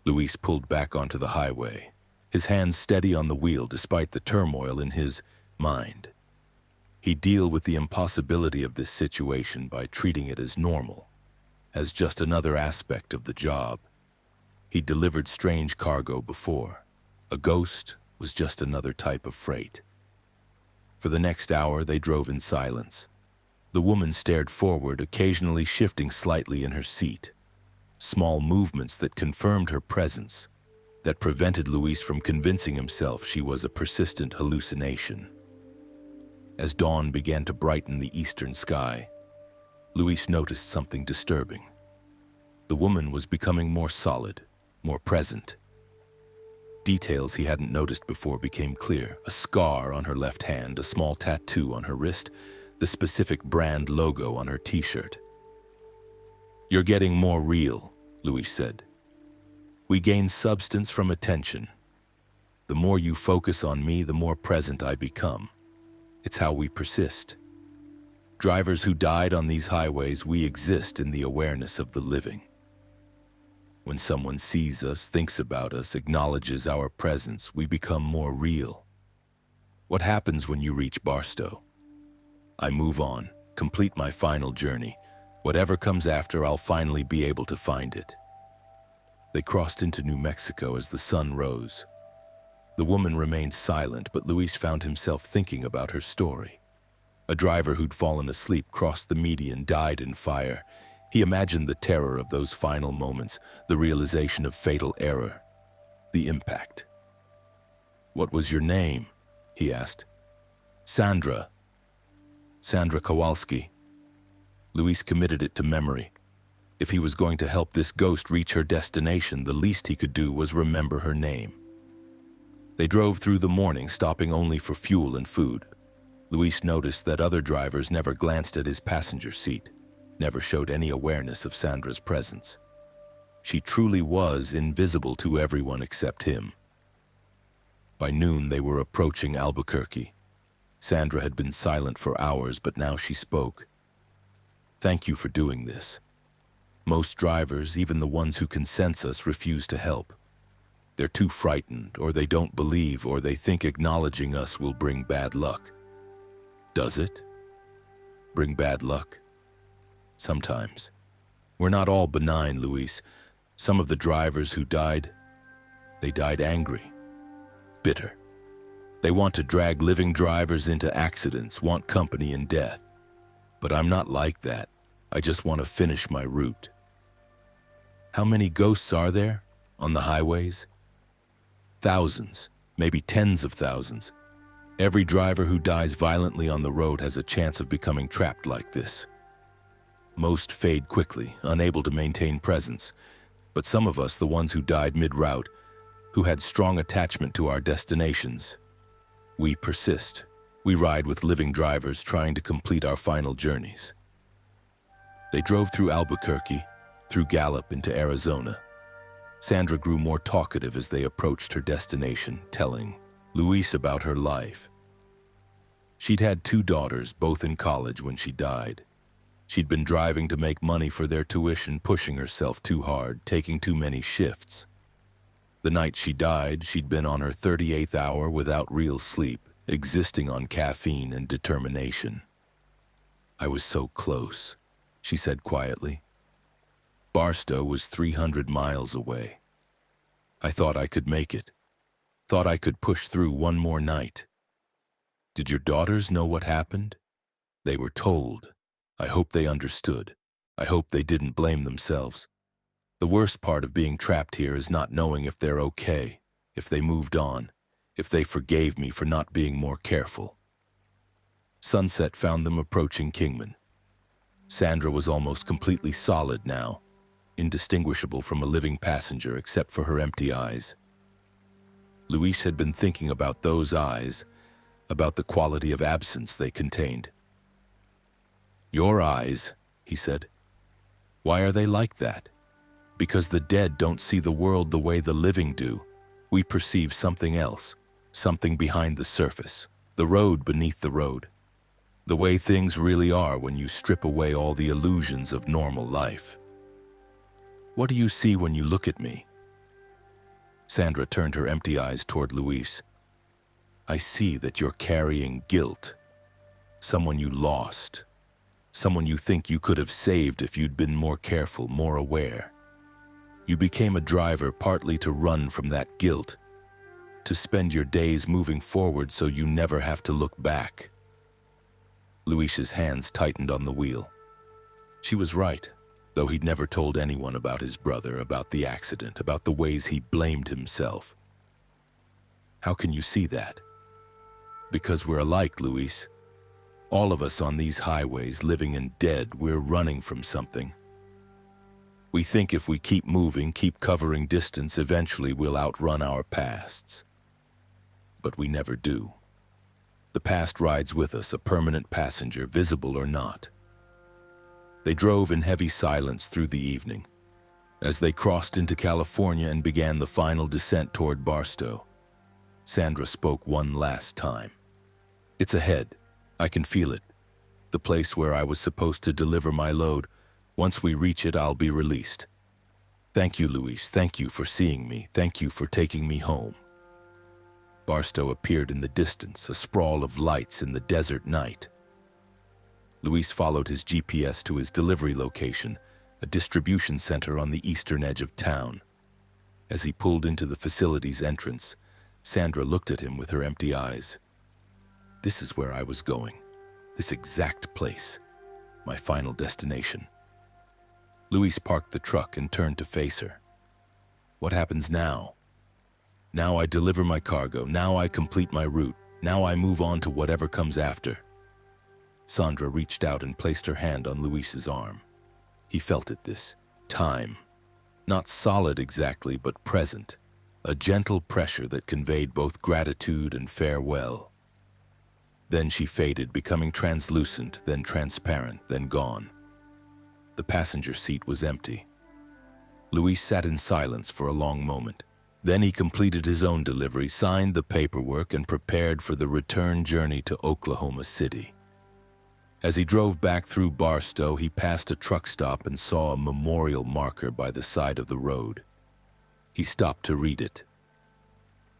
Luis pulled back onto the highway, his hands steady on the wheel despite the turmoil in his mind. He'd deal with the impossibility of this situation by treating it as normal, as just another aspect of the job. He'd delivered strange cargo before. A ghost was just another type of freight. For the next hour, they drove in silence. The woman stared forward, occasionally shifting slightly in her seat. Small movements that confirmed her presence, that prevented Luis from convincing himself she was a persistent hallucination. As dawn began to brighten the eastern sky, Luis noticed something disturbing. The woman was becoming more solid, more present. Details he hadn't noticed before became clear. A scar on her left hand, a small tattoo on her wrist, the specific brand logo on her t-shirt. You're getting more real, Luis said. We gain substance from attention. The more you focus on me, the more present I become. It's how we persist. Drivers who died on these highways, we exist in the awareness of the living. When someone sees us, thinks about us, acknowledges our presence, we become more real. What happens when you reach Barstow? I move on, complete my final journey. Whatever comes after, I'll finally be able to find it. They crossed into New Mexico as the sun rose. The woman remained silent, but Luis found himself thinking about her story. A driver who'd fallen asleep crossed the median, died in fire. He imagined the terror of those final moments, the realization of fatal error, the impact. "What was your name?" he asked. Sandra Kowalski." Luis committed it to memory. If he was going to help this ghost reach her destination, the least he could do was remember her name. They drove through the morning, stopping only for fuel and food. Luis noticed that other drivers never glanced at his passenger seat, never showed any awareness of Sandra's presence. She truly was invisible to everyone except him. By noon, they were approaching Albuquerque. Sandra had been silent for hours, but now she spoke. "Thank you for doing this. Most drivers, even the ones who can sense us, refuse to help. They're too frightened, or they don't believe, or they think acknowledging us will bring bad luck." "Does it? Bring bad luck?" "Sometimes. We're not all benign, Luis. Some of the drivers who died, they died angry, bitter. They want to drag living drivers into accidents, want company in death. But I'm not like that. I just want to finish my route." "How many ghosts are there on the highways?" "Thousands, maybe tens of thousands. Every driver who dies violently on the road has a chance of becoming trapped like this. Most fade quickly, unable to maintain presence. But some of us, the ones who died mid-route, who had strong attachment to our destinations, we persist. We ride with living drivers trying to complete our final journeys." They drove through Albuquerque, through Gallup into Arizona. Sandra grew more talkative as they approached her destination, telling Luis about her life. She'd had 2 daughters, both in college when she died. She'd been driving to make money for their tuition, pushing herself too hard, taking too many shifts. The night she died, she'd been on her 38th hour without real sleep, existing on caffeine and determination. "I was so close," she said quietly. "Barstow was 300 miles away. I thought I could make it. Thought I could push through one more night." "Did your daughters know what happened?" "They were told. I hope they understood. I hope they didn't blame themselves. The worst part of being trapped here is not knowing if they're okay, if they moved on, if they forgave me for not being more careful." Sunset found them approaching Kingman. Sandra was almost completely solid now, indistinguishable from a living passenger except for her empty eyes. Luis had been thinking about those eyes, about the quality of absence they contained. "Your eyes," he said. "Why are they like that?" "Because the dead don't see the world the way the living do. We perceive something else, something behind the surface, the road beneath the road. The way things really are when you strip away all the illusions of normal life." "What do you see when you look at me?" Sandra turned her empty eyes toward Luis. "I see that you're carrying guilt. Someone you lost. Someone you think you could have saved if you'd been more careful, more aware. You became a driver partly to run from that guilt, to spend your days moving forward so you never have to look back." Luis's hands tightened on the wheel. She was right, though he'd never told anyone about his brother, about the accident, about the ways he blamed himself. "How can you see that?" "Because we're alike, Luis. All of us on these highways, living and dead, we're running from something. We think if we keep moving, keep covering distance, eventually we'll outrun our pasts. But we never do. The past rides with us, a permanent passenger, visible or not." They drove in heavy silence through the evening. As they crossed into California and began the final descent toward Barstow, Sandra spoke one last time. "It's ahead. I can feel it. the place where I was supposed to deliver my load. Once we reach it, I'll be released. Thank you, Luis. Thank you for seeing me. Thank you for taking me home. Barstow appeared in the distance, a sprawl of lights in the desert night. Luis followed his GPS to his delivery location, a distribution center on the eastern edge of town. As he pulled into the facility's entrance, Sandra looked at him with her empty eyes. This is where I was going. This exact place. My final destination. Luis parked the truck and turned to face her. What happens now? Now I deliver my cargo. Now I complete my route. Now I move on to whatever comes after. Sandra reached out and placed her hand on Luis's arm. He felt it this time. Not solid exactly, but present. A gentle pressure that conveyed both gratitude and farewell. Then she faded, becoming translucent, then transparent, then gone. The passenger seat was empty. Luis sat in silence for a long moment. Then he completed his own delivery, signed the paperwork, and prepared for the return journey to Oklahoma City. As he drove back through Barstow, he passed a truck stop and saw a memorial marker by the side of the road. He stopped to read it.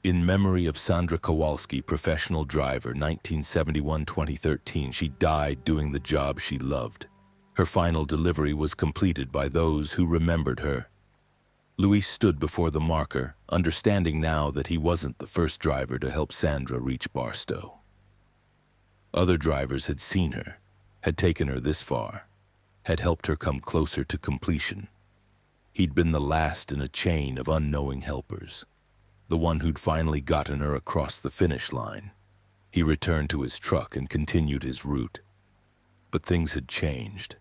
In memory of Sandra Kowalski, professional driver, 1971-2013, she died doing the job she loved. Her final delivery was completed by those who remembered her. Luis stood before the marker, understanding now that he wasn't the first driver to help Sandra reach Barstow. Other drivers had seen her, had taken her this far, had helped her come closer to completion. He'd been the last in a chain of unknowing helpers, the one who'd finally gotten her across the finish line. He returned to his truck and continued his route. But things had changed.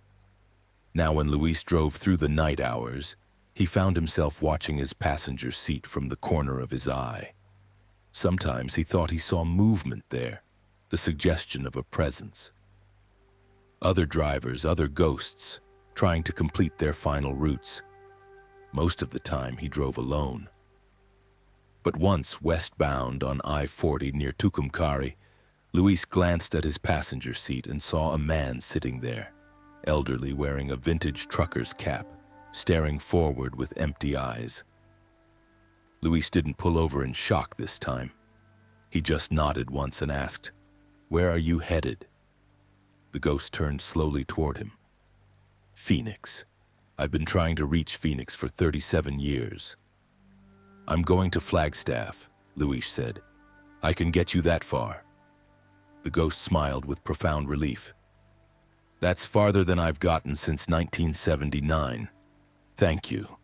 Now when Luis drove through the night hours, he found himself watching his passenger seat from the corner of his eye. Sometimes he thought he saw movement there, the suggestion of a presence. Other drivers, other ghosts, trying to complete their final routes. Most of the time he drove alone. But once westbound on I-40 near Tucumcari, Luis glanced at his passenger seat and saw a man sitting there, elderly, wearing a vintage trucker's cap, staring forward with empty eyes. Luis didn't pull over in shock this time. He just nodded once and asked, "Where are you headed?" The ghost turned slowly toward him. "Phoenix. I've been trying to reach Phoenix for 37 years. I'm going to Flagstaff," Luis said. "I can get you that far." The ghost smiled with profound relief. "That's farther than I've gotten since 1979. Thank you."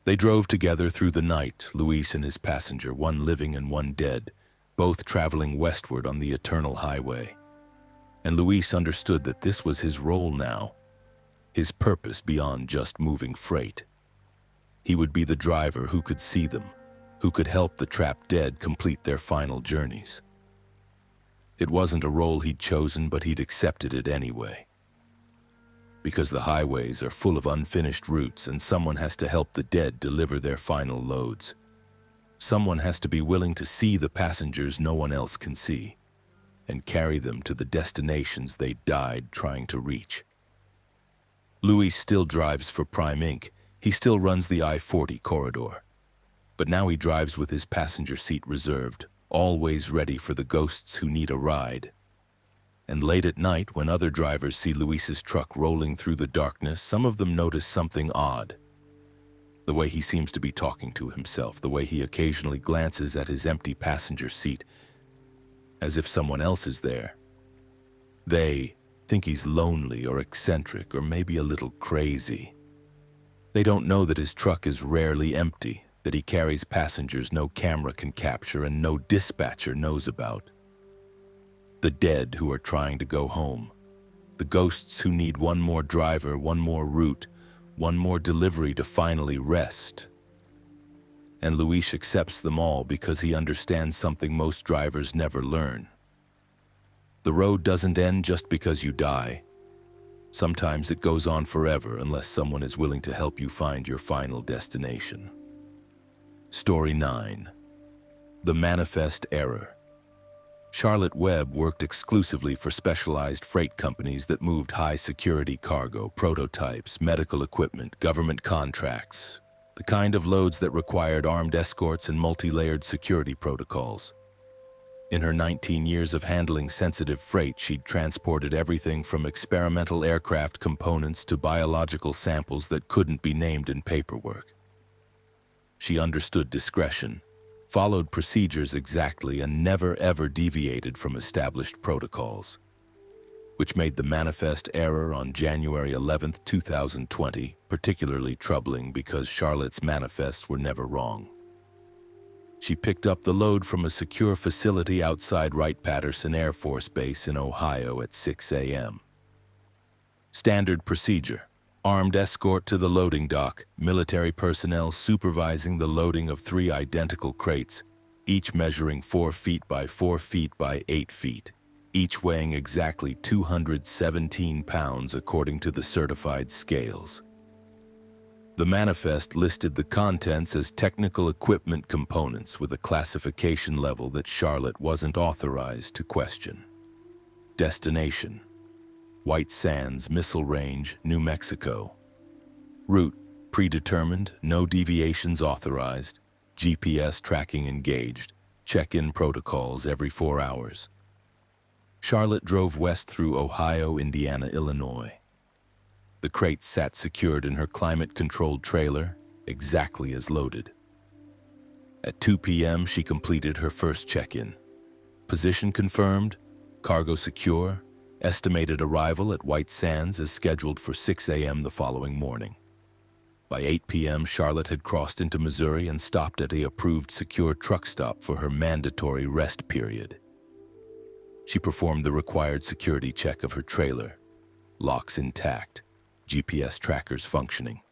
They drove together through the night, Luis and his passenger, one living and one dead, both traveling westward on the eternal highway. And Luis understood that this was his role now, his purpose beyond just moving freight. He would be the driver who could see them, who could help the trapped dead complete their final journeys. It wasn't a role he'd chosen, but he'd accepted it anyway. Because the highways are full of unfinished routes and someone has to help the dead deliver their final loads. Someone has to be willing to see the passengers no one else can see and carry them to the destinations they died trying to reach. Luis still drives for Prime Inc. He still runs the I-40 corridor. But now he drives with his passenger seat reserved, always ready for the ghosts who need a ride. And late at night, when other drivers see Luis's truck rolling through the darkness, some of them notice something odd. The way he seems to be talking to himself, the way he occasionally glances at his empty passenger seat, as if someone else is there. They think he's lonely or eccentric or maybe a little crazy. They don't know that his truck is rarely empty, that he carries passengers no camera can capture and no dispatcher knows about. The dead who are trying to go home. The ghosts who need one more driver, one more route, one more delivery to finally rest. And Luis accepts them all because he understands something most drivers never learn. The road doesn't end just because you die. Sometimes it goes on forever unless someone is willing to help you find your final destination. Story 9. The Manifest Error. Charlotte Webb worked exclusively for specialized freight companies that moved high-security cargo, prototypes, medical equipment, government contracts, the kind of loads that required armed escorts and multi-layered security protocols. In her 19 years of handling sensitive freight, she'd transported everything from experimental aircraft components to biological samples that couldn't be named in paperwork. She understood discretion, followed procedures exactly, and never ever deviated from established protocols, which made the manifest error on January 11, 2020, particularly troubling because Charlotte's manifests were never wrong. She picked up the load from a secure facility outside Wright-Patterson Air Force Base in Ohio at 6 a.m. Standard procedure: armed escort to the loading dock, military personnel supervising the loading of 3 identical crates, each measuring 4 feet by 4 feet by 8 feet, each weighing exactly 217 pounds according to the certified scales. The manifest listed the contents as technical equipment components with a classification level that Charlotte wasn't authorized to question. Destination: White Sands Missile Range, New Mexico. Route: predetermined, no deviations authorized, GPS tracking engaged, check-in protocols every 4 hours. Charlotte drove west through Ohio, Indiana, Illinois. The crates sat secured in her climate-controlled trailer, exactly as loaded. At 2 p.m., she completed her first check-in. Position confirmed, cargo secure, estimated arrival at White Sands as scheduled for 6 a.m. the following morning. By 8 p.m., Charlotte had crossed into Missouri and stopped at an approved secure truck stop for her mandatory rest period. She performed the required security check of her trailer. Locks intact, GPS trackers functioning.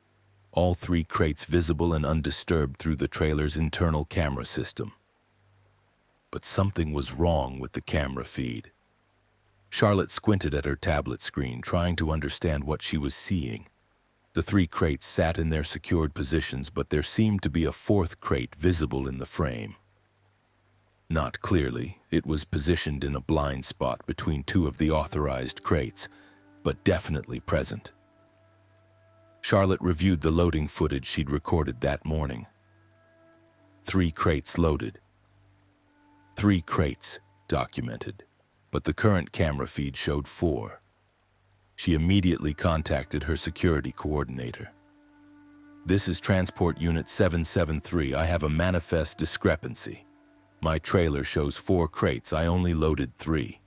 All 3 crates visible and undisturbed through the trailer's internal camera system. But something was wrong with the camera feed. Charlotte squinted at her tablet screen, trying to understand what she was seeing. The 3 crates sat in their secured positions, but there seemed to be a 4th crate visible in the frame. Not clearly, it was positioned in a blind spot between 2 of the authorized crates, but definitely present. Charlotte reviewed the loading footage she'd recorded that morning. 3 crates loaded. 3 crates documented, but the current camera feed showed 4. She immediately contacted her security coordinator. "This is Transport Unit 773. I have a manifest discrepancy. My trailer shows 4 crates. I only loaded 3.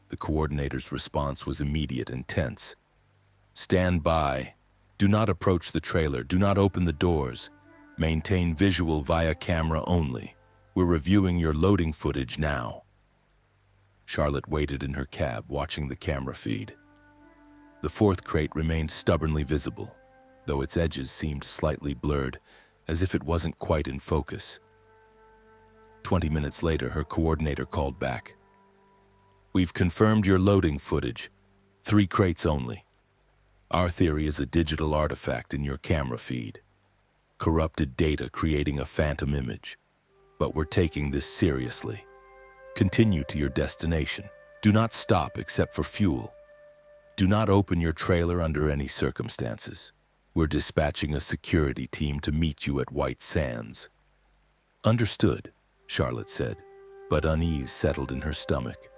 The coordinator's response was immediate and tense. "Stand by. Do not approach the trailer. Do not open the doors. Maintain visual via camera only. We're reviewing your loading footage now." Charlotte waited in her cab, watching the camera feed. The 4th crate remained stubbornly visible, though its edges seemed slightly blurred, as if it wasn't quite in focus. 20 minutes later, her coordinator called back. "We've confirmed your loading footage. 3 crates only. Our theory is a digital artifact in your camera feed. Corrupted data creating a phantom image. But we're taking this seriously. Continue to your destination. Do not stop except for fuel. Do not open your trailer under any circumstances. We're dispatching a security team to meet you at White Sands." "Understood," Charlotte said, but unease settled in her stomach.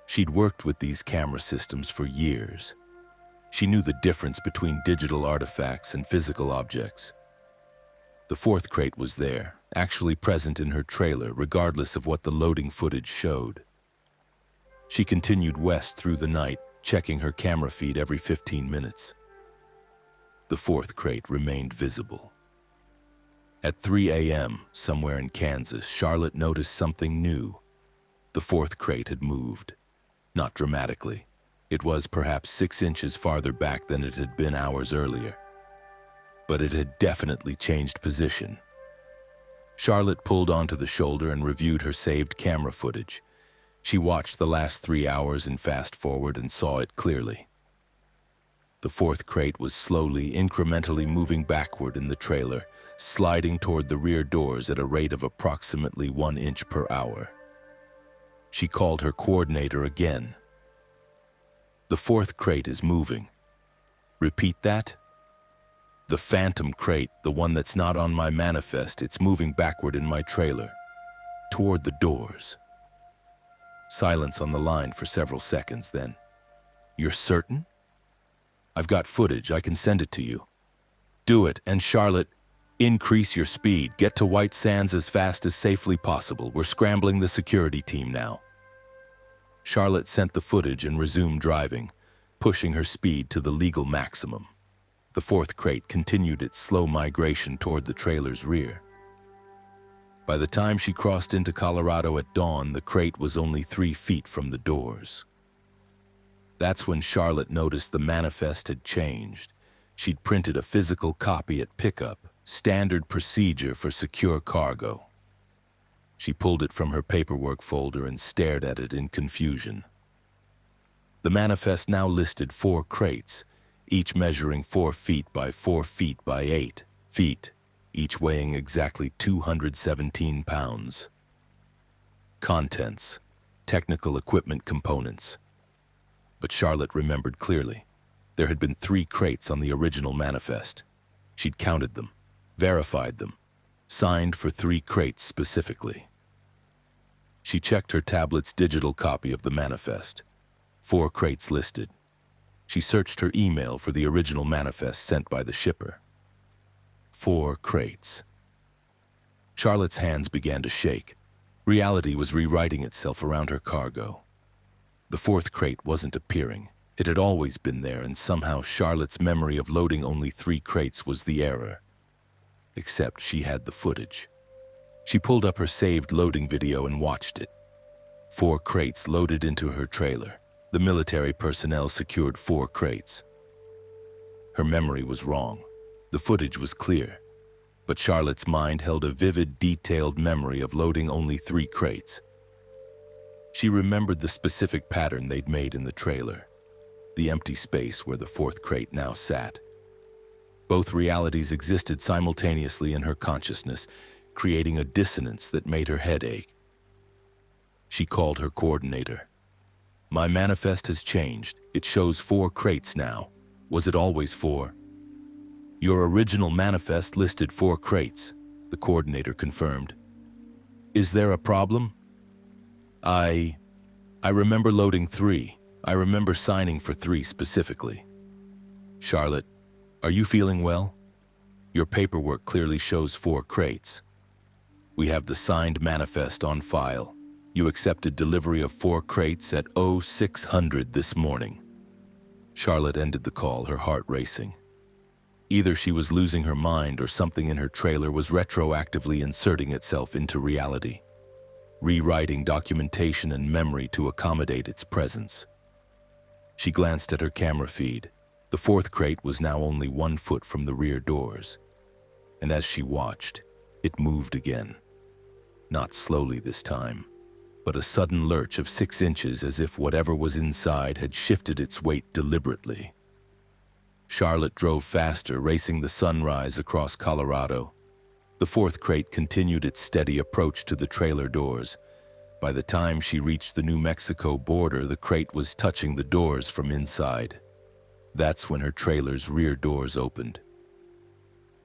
She'd worked with these camera systems for years. She knew the difference between digital artifacts and physical objects. The 4th crate was there, actually present in her trailer, regardless of what the loading footage showed. She continued west through the night, checking her camera feed every 15 minutes. The 4th crate remained visible. At 3 a.m., somewhere in Kansas, Charlotte noticed something new. The 4th crate had moved. Not dramatically. It was perhaps 6 inches farther back than it had been hours earlier. But it had definitely changed position. Charlotte pulled onto the shoulder and reviewed her saved camera footage. She watched the last 3 hours in fast forward and saw it clearly. The 4th crate was slowly, incrementally moving backward in the trailer, sliding toward the rear doors at a rate of approximately 1 inch per hour. She called her coordinator again. The fourth crate is moving. Repeat that? The phantom crate, the one that's not on my manifest, it's moving backward in my trailer, toward the doors. Silence on the line for several seconds, then. You're certain? I've got footage, I can send it to you. Do it, and Charlotte, increase your speed. Get to White Sands as fast as safely possible. We're scrambling the security team now. Charlotte sent the footage and resumed driving, pushing her speed to the legal maximum. The fourth crate continued its slow migration toward the trailer's rear. By the time she crossed into Colorado at dawn, the crate was only 3 feet from the doors. That's when Charlotte noticed the manifest had changed. She'd printed a physical copy at pickup, standard procedure for secure cargo. She pulled it from her paperwork folder and stared at it in confusion. The manifest now listed 4 crates, each measuring 4 feet by 4 feet by 8 feet, each weighing exactly 217 pounds. Contents: technical equipment components. But Charlotte remembered clearly. There had been 3 crates on the original manifest. She'd counted them, verified them, signed for 3 crates specifically. She checked her tablet's digital copy of the manifest. 4 crates listed. She searched her email for the original manifest sent by the shipper. 4 crates. Charlotte's hands began to shake. Reality was rewriting itself around her cargo. The 4th crate wasn't appearing. It had always been there, and somehow Charlotte's memory of loading only 3 crates was the error. Except she had the footage. She pulled up her saved loading video and watched it. 4 crates loaded into her trailer. The military personnel secured 4 crates. Her memory was wrong. The footage was clear. But Charlotte's mind held a vivid, detailed memory of loading only 3 crates. She remembered the specific pattern they'd made in the trailer, the empty space where the 4th crate now sat. Both realities existed simultaneously in her consciousness, creating a dissonance that made her head ache. She called her coordinator. My manifest has changed. It shows 4 crates now. Was it always 4? Your original manifest listed 4 crates, the coordinator confirmed. Is there a problem? I remember loading 3. I remember signing for 3 specifically. Charlotte, are you feeling well? Your paperwork clearly shows 4 crates. We have the signed manifest on file. You accepted delivery of 4 crates at 0600 this morning. Charlotte ended the call, her heart racing. Either she was losing her mind or something in her trailer was retroactively inserting itself into reality, rewriting documentation and memory to accommodate its presence. She glanced at her camera feed. The 4th crate was now only 1 foot from the rear doors. And as she watched, it moved again. Not slowly this time, but a sudden lurch of 6 inches as if whatever was inside had shifted its weight deliberately. Charlotte drove faster, racing the sunrise across Colorado. The 4th crate continued its steady approach to the trailer doors. By the time she reached the New Mexico border, the crate was touching the doors from inside. That's when her trailer's rear doors opened.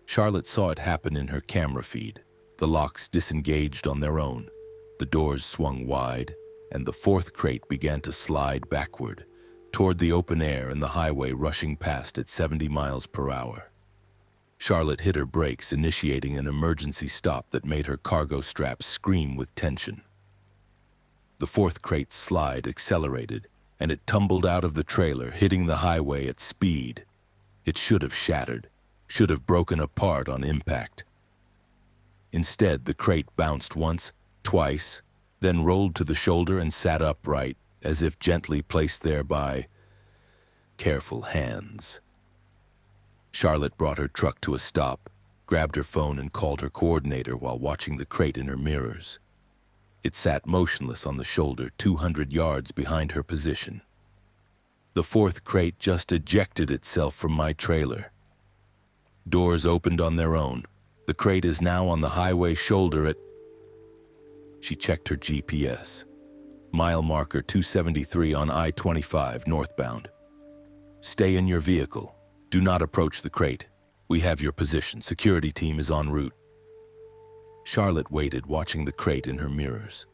Charlotte saw it happen in her camera feed. The locks disengaged on their own. The doors swung wide, and the 4th crate began to slide backward, toward the open air and the highway rushing past at 70 miles per hour. Charlotte hit her brakes, initiating an emergency stop that made her cargo straps scream with tension. The 4th crate's slide accelerated, and it tumbled out of the trailer, hitting the highway at speed. It should have shattered, should have broken apart on impact. Instead, the crate bounced once, twice, then rolled to the shoulder and sat upright, as if gently placed there by careful hands. Charlotte brought her truck to a stop, grabbed her phone and called her coordinator while watching the crate in her mirrors. It sat motionless on the shoulder 200 yards behind her position. The 4th crate just ejected itself from my trailer. Doors opened on their own. The crate is now on the highway shoulder at... She checked her GPS. Mile marker 273 on I-25 northbound. Stay in your vehicle. Do not approach the crate. We have your position. Security team is en route. Charlotte waited, watching the crate in her mirrors.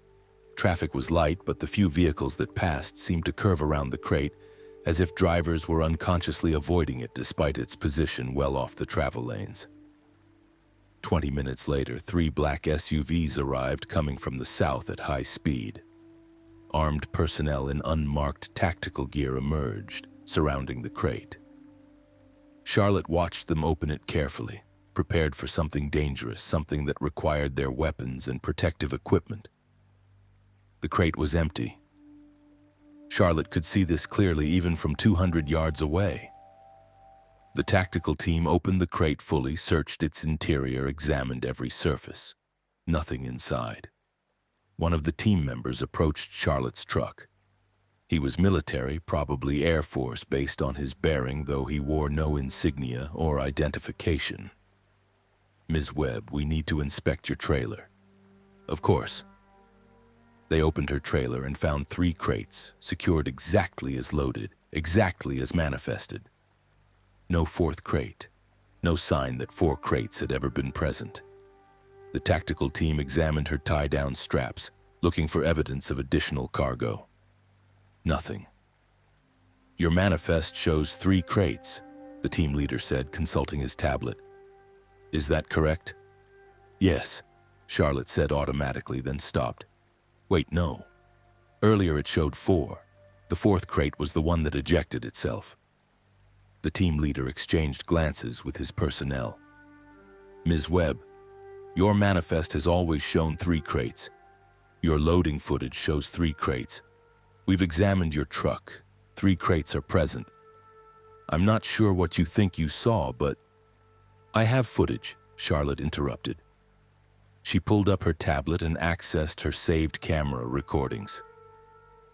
Traffic was light, but the few vehicles that passed seemed to curve around the crate, as if drivers were unconsciously avoiding it despite its position well off the travel lanes. 20 minutes later, 3 black SUVs arrived, coming from the south at high speed. Armed personnel in unmarked tactical gear emerged, surrounding the crate. Charlotte watched them open it carefully, prepared for something dangerous, something that required their weapons and protective equipment. The crate was empty. Charlotte could see this clearly even from 200 yards away. The tactical team opened the crate fully, searched its interior, examined every surface. Nothing inside. One of the team members approached Charlotte's truck. He was military, probably Air Force, based on his bearing, though he wore no insignia or identification. "Ms. Webb, we need to inspect your trailer." "Of course." They opened her trailer and found 3 crates, secured exactly as loaded, exactly as manifested. No 4th crate, no sign that 4 crates had ever been present. The tactical team examined her tie-down straps, looking for evidence of additional cargo. Nothing. "Your manifest shows 3 crates," the team leader said, consulting his tablet. "Is that correct?" "Yes," Charlotte said automatically, then stopped. "Wait, no. Earlier it showed 4. The 4th crate was the one that ejected itself." The team leader exchanged glances with his personnel. "Ms. Webb, your manifest has always shown 3 crates. Your loading footage shows 3 crates. We've examined your truck. 3 crates are present. I'm not sure what you think you saw, but—" "I have footage," Charlotte interrupted. She pulled up her tablet and accessed her saved camera recordings.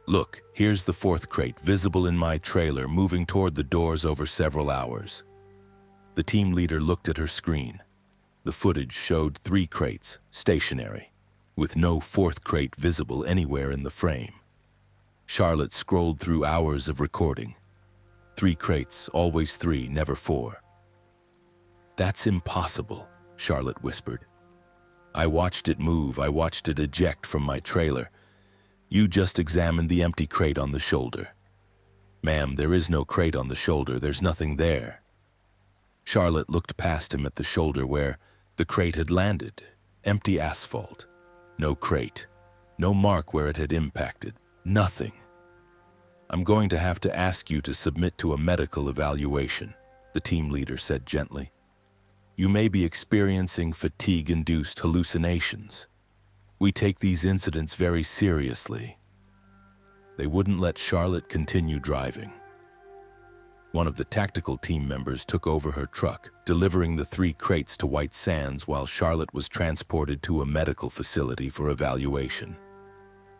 "Look, here's the 4th crate, visible in my trailer, moving toward the doors over several hours." The team leader looked at her screen. The footage showed 3 crates, stationary, with no 4th crate visible anywhere in the frame. Charlotte scrolled through hours of recording. 3 crates, always 3, never 4. "That's impossible," Charlotte whispered. "I watched it move, I watched it eject from my trailer. You just examined the empty crate on the shoulder." "Ma'am, there is no crate on the shoulder, there's nothing there." Charlotte looked past him at the shoulder where the crate had landed. Empty asphalt. No crate. No mark where it had impacted. Nothing. "I'm going to have to ask you to submit to a medical evaluation," the team leader said gently. "You may be experiencing fatigue-induced hallucinations. We take these incidents very seriously." They wouldn't let Charlotte continue driving. One of the tactical team members took over her truck, delivering the 3 crates to White Sands while Charlotte was transported to a medical facility for evaluation.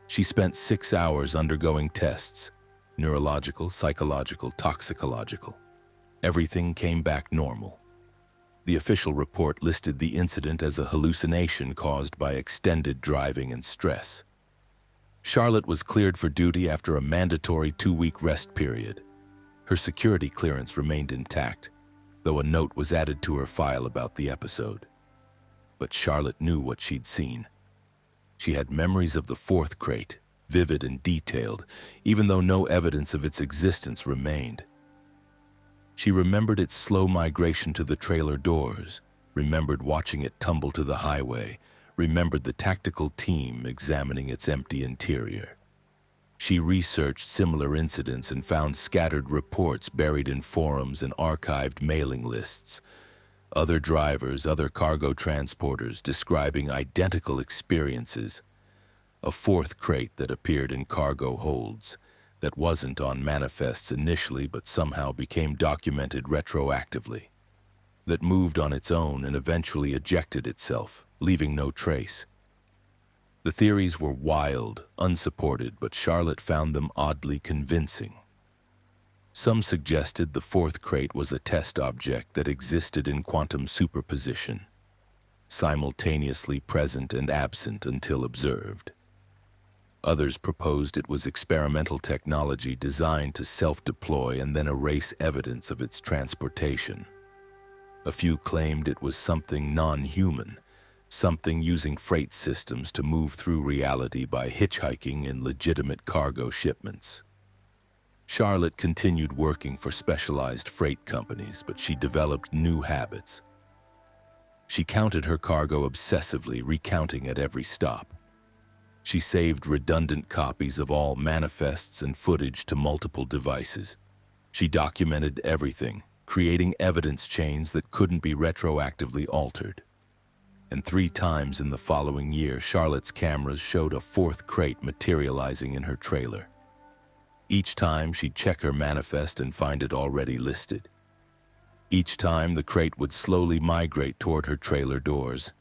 She spent 6 hours undergoing tests, neurological, psychological, toxicological. Everything came back normal. The official report listed the incident as a hallucination caused by extended driving and stress. Charlotte was cleared for duty after a mandatory 2-week rest period. Her security clearance remained intact, though a note was added to her file about the episode. But Charlotte knew what she'd seen. She had memories of the 4th crate, vivid and detailed, even though no evidence of its existence remained. She remembered its slow migration to the trailer doors, remembered watching it tumble to the highway, remembered the tactical team examining its empty interior. She researched similar incidents and found scattered reports buried in forums and archived mailing lists. Other drivers, other cargo transporters describing identical experiences. A 4th crate that appeared in cargo holds, that wasn't on manifests initially but somehow became documented retroactively, that moved on its own and eventually ejected itself, leaving no trace. The theories were wild, unsupported, but Charlotte found them oddly convincing. Some suggested the 4th crate was a test object that existed in quantum superposition, simultaneously present and absent until observed. Others proposed it was experimental technology designed to self-deploy and then erase evidence of its transportation. A few claimed it was something non-human, something using freight systems to move through reality by hitchhiking in legitimate cargo shipments. Charlotte continued working for specialized freight companies, but she developed new habits. She counted her cargo obsessively, recounting at every stop. She saved redundant copies of all manifests and footage to multiple devices. She documented everything, creating evidence chains that couldn't be retroactively altered. And 3 times in the following year, Charlotte's cameras showed a 4th crate materializing in her trailer. Each time, she'd check her manifest and find it already listed. Each time, the crate would slowly migrate toward her trailer doors.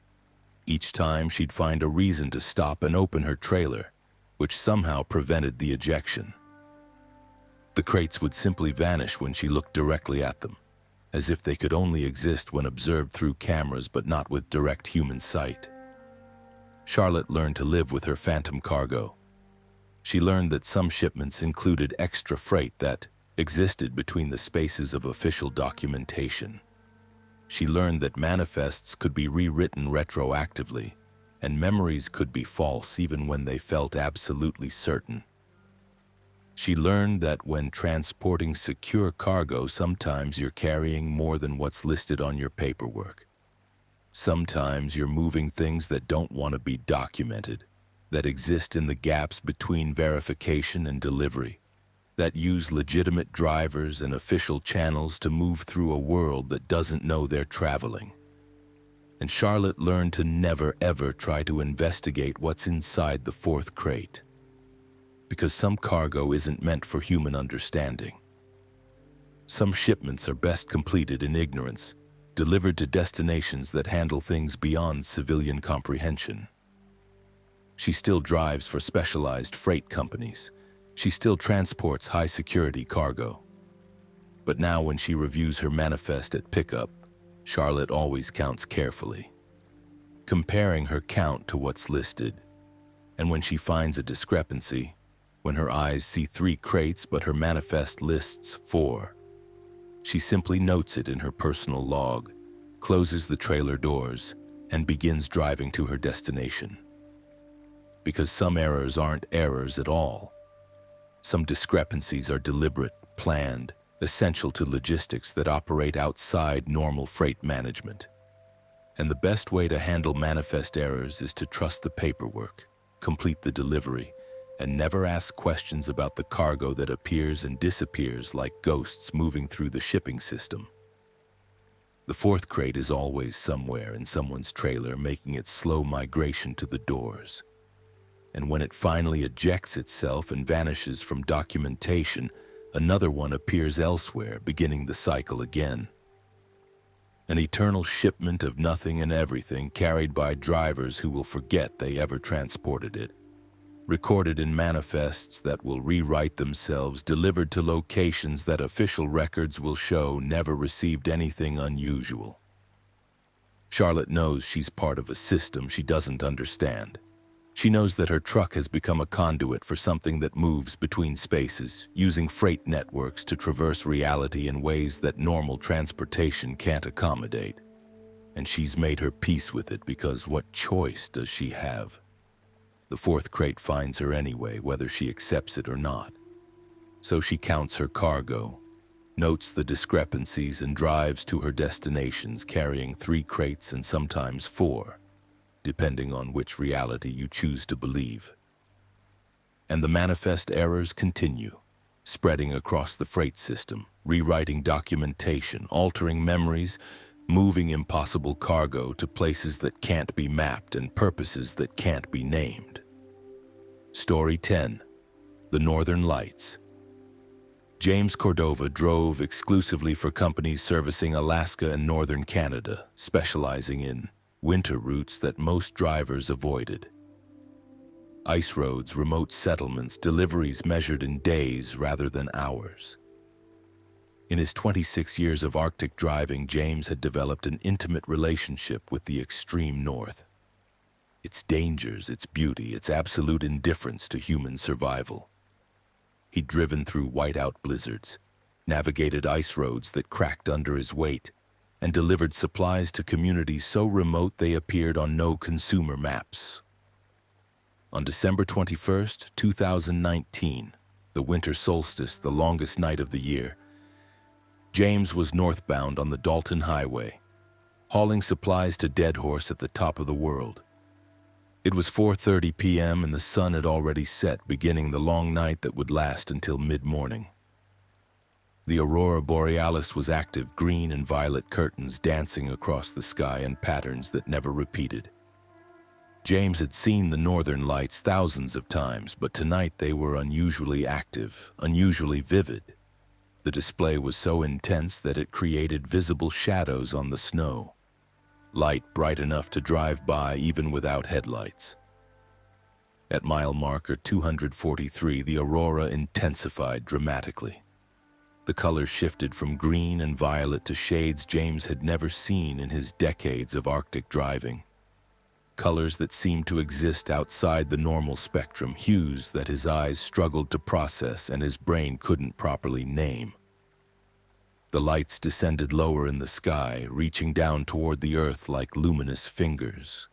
Each time, she'd find a reason to stop and open her trailer, which somehow prevented the ejection. The crates would simply vanish when she looked directly at them, as if they could only exist when observed through cameras but not with direct human sight. Charlotte learned to live with her phantom cargo. She learned that some shipments included extra freight that existed between the spaces of official documentation. She learned that manifests could be rewritten retroactively, and memories could be false even when they felt absolutely certain. She learned that when transporting secure cargo, sometimes you're carrying more than what's listed on your paperwork. Sometimes you're moving things that don't want to be documented, that exist in the gaps between verification and delivery, that use legitimate drivers and official channels to move through a world that doesn't know they're traveling. And Charlotte learned to never ever try to investigate what's inside the 4th crate, because some cargo isn't meant for human understanding. Some shipments are best completed in ignorance, delivered to destinations that handle things beyond civilian comprehension. She still drives for specialized freight companies. She still transports high-security cargo. But now when she reviews her manifest at pickup, Charlotte always counts carefully, comparing her count to what's listed. And when she finds a discrepancy, when her eyes see 3 crates but her manifest lists 4, she simply notes it in her personal log, closes the trailer doors, and begins driving to her destination. Because some errors aren't errors at all. Some discrepancies are deliberate, planned, essential to logistics that operate outside normal freight management. And the best way to handle manifest errors is to trust the paperwork, complete the delivery, and never ask questions about the cargo that appears and disappears like ghosts moving through the shipping system. The 4th crate is always somewhere in someone's trailer, making its slow migration to the doors. And when it finally ejects itself and vanishes from documentation, another one appears elsewhere, beginning the cycle again. An eternal shipment of nothing and everything carried by drivers who will forget they ever transported it. Recorded in manifests that will rewrite themselves, delivered to locations that official records will show never received anything unusual. Charlotte knows she's part of a system she doesn't understand. She knows that her truck has become a conduit for something that moves between spaces, using freight networks to traverse reality in ways that normal transportation can't accommodate. And she's made her peace with it because what choice does she have? The 4th crate finds her anyway, whether she accepts it or not. So she counts her cargo, notes the discrepancies, and drives to her destinations carrying 3 crates and sometimes 4. Depending on which reality you choose to believe. And the manifest errors continue, spreading across the freight system, rewriting documentation, altering memories, moving impossible cargo to places that can't be mapped and purposes that can't be named. Story 10. The Northern Lights. James Cordova drove exclusively for companies servicing Alaska and northern Canada, specializing in winter routes that most drivers avoided. Ice roads, remote settlements, deliveries measured in days rather than hours. In his 26 years of Arctic driving, James had developed an intimate relationship with the extreme north. its dangers, its beauty, its absolute indifference to human survival. He'd driven through whiteout blizzards, navigated ice roads that cracked under his weight, and delivered supplies to communities so remote they appeared on no consumer maps. On December 21st, 2019, the winter solstice, the longest night of the year, James was northbound on the Dalton Highway, hauling supplies to Deadhorse at the top of the world. It was 4:30 p.m. and the sun had already set, beginning the long night that would last until mid-morning. The aurora borealis was active, green and violet curtains dancing across the sky in patterns that never repeated. James had seen the northern lights thousands of times, but tonight they were unusually active, unusually vivid. The display was so intense that it created visible shadows on the snow, light bright enough to drive by even without headlights. At mile marker 243, the aurora intensified dramatically. The colors shifted from green and violet to shades James had never seen in his decades of Arctic driving. Colors that seemed to exist outside the normal spectrum, hues that his eyes struggled to process and his brain couldn't properly name. The lights descended lower in the sky, reaching down toward the earth like luminous fingers.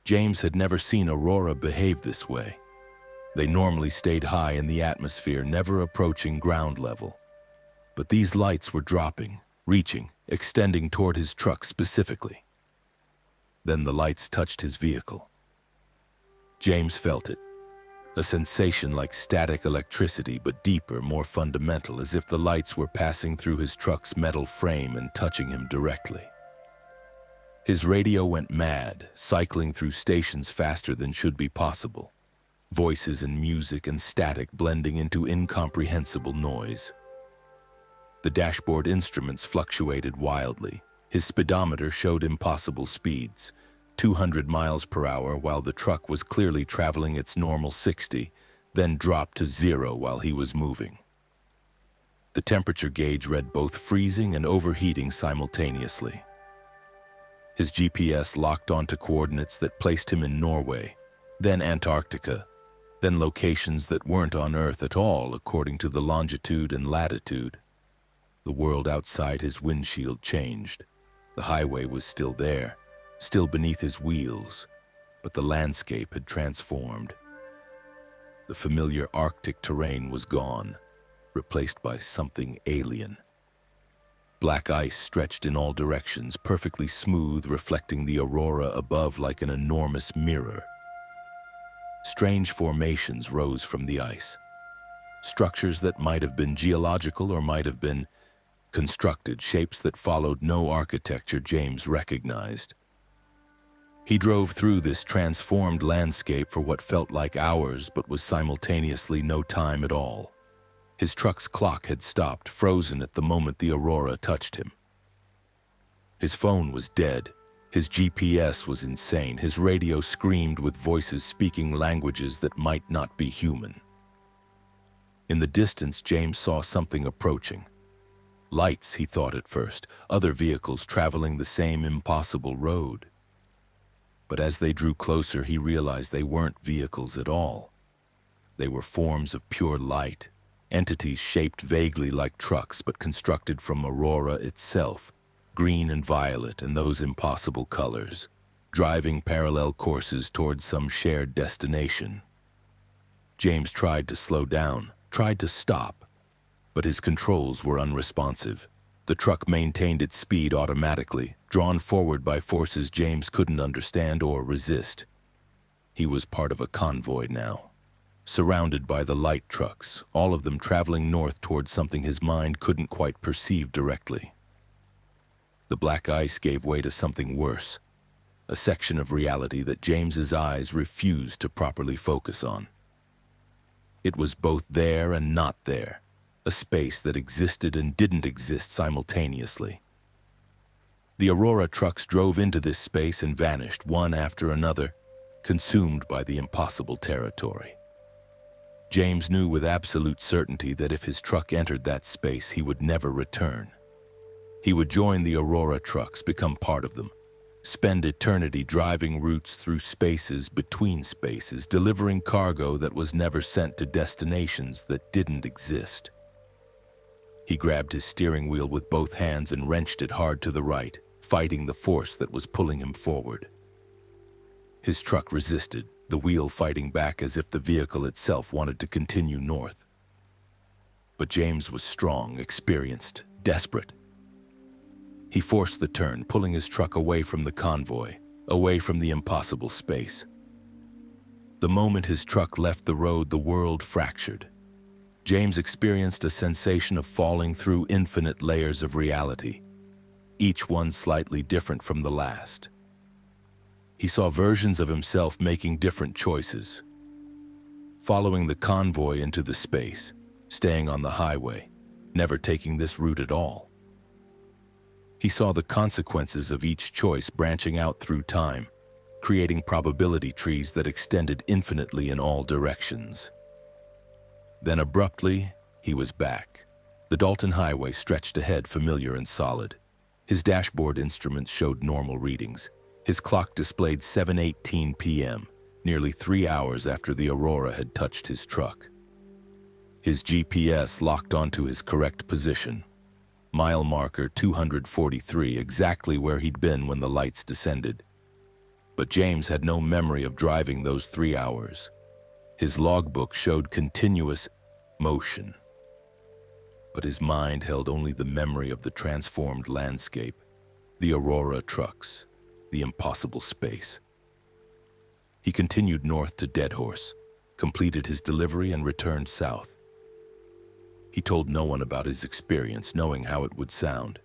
James had never seen aurora behave this way. They normally stayed high in the atmosphere, never approaching ground level. But these lights were dropping, reaching, extending toward his truck specifically. Then the lights touched his vehicle. James felt it, a sensation like static electricity, but deeper, more fundamental, as if the lights were passing through his truck's metal frame and touching him directly. His radio went mad, cycling through stations faster than should be possible. Voices and music and static blending into incomprehensible noise. The dashboard instruments fluctuated wildly. His speedometer showed impossible speeds, 200 miles per hour, while the truck was clearly traveling its normal 60, then dropped to 0 while he was moving. The temperature gauge read both freezing and overheating simultaneously. His GPS locked onto coordinates that placed him in Norway, then Antarctica, then locations that weren't on Earth at all according to the longitude and latitude. The world outside his windshield changed. The highway was still there, still beneath his wheels, but the landscape had transformed. The familiar Arctic terrain was gone, replaced by something alien. Black ice stretched in all directions, perfectly smooth, reflecting the aurora above like an enormous mirror. Strange formations rose from the ice, structures that might have been geological or might have been constructed, shapes that followed no architecture James recognized. He drove through this transformed landscape for what felt like hours but was simultaneously no time at all. His truck's clock had stopped, frozen at the moment the aurora touched him. His phone was dead. His GPS was insane. His radio screamed with voices speaking languages that might not be human. In the distance, James saw something approaching. Lights, he thought at first, other vehicles traveling the same impossible road. But as they drew closer, he realized they weren't vehicles at all. They were forms of pure light, entities shaped vaguely like trucks but constructed from aurora itself, green and violet and those impossible colors, driving parallel courses towards some shared destination. James tried to slow down, tried to stop, but his controls were unresponsive. The truck maintained its speed automatically, drawn forward by forces James couldn't understand or resist. He was part of a convoy now, surrounded by the light trucks, all of them traveling north towards something his mind couldn't quite perceive directly. The black ice gave way to something worse, a section of reality that James's eyes refused to properly focus on. It was both there and not there, a space that existed and didn't exist simultaneously. The Aurora trucks drove into this space and vanished, one after another, consumed by the impossible territory. James knew with absolute certainty that if his truck entered that space, he would never return. He would join the Aurora trucks, become part of them, spend eternity driving routes through spaces between spaces, delivering cargo that was never sent to destinations that didn't exist. He grabbed his steering wheel with both hands and wrenched it hard to the right, fighting the force that was pulling him forward. His truck resisted, the wheel fighting back as if the vehicle itself wanted to continue north. But James was strong, experienced, desperate. He forced the turn, pulling his truck away from the convoy, away from the impossible space. The moment his truck left the road, the world fractured. James experienced a sensation of falling through infinite layers of reality, each one slightly different from the last. He saw versions of himself making different choices, following the convoy into the space, staying on the highway, never taking this route at all. He saw the consequences of each choice branching out through time, creating probability trees that extended infinitely in all directions. Then abruptly, he was back. The Dalton Highway stretched ahead, familiar and solid. His dashboard instruments showed normal readings. His clock displayed 7:18 p.m., nearly 3 hours after the aurora had touched his truck. His GPS locked onto his correct position. Mile marker 243, exactly where he'd been when the lights descended. But James had no memory of driving those 3 hours. His logbook showed continuous motion. But his mind held only the memory of the transformed landscape, the aurora trucks, the impossible space. He continued north to Deadhorse, completed his delivery and returned south. He told no one about his experience, knowing how it would sound.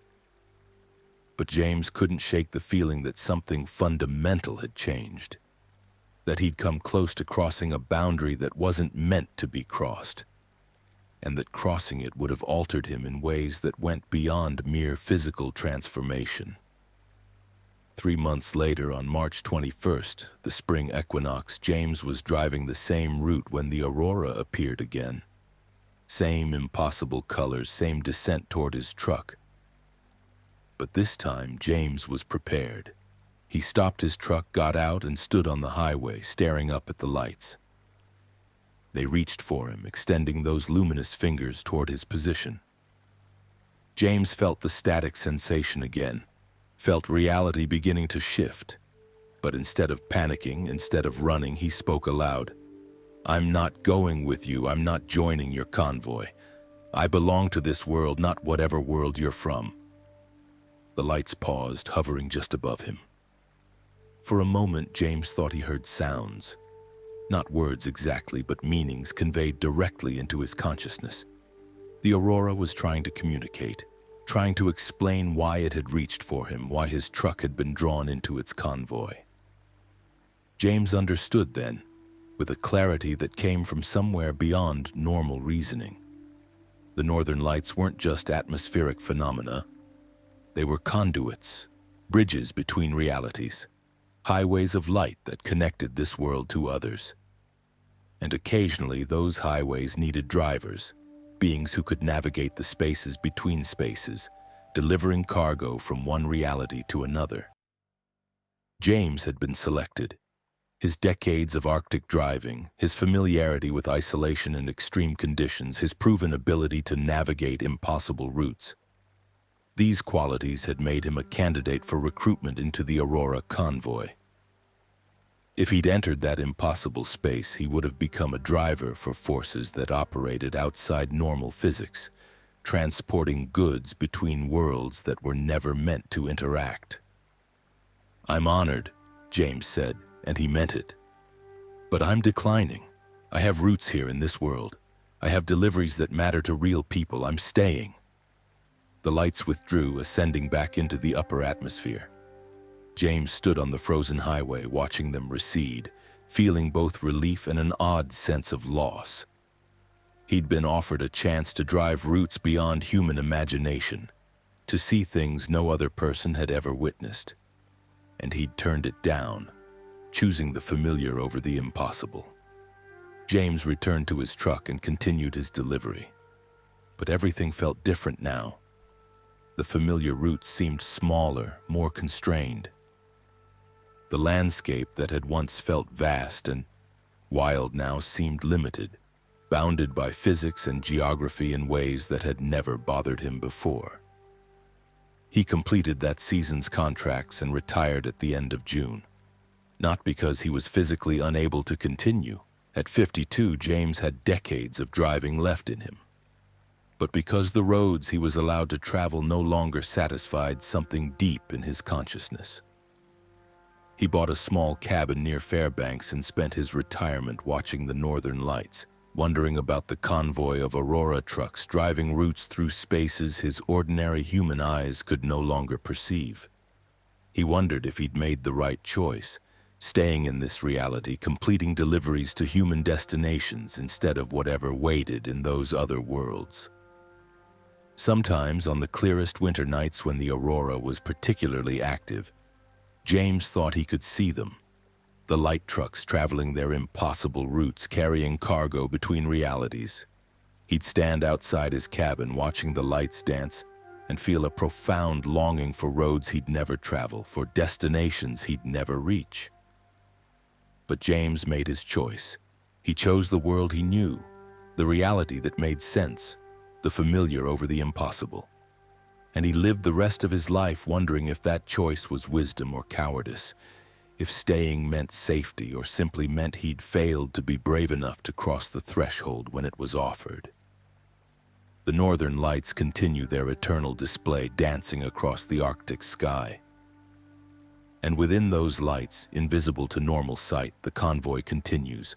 But James couldn't shake the feeling that something fundamental had changed, that he'd come close to crossing a boundary that wasn't meant to be crossed, and that crossing it would have altered him in ways that went beyond mere physical transformation. 3 months later, on March 21st, the spring equinox, James was driving the same route when the aurora appeared again. Same impossible colors, same descent toward his truck. But this time, James was prepared. He stopped his truck, got out, and stood on the highway, staring up at the lights. They reached for him, extending those luminous fingers toward his position. James felt the static sensation again, felt reality beginning to shift. But instead of panicking, instead of running, he spoke aloud. "I'm not going with you. I'm not joining your convoy. I belong to this world, not whatever world you're from." The lights paused, hovering just above him. For a moment, James thought he heard sounds. Not words exactly, but meanings conveyed directly into his consciousness. The aurora was trying to communicate, trying to explain why it had reached for him, why his truck had been drawn into its convoy. James understood then, with a clarity that came from somewhere beyond normal reasoning. The northern lights weren't just atmospheric phenomena. They were conduits, bridges between realities, highways of light that connected this world to others. And occasionally those highways needed drivers, beings who could navigate the spaces between spaces, delivering cargo from one reality to another. James had been selected. His decades of Arctic driving, his familiarity with isolation and extreme conditions, his proven ability to navigate impossible routes. These qualities had made him a candidate for recruitment into the Aurora convoy. If he'd entered that impossible space, he would have become a driver for forces that operated outside normal physics, transporting goods between worlds that were never meant to interact. "I'm honored," James said, and he meant it. "But I'm declining. I have roots here in this world. I have deliveries that matter to real people. I'm staying." The lights withdrew, ascending back into the upper atmosphere. James stood on the frozen highway, watching them recede, feeling both relief and an odd sense of loss. He'd been offered a chance to drive routes beyond human imagination, to see things no other person had ever witnessed. And he'd turned it down, choosing the familiar over the impossible. James returned to his truck and continued his delivery. But everything felt different now. The familiar routes seemed smaller, more constrained. The landscape that had once felt vast and wild now seemed limited, bounded by physics and geography in ways that had never bothered him before. He completed that season's contracts and retired at the end of June. Not because he was physically unable to continue. At 52, James had decades of driving left in him. But because the roads he was allowed to travel no longer satisfied something deep in his consciousness. He bought a small cabin near Fairbanks and spent his retirement watching the northern lights, wondering about the convoy of Aurora trucks driving routes through spaces his ordinary human eyes could no longer perceive. He wondered if he'd made the right choice, staying in this reality, completing deliveries to human destinations instead of whatever waited in those other worlds. Sometimes, on the clearest winter nights when the aurora was particularly active, James thought he could see them, the light trucks traveling their impossible routes, carrying cargo between realities. He'd stand outside his cabin watching the lights dance and feel a profound longing for roads he'd never travel, for destinations he'd never reach. But James made his choice. He chose the world he knew, the reality that made sense, the familiar over the impossible. And he lived the rest of his life wondering if that choice was wisdom or cowardice, if staying meant safety or simply meant he'd failed to be brave enough to cross the threshold when it was offered. The northern lights continue their eternal display, dancing across the Arctic sky. And within those lights, invisible to normal sight, the convoy continues.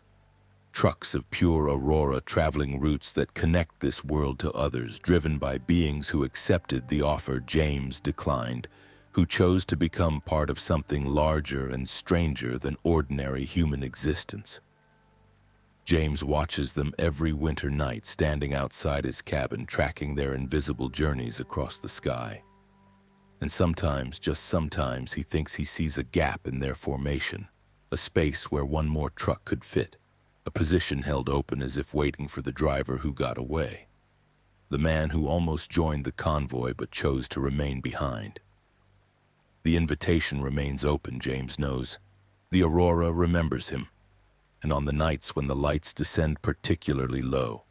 Trucks of pure aurora traveling routes that connect this world to others, driven by beings who accepted the offer James declined, who chose to become part of something larger and stranger than ordinary human existence. James watches them every winter night, standing outside his cabin, tracking their invisible journeys across the sky. And sometimes, just sometimes, he thinks he sees a gap in their formation, a space where one more truck could fit, a position held open as if waiting for the driver who got away, the man who almost joined the convoy but chose to remain behind. The invitation remains open, James knows. The aurora remembers him, and on the nights when the lights descend particularly low,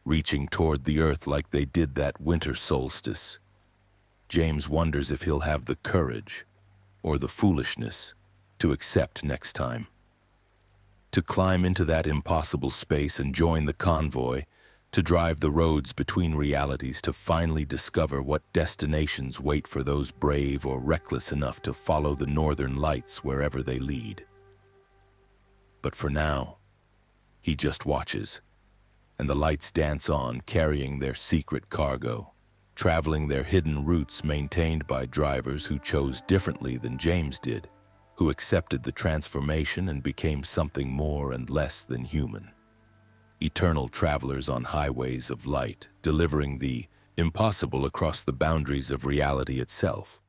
reaching toward the earth like they did that winter solstice, James wonders if he'll have the courage or the foolishness to accept next time. To climb into that impossible space and join the convoy, to drive the roads between realities, to finally discover what destinations wait for those brave or reckless enough to follow the northern lights wherever they lead. But for now, he just watches, and the lights dance on, carrying their secret cargo, traveling their hidden routes maintained by drivers who chose differently than James did, who accepted the transformation and became something more and less than human. Eternal travelers on highways of light, delivering the impossible across the boundaries of reality itself.